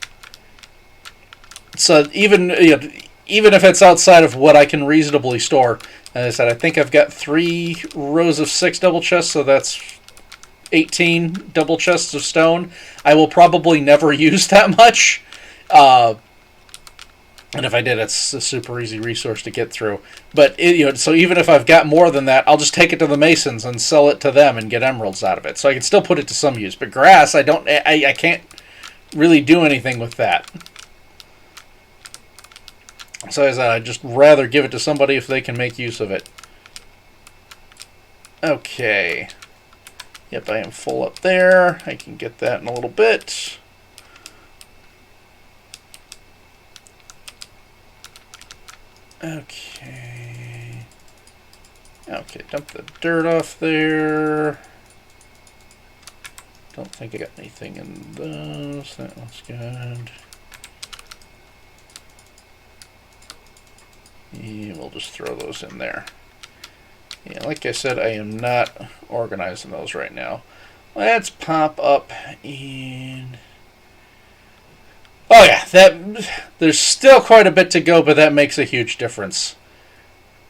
So even if it's outside of what I can reasonably store, as I said, I think I've got 3 rows of 6 double chests, so that's 18 double chests of stone. I will probably never use that much. And if I did, it's a super easy resource to get through. But so even if I've got more than that, I'll just take it to the masons and sell it to them and get emeralds out of it. So I can still put it to some use. But grass, I can't really do anything with that. So as I said, I'd just rather give it to somebody if they can make use of it. Okay. Yep, I am full up there. I can get that in a little bit. Okay. Okay, dump the dirt off there. Don't think I got anything in those. That one's good. Yeah, we'll just throw those in there. Yeah, like I said, I am not organizing those right now. Let's pop up in... Oh yeah, there's still quite a bit to go, but that makes a huge difference.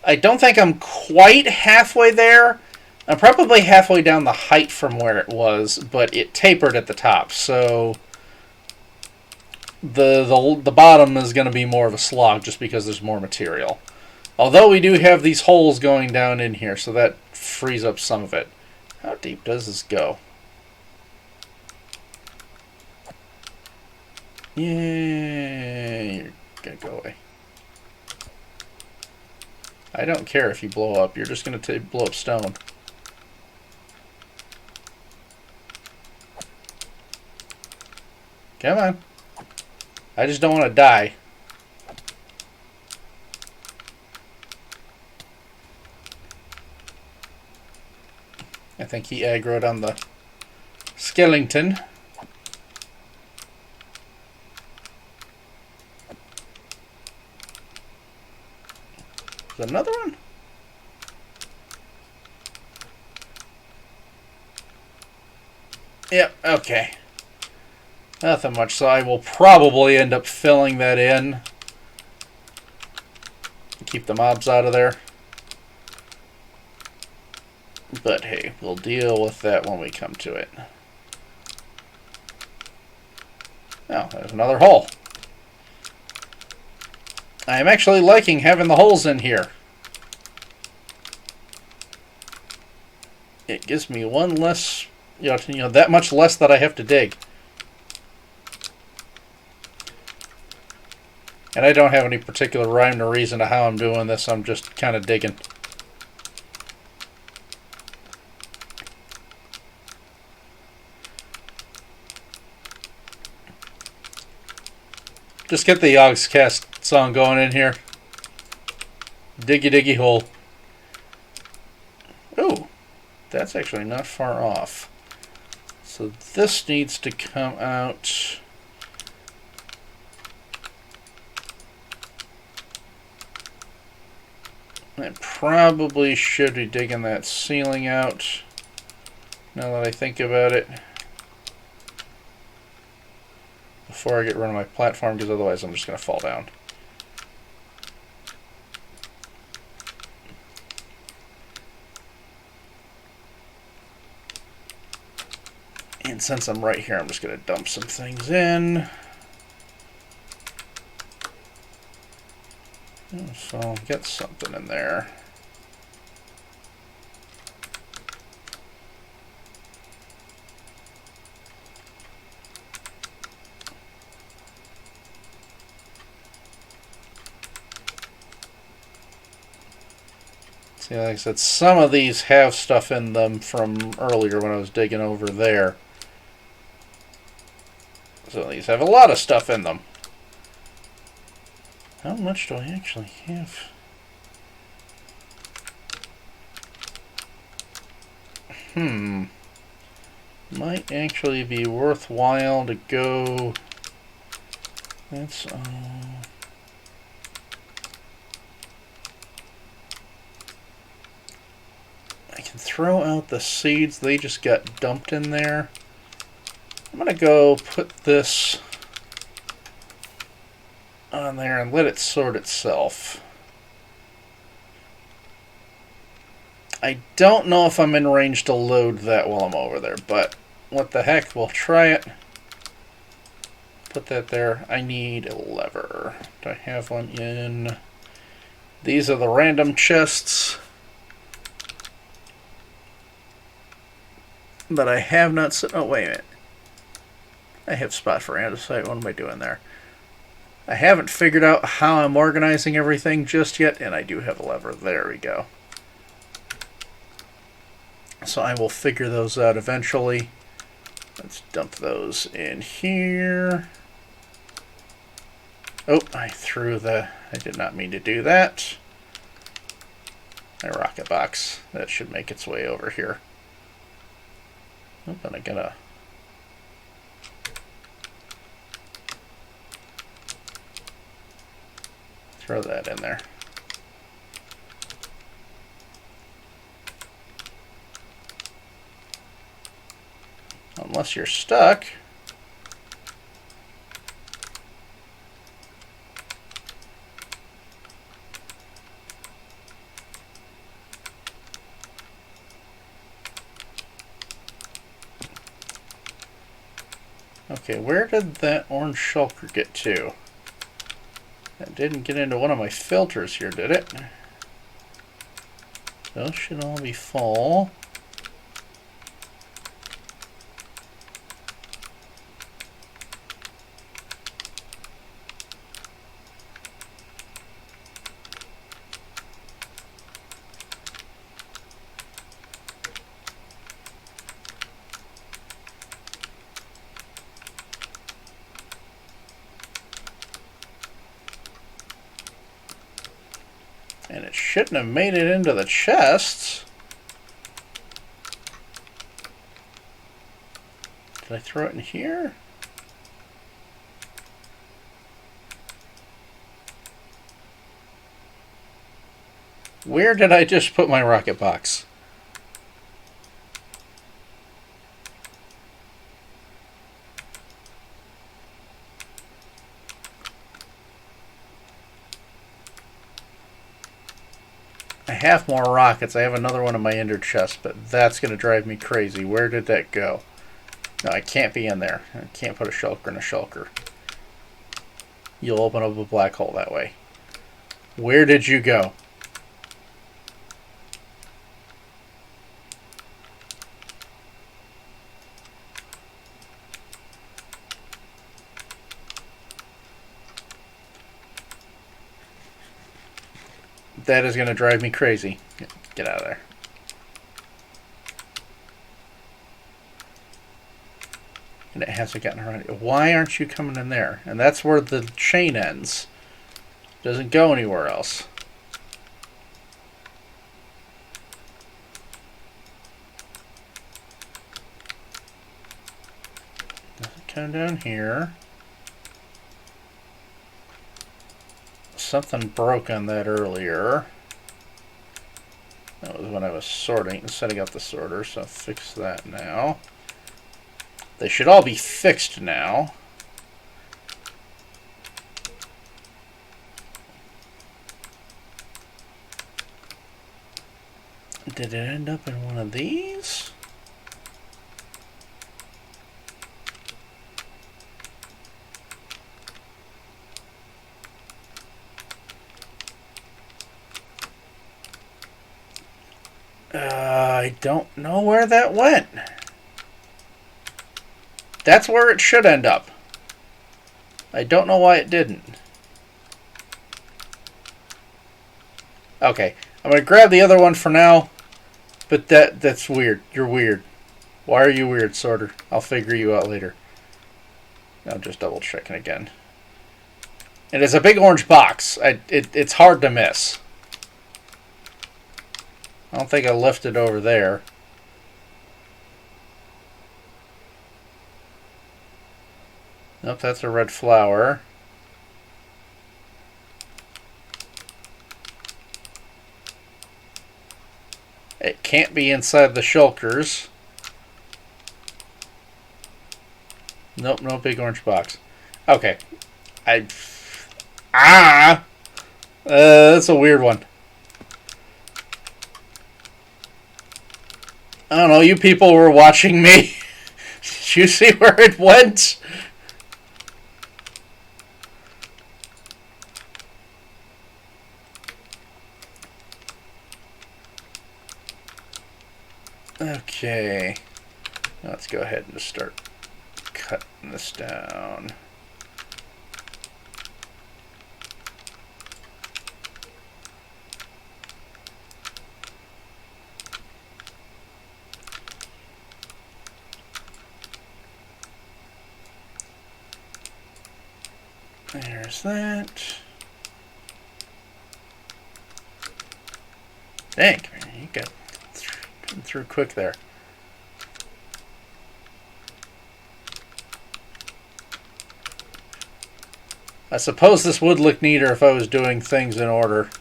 I don't think I'm quite halfway there. I'm probably halfway down the height from where it was, but it tapered at the top, so the bottom is going to be more of a slog just because there's more material. Although we do have these holes going down in here, so that frees up some of it. How deep does this go? Yeah, you're gonna go away. I don't care if you blow up. You're just gonna blow up stone. Come on. I just don't want to die. I think he aggroed on the skeleton. Is another one? Yep, okay. Nothing much, so I will probably end up filling that in. Keep the mobs out of there. But hey, we'll deal with that when we come to it. Oh, there's another hole. I am actually liking having the holes in here. It gives me one less, you know, that much less that I have to dig. And I don't have any particular rhyme or reason to how I'm doing this. I'm just kind of digging. Just get the Yogscast song going in here. Diggy diggy hole. Oh, that's actually not far off. So this needs to come out. I probably should be digging that ceiling out, now that I think about it, before I get rid of my platform, because otherwise I'm just going to fall down. And since I'm right here, I'm just going to dump some things in. So I'll get something in there. See, like I said, some of these have stuff in them from earlier when I was digging over there. So these have a lot of stuff in them. How much do I actually have? Might actually be worthwhile to go. That's I can throw out the seeds. They just got dumped in there. I'm gonna go put this on there and let it sort itself. I don't know if I'm in range to load that while I'm over there, but what the heck, we'll try it. Put that there. I need a lever. Do I have one in? These are the random chests that I have not. Oh, wait a minute. I have spot for andesite. What am I doing there? I haven't figured out how I'm organizing everything just yet, and I do have a lever. There we go. So I will figure those out eventually. Let's dump those in here. Oh, I threw the... I did not mean to do that. My rocket box. That should make its way over here. Oh, and I'm gonna... throw that in there. Unless you're stuck. Okay, where did that orange shulker get to? That didn't get into one of my filters here, did it? Those should all be full. And it shouldn't have made it into the chests. Did I throw it in here? Where did I just put my rocket box? I have more rockets. I have another one in my ender chest, but that's going to drive me crazy. Where did that go? No, I can't be in there. I can't put a shulker in a shulker. You'll open up a black hole that way. Where did you go? That is going to drive me crazy. Get out of there. And it hasn't gotten around. Why aren't you coming in there? And that's where the chain ends. Doesn't go anywhere else. Doesn't come down here. Something broke on that earlier. That was when I was sorting and setting up the sorter, so I'll fix that now. They should all be fixed now. Did it end up in one of these? I don't know where that went. That's where it should end up. I don't know why it didn't. Okay, I'm going to grab the other one for now. But that's weird. You're weird. Why are you weird, sorter? I'll figure you out later. I'm just double checking again. And it's a big orange box. It's hard to miss. I don't think I left it over there. Nope, that's a red flower. It can't be inside the shulkers. Nope, no big orange box. Okay. That's a weird one. I don't know, you people were watching me. Did you see where it went? Okay. Let's go ahead and just start cutting this down. There's that. Dang, you got through quick there. I suppose this would look neater if I was doing things in order.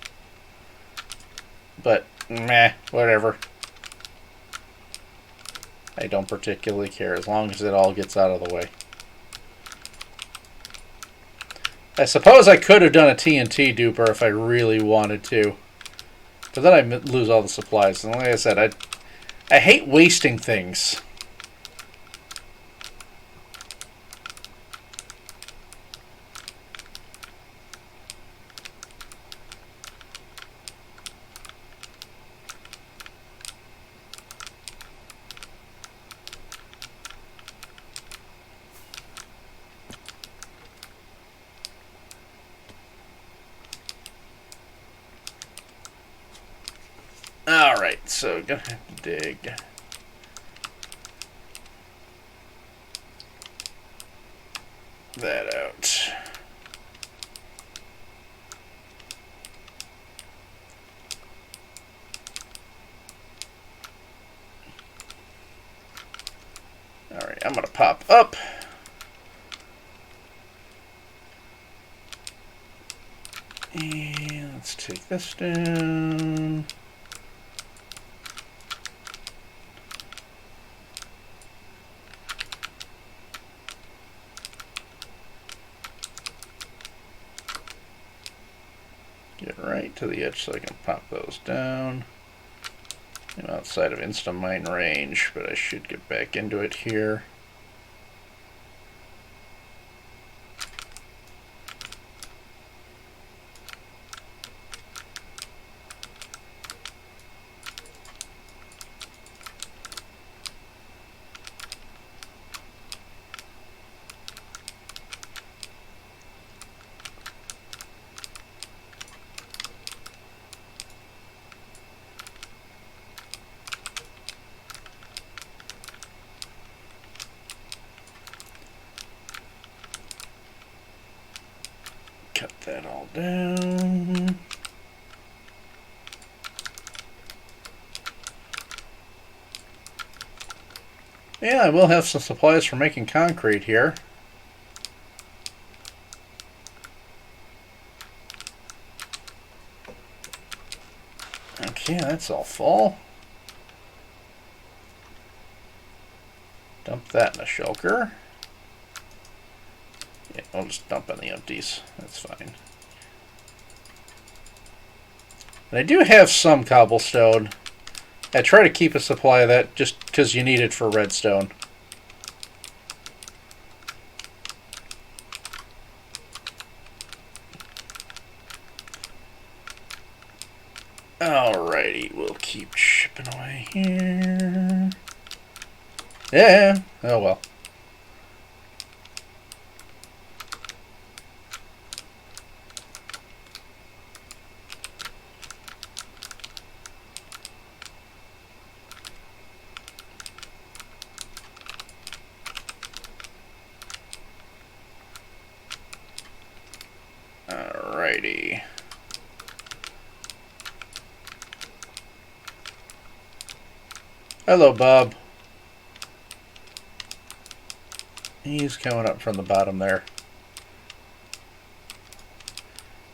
But, meh, whatever. I don't particularly care as long as it all gets out of the way. I suppose I could have done a TNT duper if I really wanted to. But then I'd lose all the supplies. And like I said, I hate wasting things. Alright, so gonna have to dig that out. Alright, I'm gonna pop up. And let's take this down. Get right to the edge so I can pop those down. I'm outside of Insta-Mine range, but I should get back into it here. Cut that all down. Yeah, I will have some supplies for making concrete here. Okay, that's all full. Dump that in a shulker. Yeah, I'll just dump in the empties. That's fine. And I do have some cobblestone. I try to keep a supply of that just because you need it for redstone. Alrighty, we'll keep chipping away here. Yeah, oh well. Alrighty. Hello, Bob. He's coming up from the bottom there.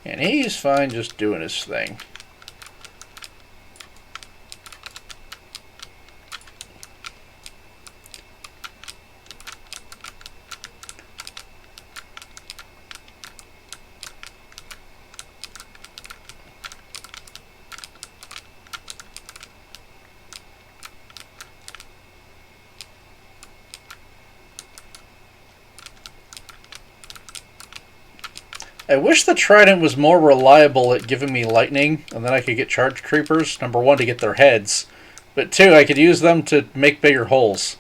And he's fine just doing his thing. I wish the trident was more reliable at giving me lightning, and then I could get charge creepers. Number one, to get their heads, but two, I could use them to make bigger holes.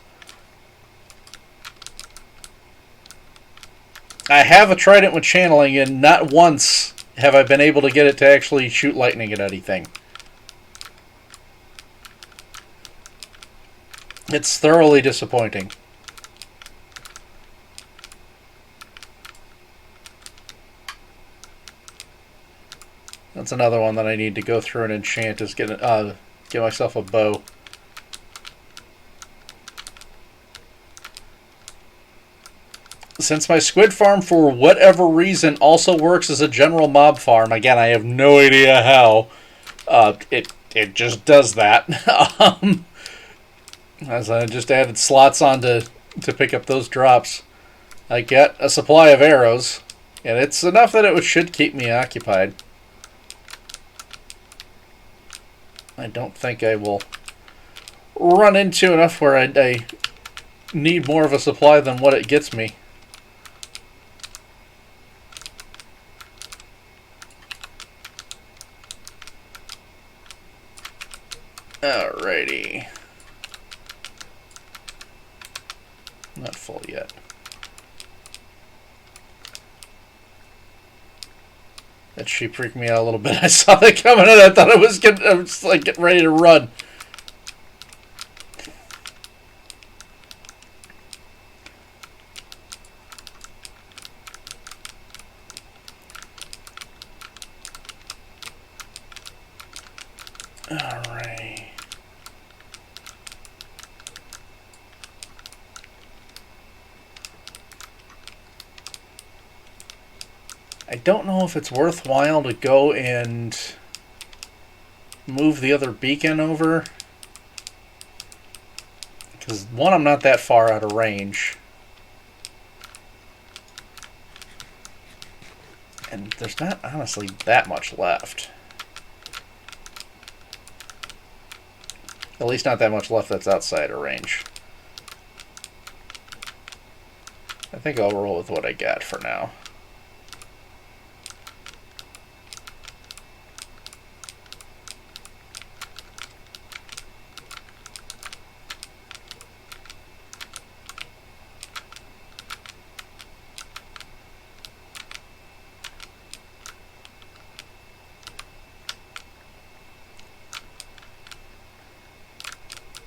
I have a trident with channeling, and not once have I been able to get it to actually shoot lightning at anything. It's thoroughly disappointing. That's another one that I need to go through and enchant, is get myself a bow. Since my squid farm, for whatever reason, also works as a general mob farm, again, I have no idea how, it just does that. As I just added slots on to pick up those drops. I get a supply of arrows, and it's enough that it should keep me occupied. I don't think I will run into enough where I need more of a supply than what it gets me. Alrighty. Not full yet. That sheep freaked me out a little bit. I saw that coming and I thought I was like getting ready to run. Alright. I don't know if it's worthwhile to go and move the other beacon over. Because, one, I'm not that far out of range. And there's not, honestly, that much left. At least not that much left that's outside of range. I think I'll roll with what I got for now.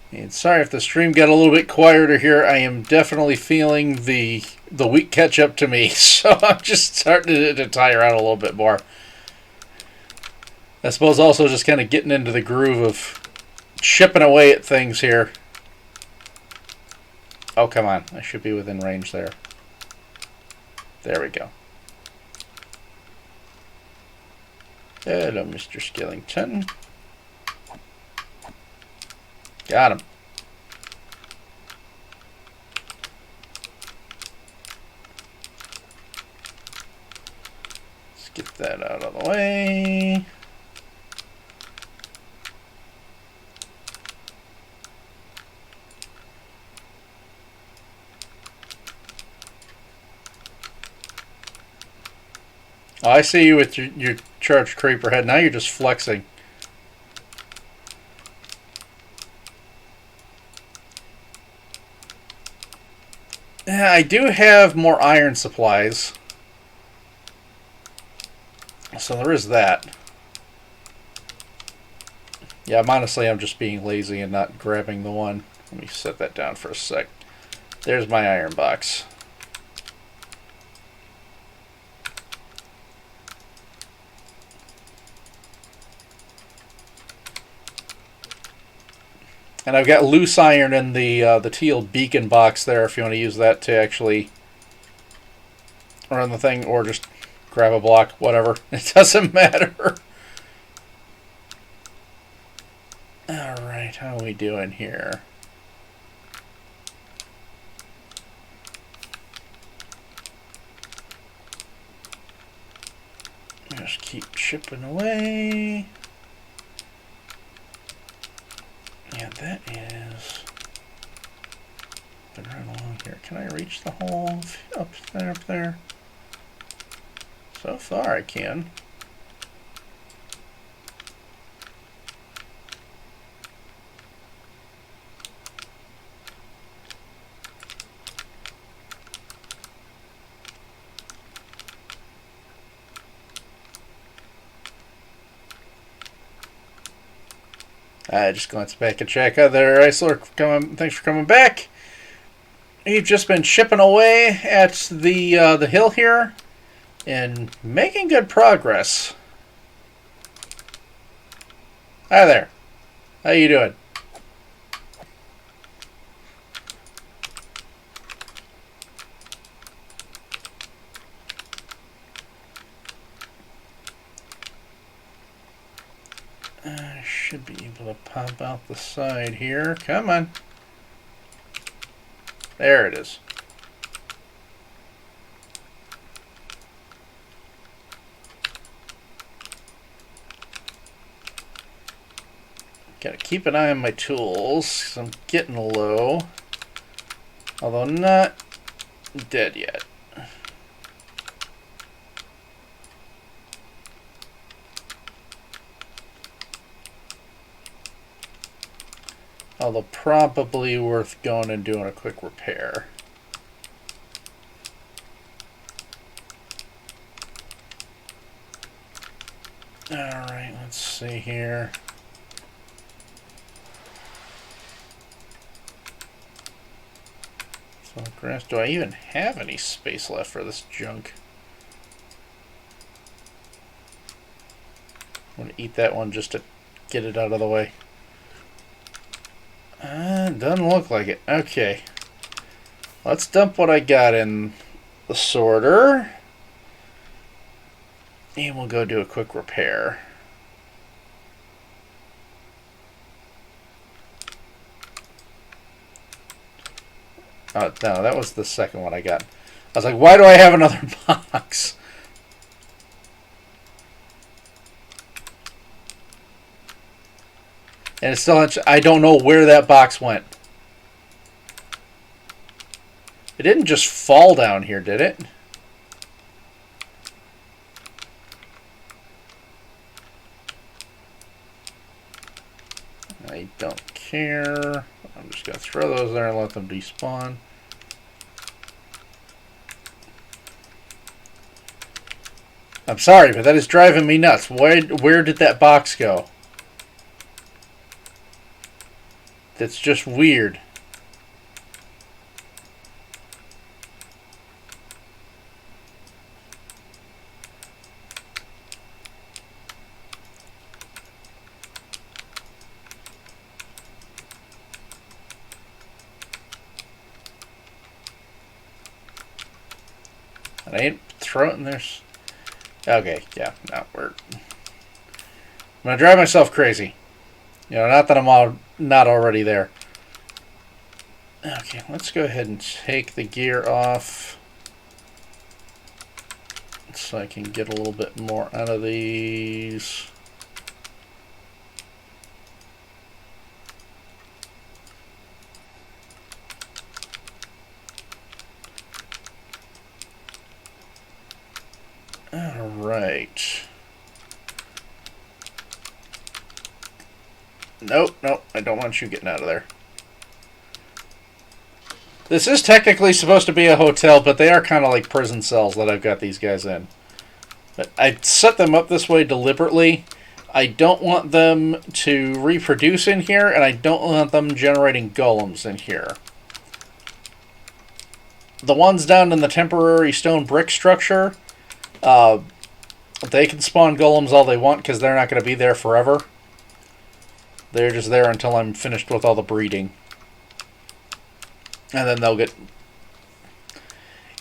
And sorry if the stream got a little bit quieter here. I am definitely feeling the week catch up to me, so I'm just starting to tire out a little bit more. I suppose also just kind of getting into the groove of chipping away at things here. Oh, come on. I should be within range there. There we go. Hello, Mr. Skellington. Got him. Let's get that out of the way. Oh, I see you with your charged creeper head. Now you're just flexing. Yeah, I do have more iron supplies. So there is that. Yeah, I'm just being lazy and not grabbing the one. Let me set that down for a sec. There's my iron box. And I've got loose iron in the teal beacon box there if you want to use that to actually run the thing, or just grab a block, whatever. It doesn't matter. Alright, how are we doing here? Just keep chipping away. Yeah, that is... Been right along here. Can I reach the hole up there? So far I can. I just glanced back and check. There, Isler, thanks for coming back. You've just been chipping away at the hill here and making good progress. Hi there. How you doing? I should be able to pop out the side here. Come on. There it is. Gotta keep an eye on my tools, 'cause I'm getting low. Although not dead yet. Although probably worth going and doing a quick repair. see here. So grass. Do I even have any space left for this junk? I'm going to eat that one just to get it out of the way. Doesn't look like it. Okay. Let's dump what I got in the sorter. And we'll go do a quick repair. Oh, no, that was the second one I got. I was like, why do I have another box? And it's still, I don't know where that box went. It didn't just fall down here, did it? I don't care. I'm just going to throw those there and let them despawn. I'm sorry, but that is driving me nuts. Where did that box go? That's just weird. And I ain't throwing this. Okay, yeah, no, I'm gonna drive myself crazy. You know, not that I'm not already there. Okay, let's go ahead and take the gear off so I can get a little bit more out of these. All right. Nope, I don't want you getting out of there. This is technically supposed to be a hotel, but they are kind of like prison cells that I've got these guys in. But I set them up this way deliberately. I don't want them to reproduce in here, and I don't want them generating golems in here. The ones down in the temporary stone brick structure, they can spawn golems all they want because they're not going to be there forever. They're just there until I'm finished with all the breeding. And then they'll get...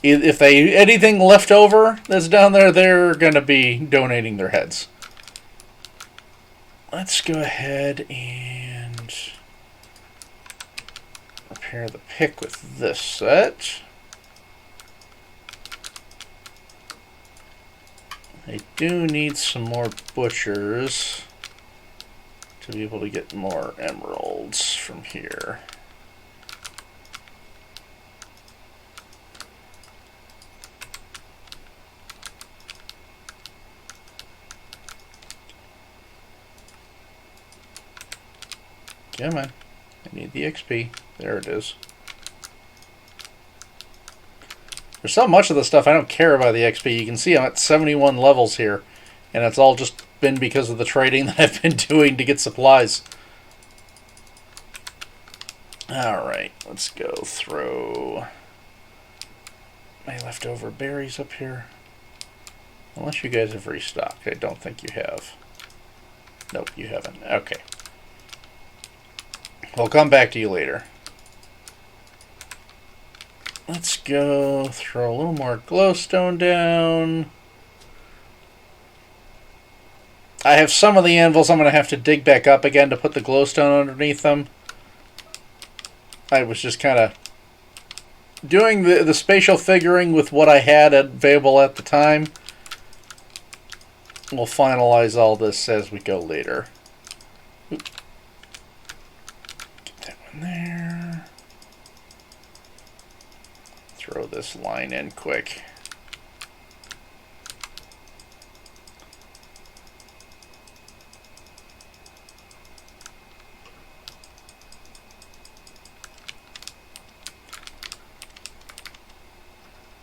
If they anything left over that's down there, they're going to be donating their heads. Let's go ahead and repair the pick with this set. I do need some more butchers to be able to get more emeralds from here. Come on. I need the XP. There it is. There's so much of the stuff I don't care about the XP. You can see I'm at 71 levels here. And it's all just been because of the trading that I've been doing to get supplies. Alright, let's go throw my leftover berries up here. Unless you guys have restocked. I don't think you have. Nope, you haven't. Okay. We'll come back to you later. Let's go throw a little more glowstone down. I have some of the anvils I'm going to have to dig back up again to put the glowstone underneath them. I was just kind of doing the spatial figuring with what I had available at the time. We'll finalize all this as we go later. Oop. Get that one there. Throw this line in quick.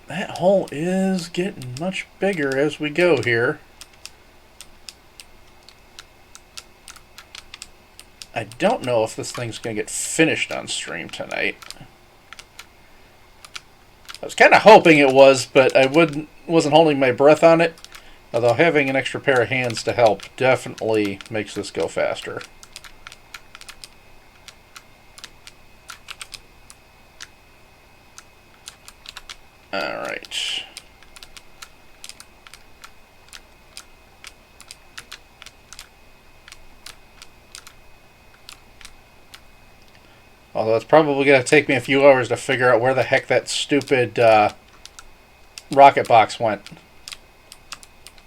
That hole is getting much bigger as we go here. I don't know if this thing's going to get finished on stream tonight. I was kind of hoping it was, but I wasn't holding my breath on it. Although having an extra pair of hands to help definitely makes this go faster. Alright. Although it's probably going to take me a few hours to figure out where the heck that stupid rocket box went.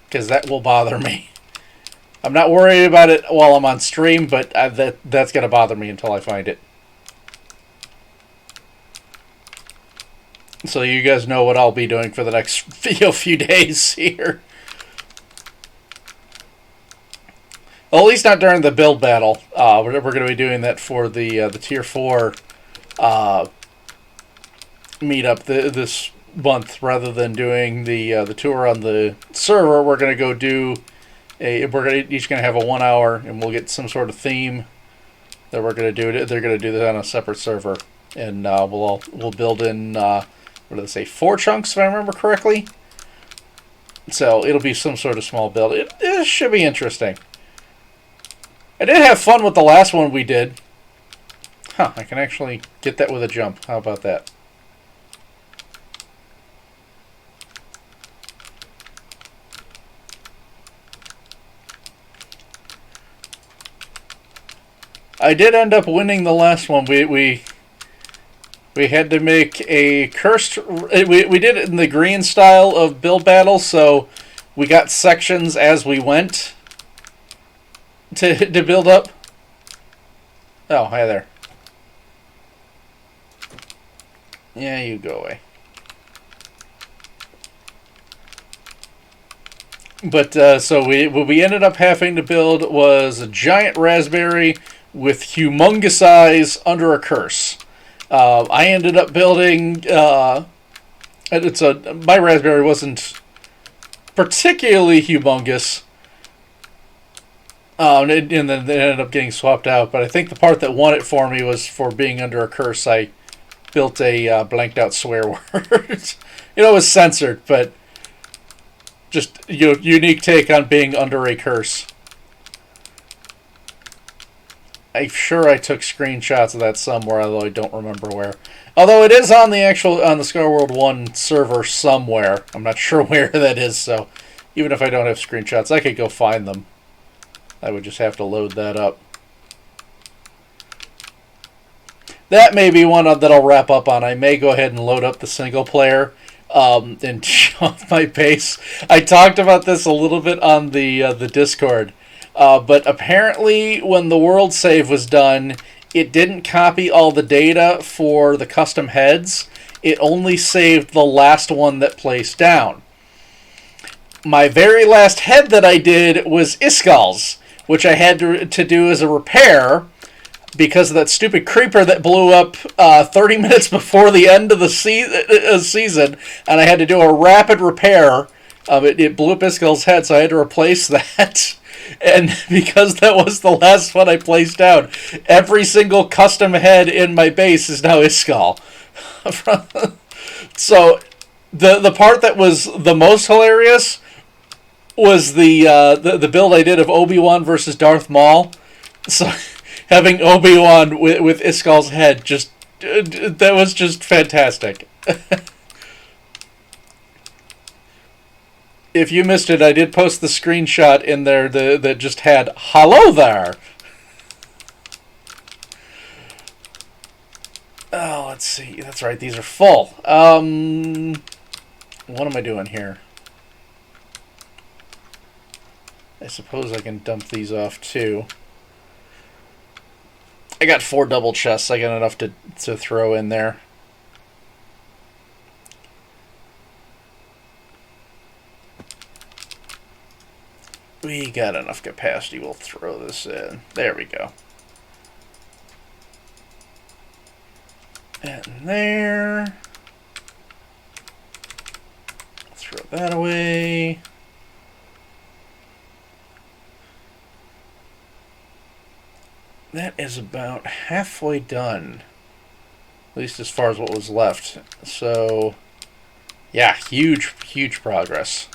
Because that will bother me. I'm not worried about it while I'm on stream, but that's going to bother me until I find it. So you guys know what I'll be doing for the next few days here. Well, at least not during the build battle. We're going to be doing that for the Tier 4 meetup this month, rather than doing the tour on the server. We're going to go do each going to have a 1 hour, and we'll get some sort of theme that we're going to do. They're going to do that on a separate server, and we'll build in what do they say, 4 chunks if I remember correctly. So it'll be some sort of small build. It should be interesting. I did have fun with the last one we did. Huh, I can actually get that with a jump. How about that? I did end up winning the last one. We had to make a cursed... We did it in the green style of build battle, so we got sections as we went to build up. Oh, hi there. Yeah, you go away. But so what we ended up having to build was a giant raspberry with humongous eyes under a curse. I ended up building. My raspberry wasn't particularly humongous. And then it ended up getting swapped out. But I think the part that won it for me was for being under a curse. I built a blanked out swear word. It was censored, but just unique take on being under a curse. I'm sure I took screenshots of that somewhere, although I don't remember where. Although it is on the Scarworld 1 server somewhere. I'm not sure where that is, so even if I don't have screenshots, I could go find them. I would just have to load that up. That may be one that I'll wrap up on. I may go ahead and load up the single player and show off my base. I talked about this a little bit on the Discord. But apparently when the world save was done, it didn't copy all the data for the custom heads. It only saved the last one that placed down. My very last head that I did was Iskal's, which I had to do as a repair because of that stupid creeper that blew up 30 minutes before the end of the season, and I had to do a rapid repair. It blew up Iskal's head, so I had to replace that. And because that was the last one I placed down, every single custom head in my base is now Iskal. So the part that was the most hilarious was the build I did of Obi-Wan versus Darth Maul. So having Obi-Wan with Iskal's head, that was just fantastic. If you missed it, I did post the screenshot in there that just had, "Hello there!" Oh, let's see. That's right, these are full. What am I doing here? I suppose I can dump these off, too. I got 4 double chests. I got enough to throw in there. We got enough capacity. We'll throw this in. There we go. And there. Throw that away. that is about halfway done. At least as far as what was left. So, yeah, huge, huge progress.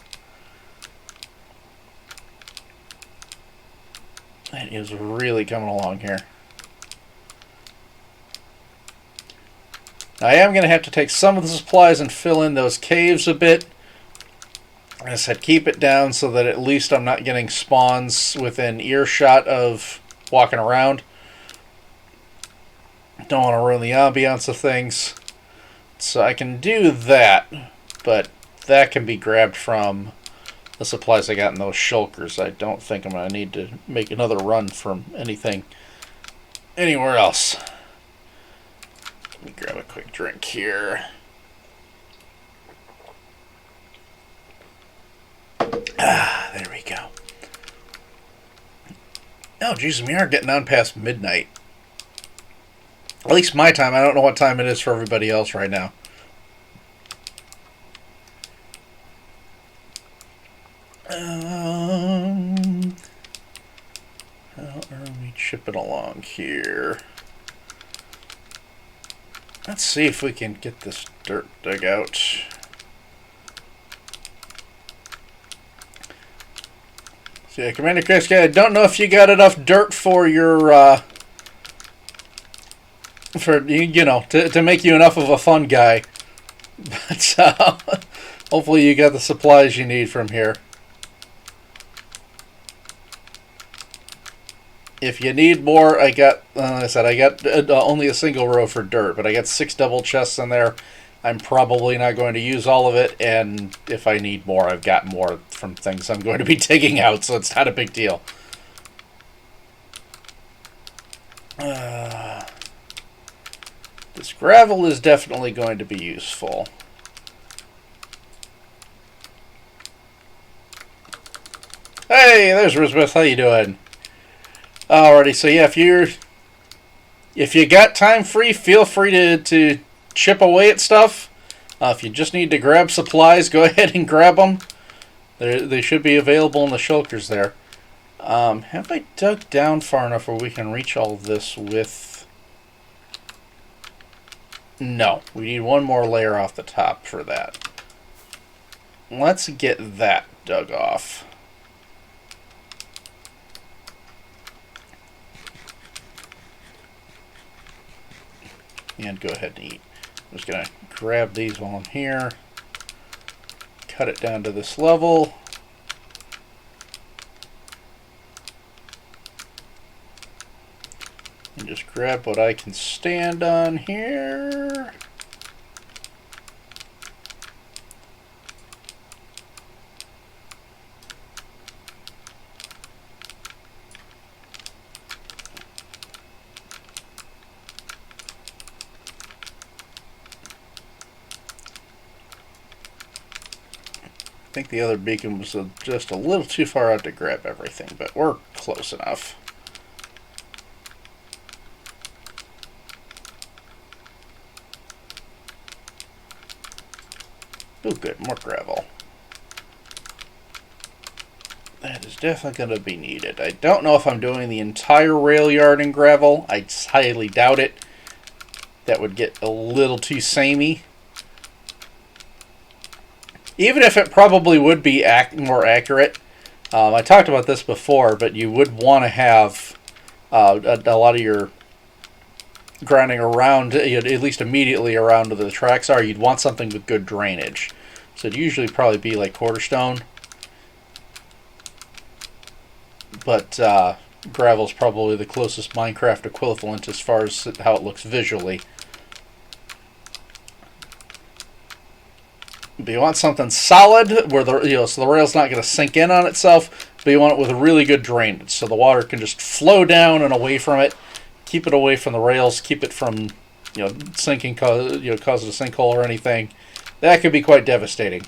That is really coming along here. I am going to have to take some of the supplies and fill in those caves a bit. As I said, keep it down so that at least I'm not getting spawns within earshot of walking around. Don't want to ruin the ambiance of things. So I can do that, but that can be grabbed from the supplies I got in those shulkers. I don't think I'm going to need to make another run from anything anywhere else. Let me grab a quick drink here. Ah, there we go. Oh, geez, we are getting on past midnight. At least my time. I don't know what time it is for everybody else right now. How are we chipping along here? Let's see if we can get this dirt dug out. So yeah, Commander Chris, I don't know if you got enough dirt for your, to make you enough of a fun guy. But hopefully you got the supplies you need from here. If you need more, I got, like I said, I got only a single row for dirt, but I got 6 double chests in there. I'm probably not going to use all of it, and if I need more, I've got more from things I'm going to be digging out, so it's not a big deal. This gravel is definitely going to be useful. Hey, there's Elizabeth. How you doing? Alrighty, so yeah, if you got time free, feel free to chip away at stuff. If you just need to grab supplies, go ahead and grab them. They should be available in the shulkers there. Have I dug down far enough where we can reach all this with... No, we need one more layer off the top for that. Let's get that dug off. And go ahead and eat. I'm just going to grab these while I'm here. Cut it down to this level. And just grab what I can stand on here. I think the other beacon was just a little too far out to grab everything, but we're close enough. Oh, good, more gravel. That is definitely going to be needed. I don't know if I'm doing the entire rail yard in gravel. I highly doubt it. That would get a little too samey. Even if it probably would be more accurate. I talked about this before, but you would want to have a lot of your grounding around, at least immediately around where the tracks are. You'd want something with good drainage. So it'd usually probably be like quarterstone. But gravel's probably the closest Minecraft equivalent as far as how it looks visually. But you want something solid where so the rail's not going to sink in on itself, but you want it with a really good drainage so the water can just flow down and away from it. Keep it away from the rails, keep it from sinking, cause it a sinkhole or anything. That could be quite devastating.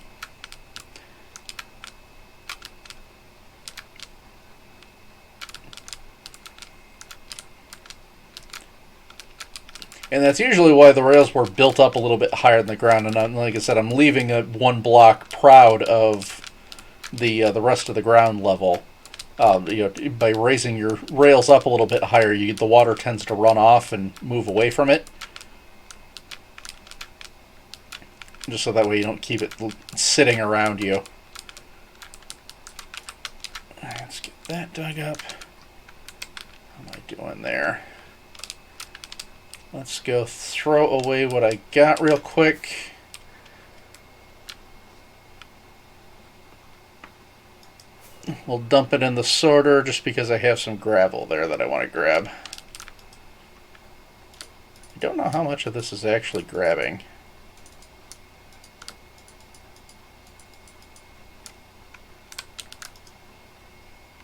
And that's usually why the rails were built up a little bit higher than the ground. And like I said, I'm leaving one block proud of the rest of the ground level. By raising your rails up a little bit higher, the water tends to run off and move away from it. Just so that way you don't keep it sitting around you. Let's get that dug up. How am I doing there? Let's go throw away what I got real quick. We'll dump it in the sorter just because I have some gravel there that I want to grab. I don't know how much of this is actually grabbing.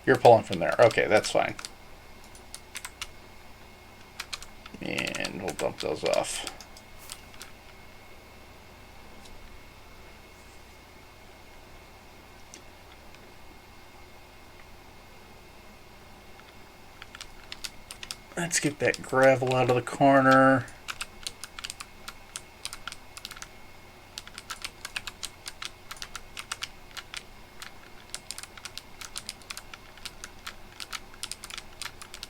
You're pulling from there. Okay, that's fine. And we'll dump those off. Let's get that gravel out of the corner.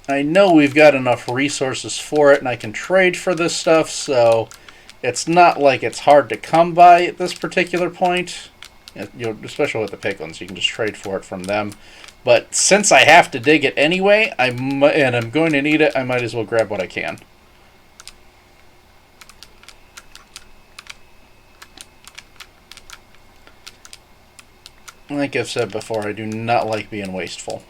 I know we've got enough resources for it, and I can trade for this stuff, so it's not like it's hard to come by at this particular point. Especially with the piglins, you can just trade for it from them. But since I have to dig it anyway, and I'm going to need it, I might as well grab what I can. Like I've said before, I do not like being wasteful.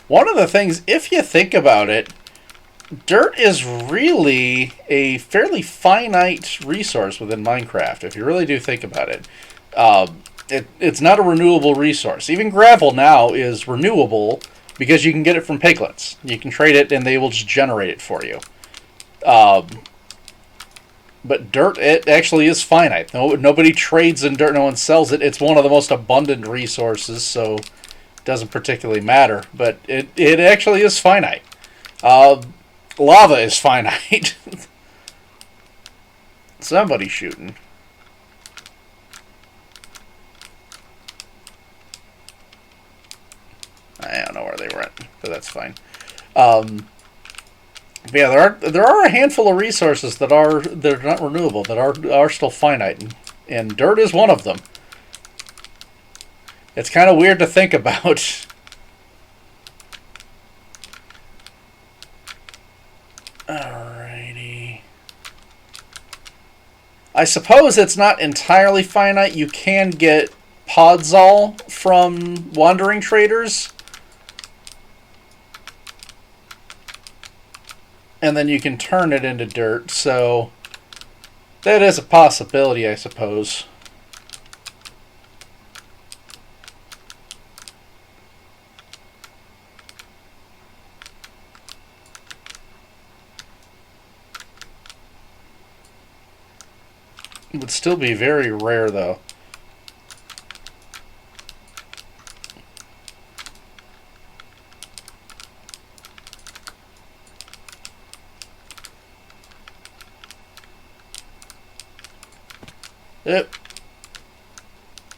One of the things, if you think about it, dirt is really a fairly finite resource within Minecraft, if you really do think about it. It's not a renewable resource. Even gravel now is renewable because you can get it from piglets. You can trade it and they will just generate it for you. But dirt, it actually is finite. Nobody trades in dirt. No one sells it. It's one of the most abundant resources, so doesn't particularly matter, but it actually is finite. Lava is finite. Somebody's shooting. I don't know where they went, but that's fine. But yeah, there are a handful of resources that are not renewable, that are still finite, and dirt is one of them. It's kind of weird to think about. Alrighty. I suppose it's not entirely finite. You can get podzol from wandering traders. And then you can turn it into dirt, so that is a possibility, I suppose. It would still be very rare, though. Yep.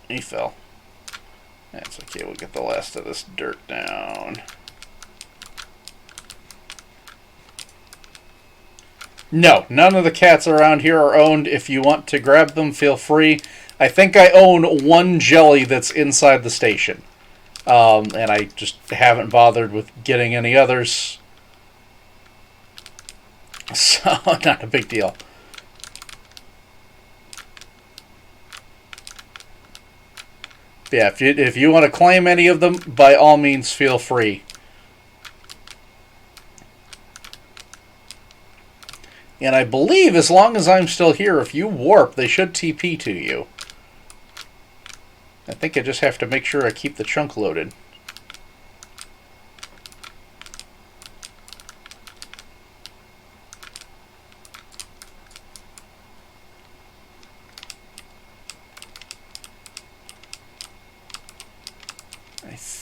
He fell. That's okay, we'll get the last of this dirt down. No, none of the cats around here are owned. If you want to grab them, feel free. I think I own one jelly that's inside the station. And I just haven't bothered with getting any others. So, not a big deal. Yeah, if you want to claim any of them, by all means, feel free. And I believe as long as I'm still here, if you warp, they should TP to you. I think I just have to make sure I keep the chunk loaded.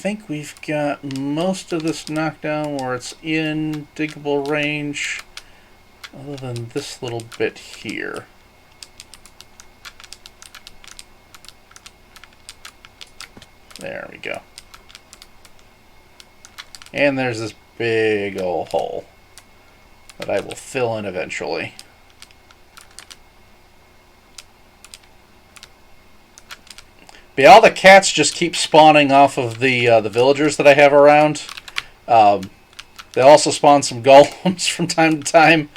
think we've got most of this knocked down where it's in diggable range, other than this little bit here. There we go. And there's this big old hole that I will fill in eventually. But all the cats just keep spawning off of the villagers that I have around. They also spawn some golems from time to time.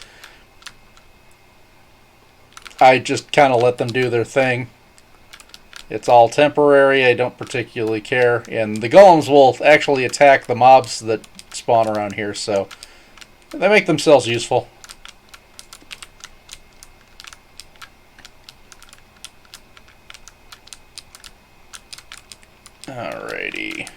I just kind of let them do their thing. It's all temporary. I don't particularly care. And the golems will actually attack the mobs that spawn around here, so they make themselves useful. Alrighty.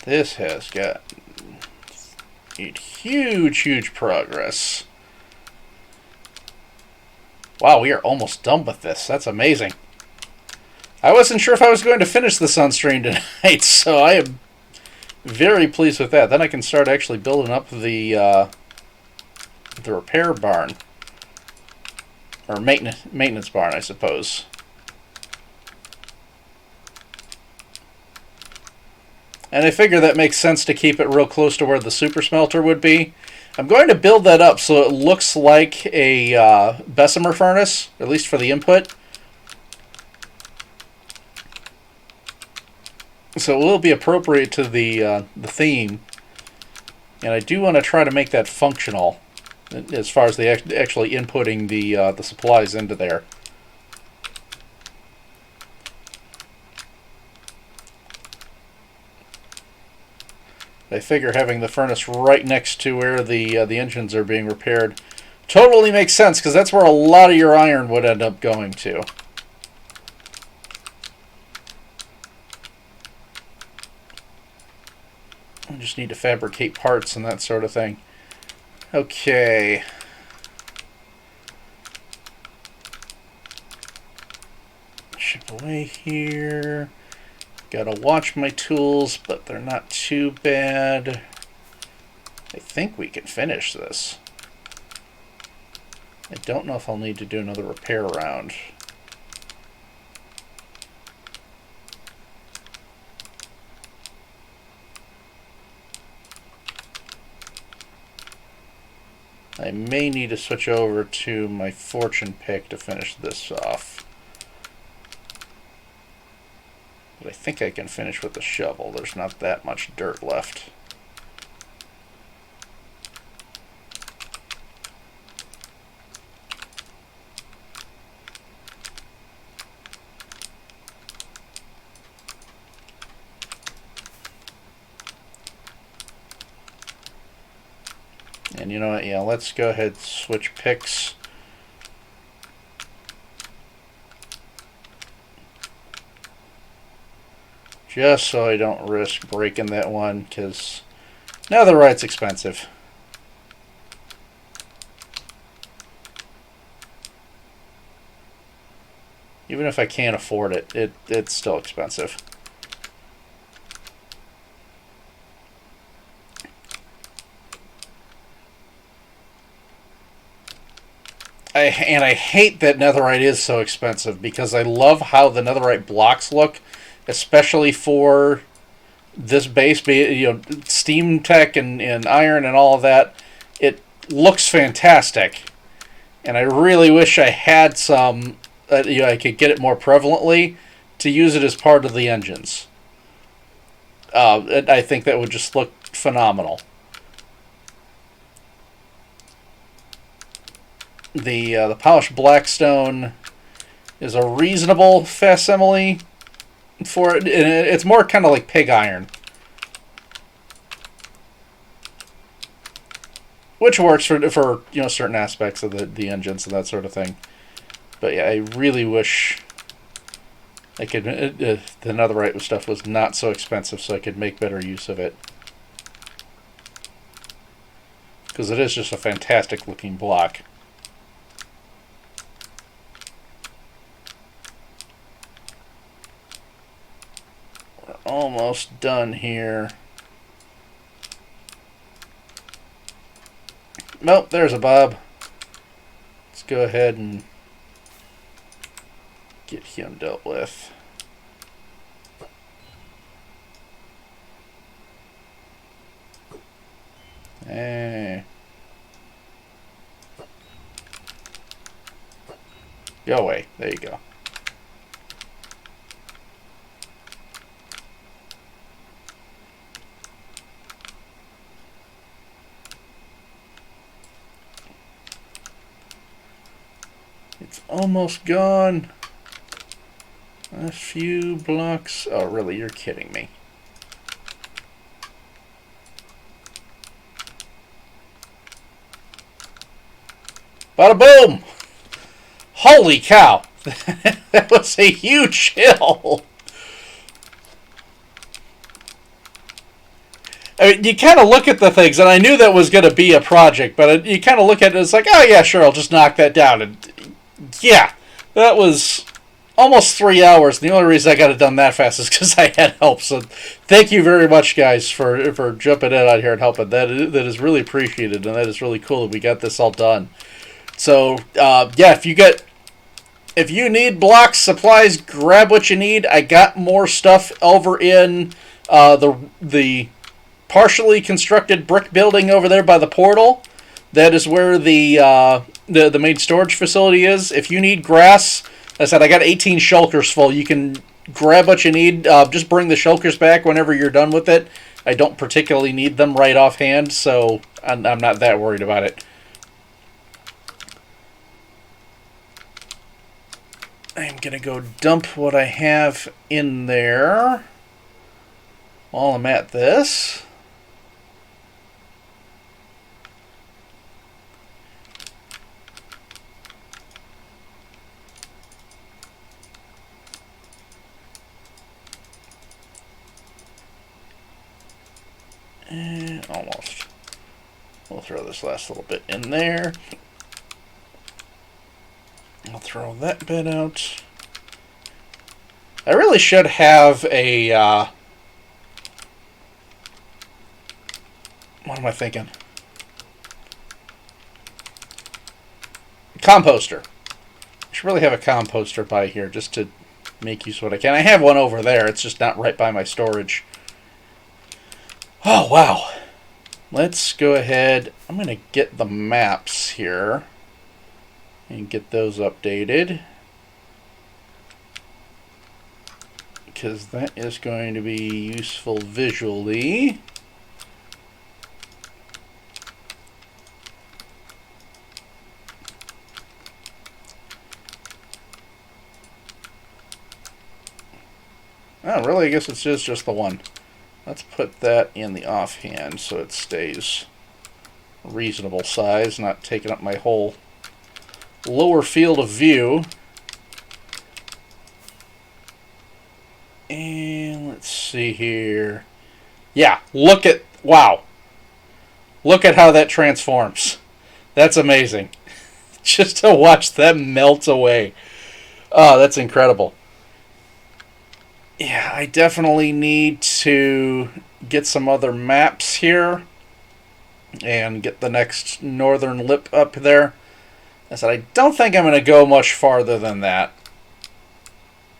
This has got huge progress. Wow, we are almost done with this. That's amazing. I wasn't sure if I was going to finish this on stream tonight, so I am very pleased with that. Then I can start actually building up the repair barn. Or maintenance barn, I suppose. And I figure that makes sense to keep it real close to where the super smelter would be. I'm going to build that up so it looks like a Bessemer furnace, at least for the input. So it will be appropriate to the theme. And I do want to try to make that functional as far as the actually inputting the supplies into there. I figure having the furnace right next to where the engines are being repaired totally makes sense, because that's where a lot of your iron would end up going to. I just need to fabricate parts and that sort of thing. Okay. Ship away here. Gotta watch my tools, but they're not too bad. I think we can finish this. I don't know if I'll need to do another repair round. I may need to switch over to my fortune pick to finish this off. But I think I can finish with the shovel. There's not that much dirt left. And you know what, yeah, let's go ahead and switch picks. Just so I don't risk breaking that one, because netherite's expensive. Even if I can't afford it, it's still expensive. And I hate that netherite is so expensive, because I love how the netherite blocks look, especially for this base, be it, you know, steam tech and iron and all of that. It looks fantastic, and I really wish I had some. You know, I could get it more prevalently to use it as part of the engines. I think that would just look phenomenal. The polished blackstone is a reasonable facsimile for it. It's more kind of like pig iron, which works for you know, certain aspects of the engines and that sort of thing. But yeah, I really wish I could. The netherite stuff was not so expensive, so I could make better use of it. Because it is just a fantastic looking block. We're almost done here. Nope, there's a Bob. Let's go ahead and get him dealt with. Hey. Go away. There you go. It's almost gone. A few blocks. Oh, really? You're kidding me. Bada boom! Holy cow! That was a huge hill! I mean, you kind of look at the things, and I knew that was going to be a project, but you kind of look at it, it's like, oh yeah, sure, I'll just knock that down. And yeah, that was almost 3 hours. And the only reason I got it done that fast is because I had help. So thank you very much, guys, for jumping in out here and helping. That is really appreciated, and that is really cool that we got this all done. So yeah, if you need blocks, supplies, grab what you need. I got more stuff over in the partially constructed brick building over there by the portal. That is where the main storage facility is. If you need grass, I said I got 18 shulkers full. You can grab what you need. Just bring the shulkers back whenever you're done with it. I don't particularly need them right offhand, so I'm not that worried about it. I'm going to go dump what I have in there while I'm at this. And almost. We'll throw this last little bit in there. I'll throw that bit out. I really should have a, what am I thinking? Composter. I should really have a composter by here just to make use of what I can. I have one over there. It's just not right by my storage. Oh, wow. Let's go ahead. I'm going to get the maps here and get those updated, because that is going to be useful visually. Oh, really? I guess it's just the one. Let's put that in the offhand so it stays reasonable size, not taking up my whole lower field of view. And let's see here. Yeah, look at, wow. Look at how that transforms. That's amazing. Just to watch that melt away. Oh, that's incredible. Yeah, I definitely need to get some other maps here and get the next northern lip up there. I said I don't think I'm going to go much farther than that.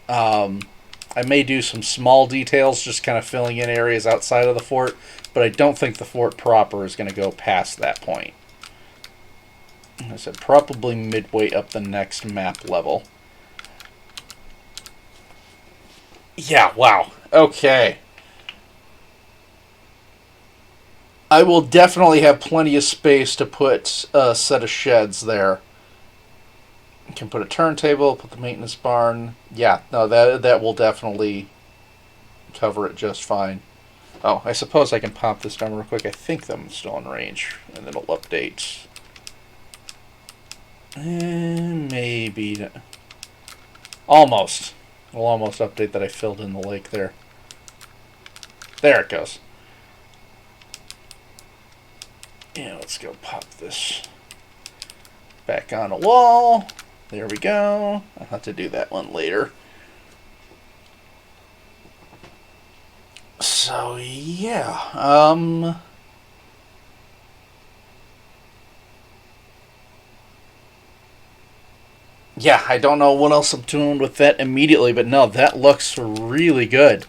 I may do some small details, just kind of filling in areas outside of the fort, but I don't think the fort proper is going to go past that point. I said probably midway up the next map level. Yeah, wow. Okay. I will definitely have plenty of space to put a set of sheds there. You can put a turntable, put the maintenance barn. Yeah, no, that will definitely cover it just fine. Oh, I suppose I can pop this down real quick. I think I'm still in range, and it'll update. Maybe. Almost. We'll almost update that I filled in the lake there. There it goes. Yeah, let's go pop this back on a wall. There we go. I'll have to do that one later. So, yeah. Yeah, I don't know what else I'm doing with that immediately, but no, that looks really good.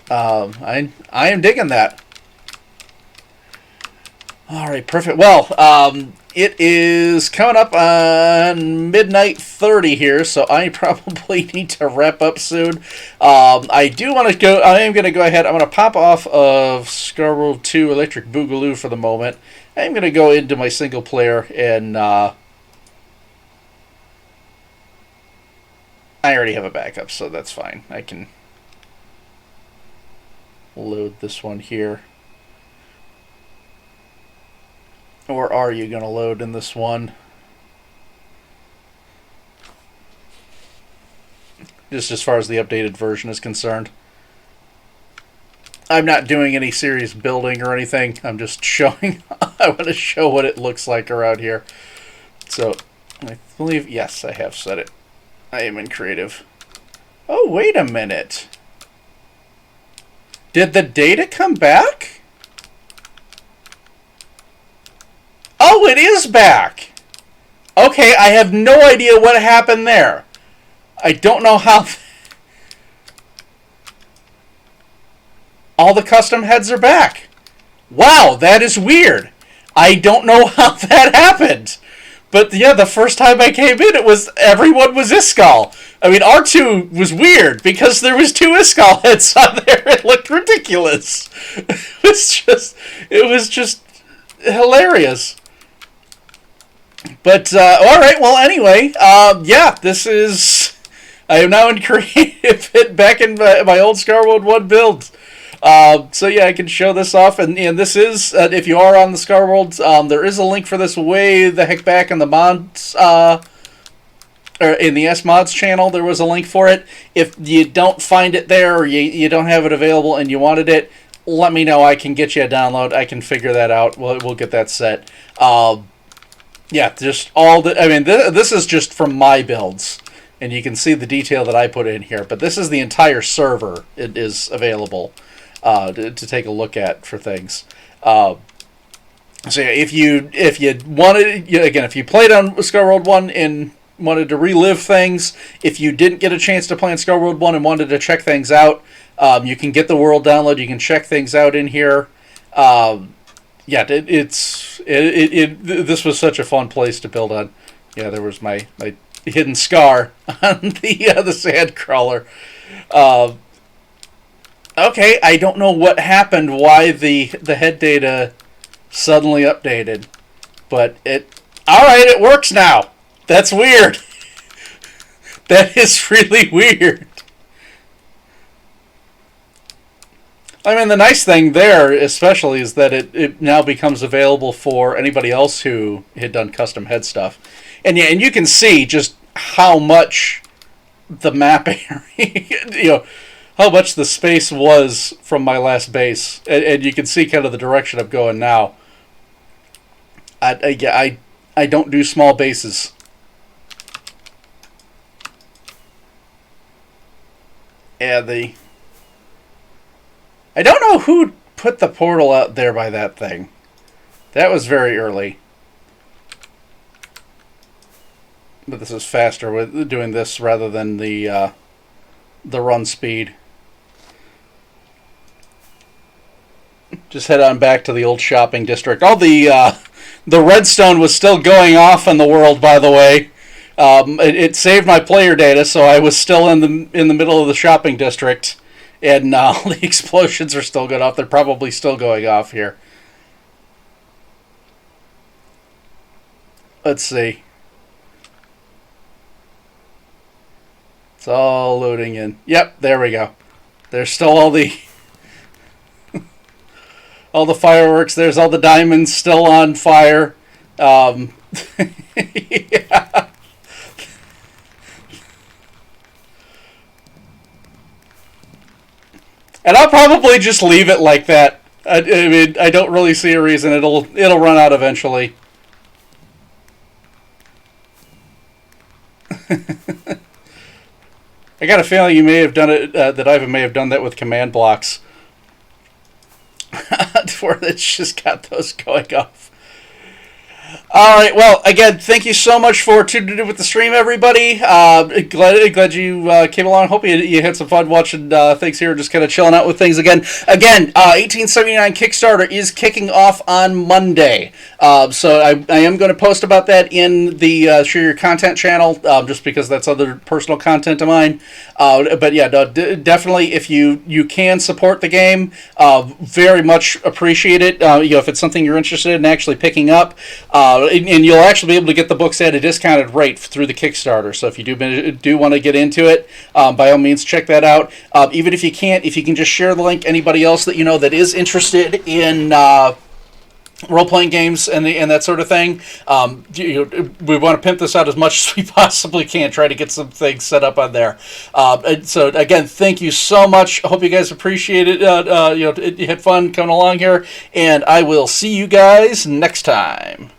I am digging that. All right, perfect. Well, it is coming up on midnight 30 here, so I probably need to wrap up soon. I do want to go. I am going to go ahead. I'm going to pop off of Scarworld 2 Electric Boogaloo for the moment. I'm going to go into my single player and. I already have a backup, so that's fine. I can load this one here. Or are you going to load in this one? Just as far as the updated version is concerned. I'm not doing any serious building or anything. I'm just showing. I want to show what it looks like around here. So, I believe, yes, I have set it. I am in creative. Oh, wait a minute. Did the data come back? Oh, it is back. Okay, I have no idea what happened there. I don't know how... All the custom heads are back. Wow, that is weird. I don't know how that happened. But yeah, the first time I came in, everyone was Iskall. I mean, R2 was weird because there was 2 Iskall heads on there. It looked ridiculous. It was just hilarious. But all right, well, anyway, yeah, this is. I am now in creative, back in my old Scarworld 1 build. So yeah, I can show this off, and this is, if you are on the Scarworld, there is a link for this way the heck back in the mods, or in the S-Mods channel, there was a link for it. If you don't find it there, or you don't have it available and you wanted it, let me know. I can get you a download. I can figure that out. We'll get that set. Yeah, just all the, I mean, this is just from my builds, and you can see the detail that I put in here, but this is the entire server. It is available. To take a look at for things. So yeah, if you wanted, again, if you played on Scarworld 1 and wanted to relive things, if you didn't get a chance to play on Scarworld 1 and wanted to check things out, you can get the world download. You can check things out in here. Yeah, this was such a fun place to build on. Yeah, there was my hidden scar on the sand crawler. Okay, I don't know what happened, why the head data suddenly updated. But alright, it works now. That's weird. That is really weird. I mean, the nice thing there, especially, is that it now becomes available for anybody else who had done custom head stuff. And yeah, and you can see just how much the map area, how much the space was from my last base, and you can see kind of the direction I'm going now. I don't do small bases. Yeah, I don't know who put the portal out there by that thing. That was very early. But this is faster with doing this rather than the run speed. Just head on back to the old shopping district. Oh, the redstone was still going off in the world, by the way. It saved my player data, so I was still in the middle of the shopping district, and the explosions are still going off. They're probably still going off here. Let's see. It's all loading in. Yep, there we go. There's still all the fireworks. There's all the diamonds still on fire. Yeah. And I'll probably just leave it like that. I mean, I don't really see a reason. It'll run out eventually. I got a feeling you may have done it. That Ivan may have done that with command blocks, where it's just got those going off. All right. Well, again, thank you so much for tuning in with the stream, everybody. Glad you came along. Hope you had some fun watching things here, just kind of chilling out with things again. Again, 1879 Kickstarter is kicking off on Monday. So I am going to post about that in the Share Your Content channel, just because that's other personal content of mine. But yeah, no, definitely if you can support the game, very much appreciate it. If it's something you're interested in actually picking up. And you'll actually be able to get the books at a discounted rate through the Kickstarter. So if you do want to get into it, by all means, check that out. Even if you can't, if you can just share the link, anybody else that you know that is interested in role-playing games and that sort of thing, we want to pimp this out as much as we possibly can, try to get some things set up on there. So again, thank you so much. I hope you guys appreciate it. You had fun coming along here, and I will see you guys next time.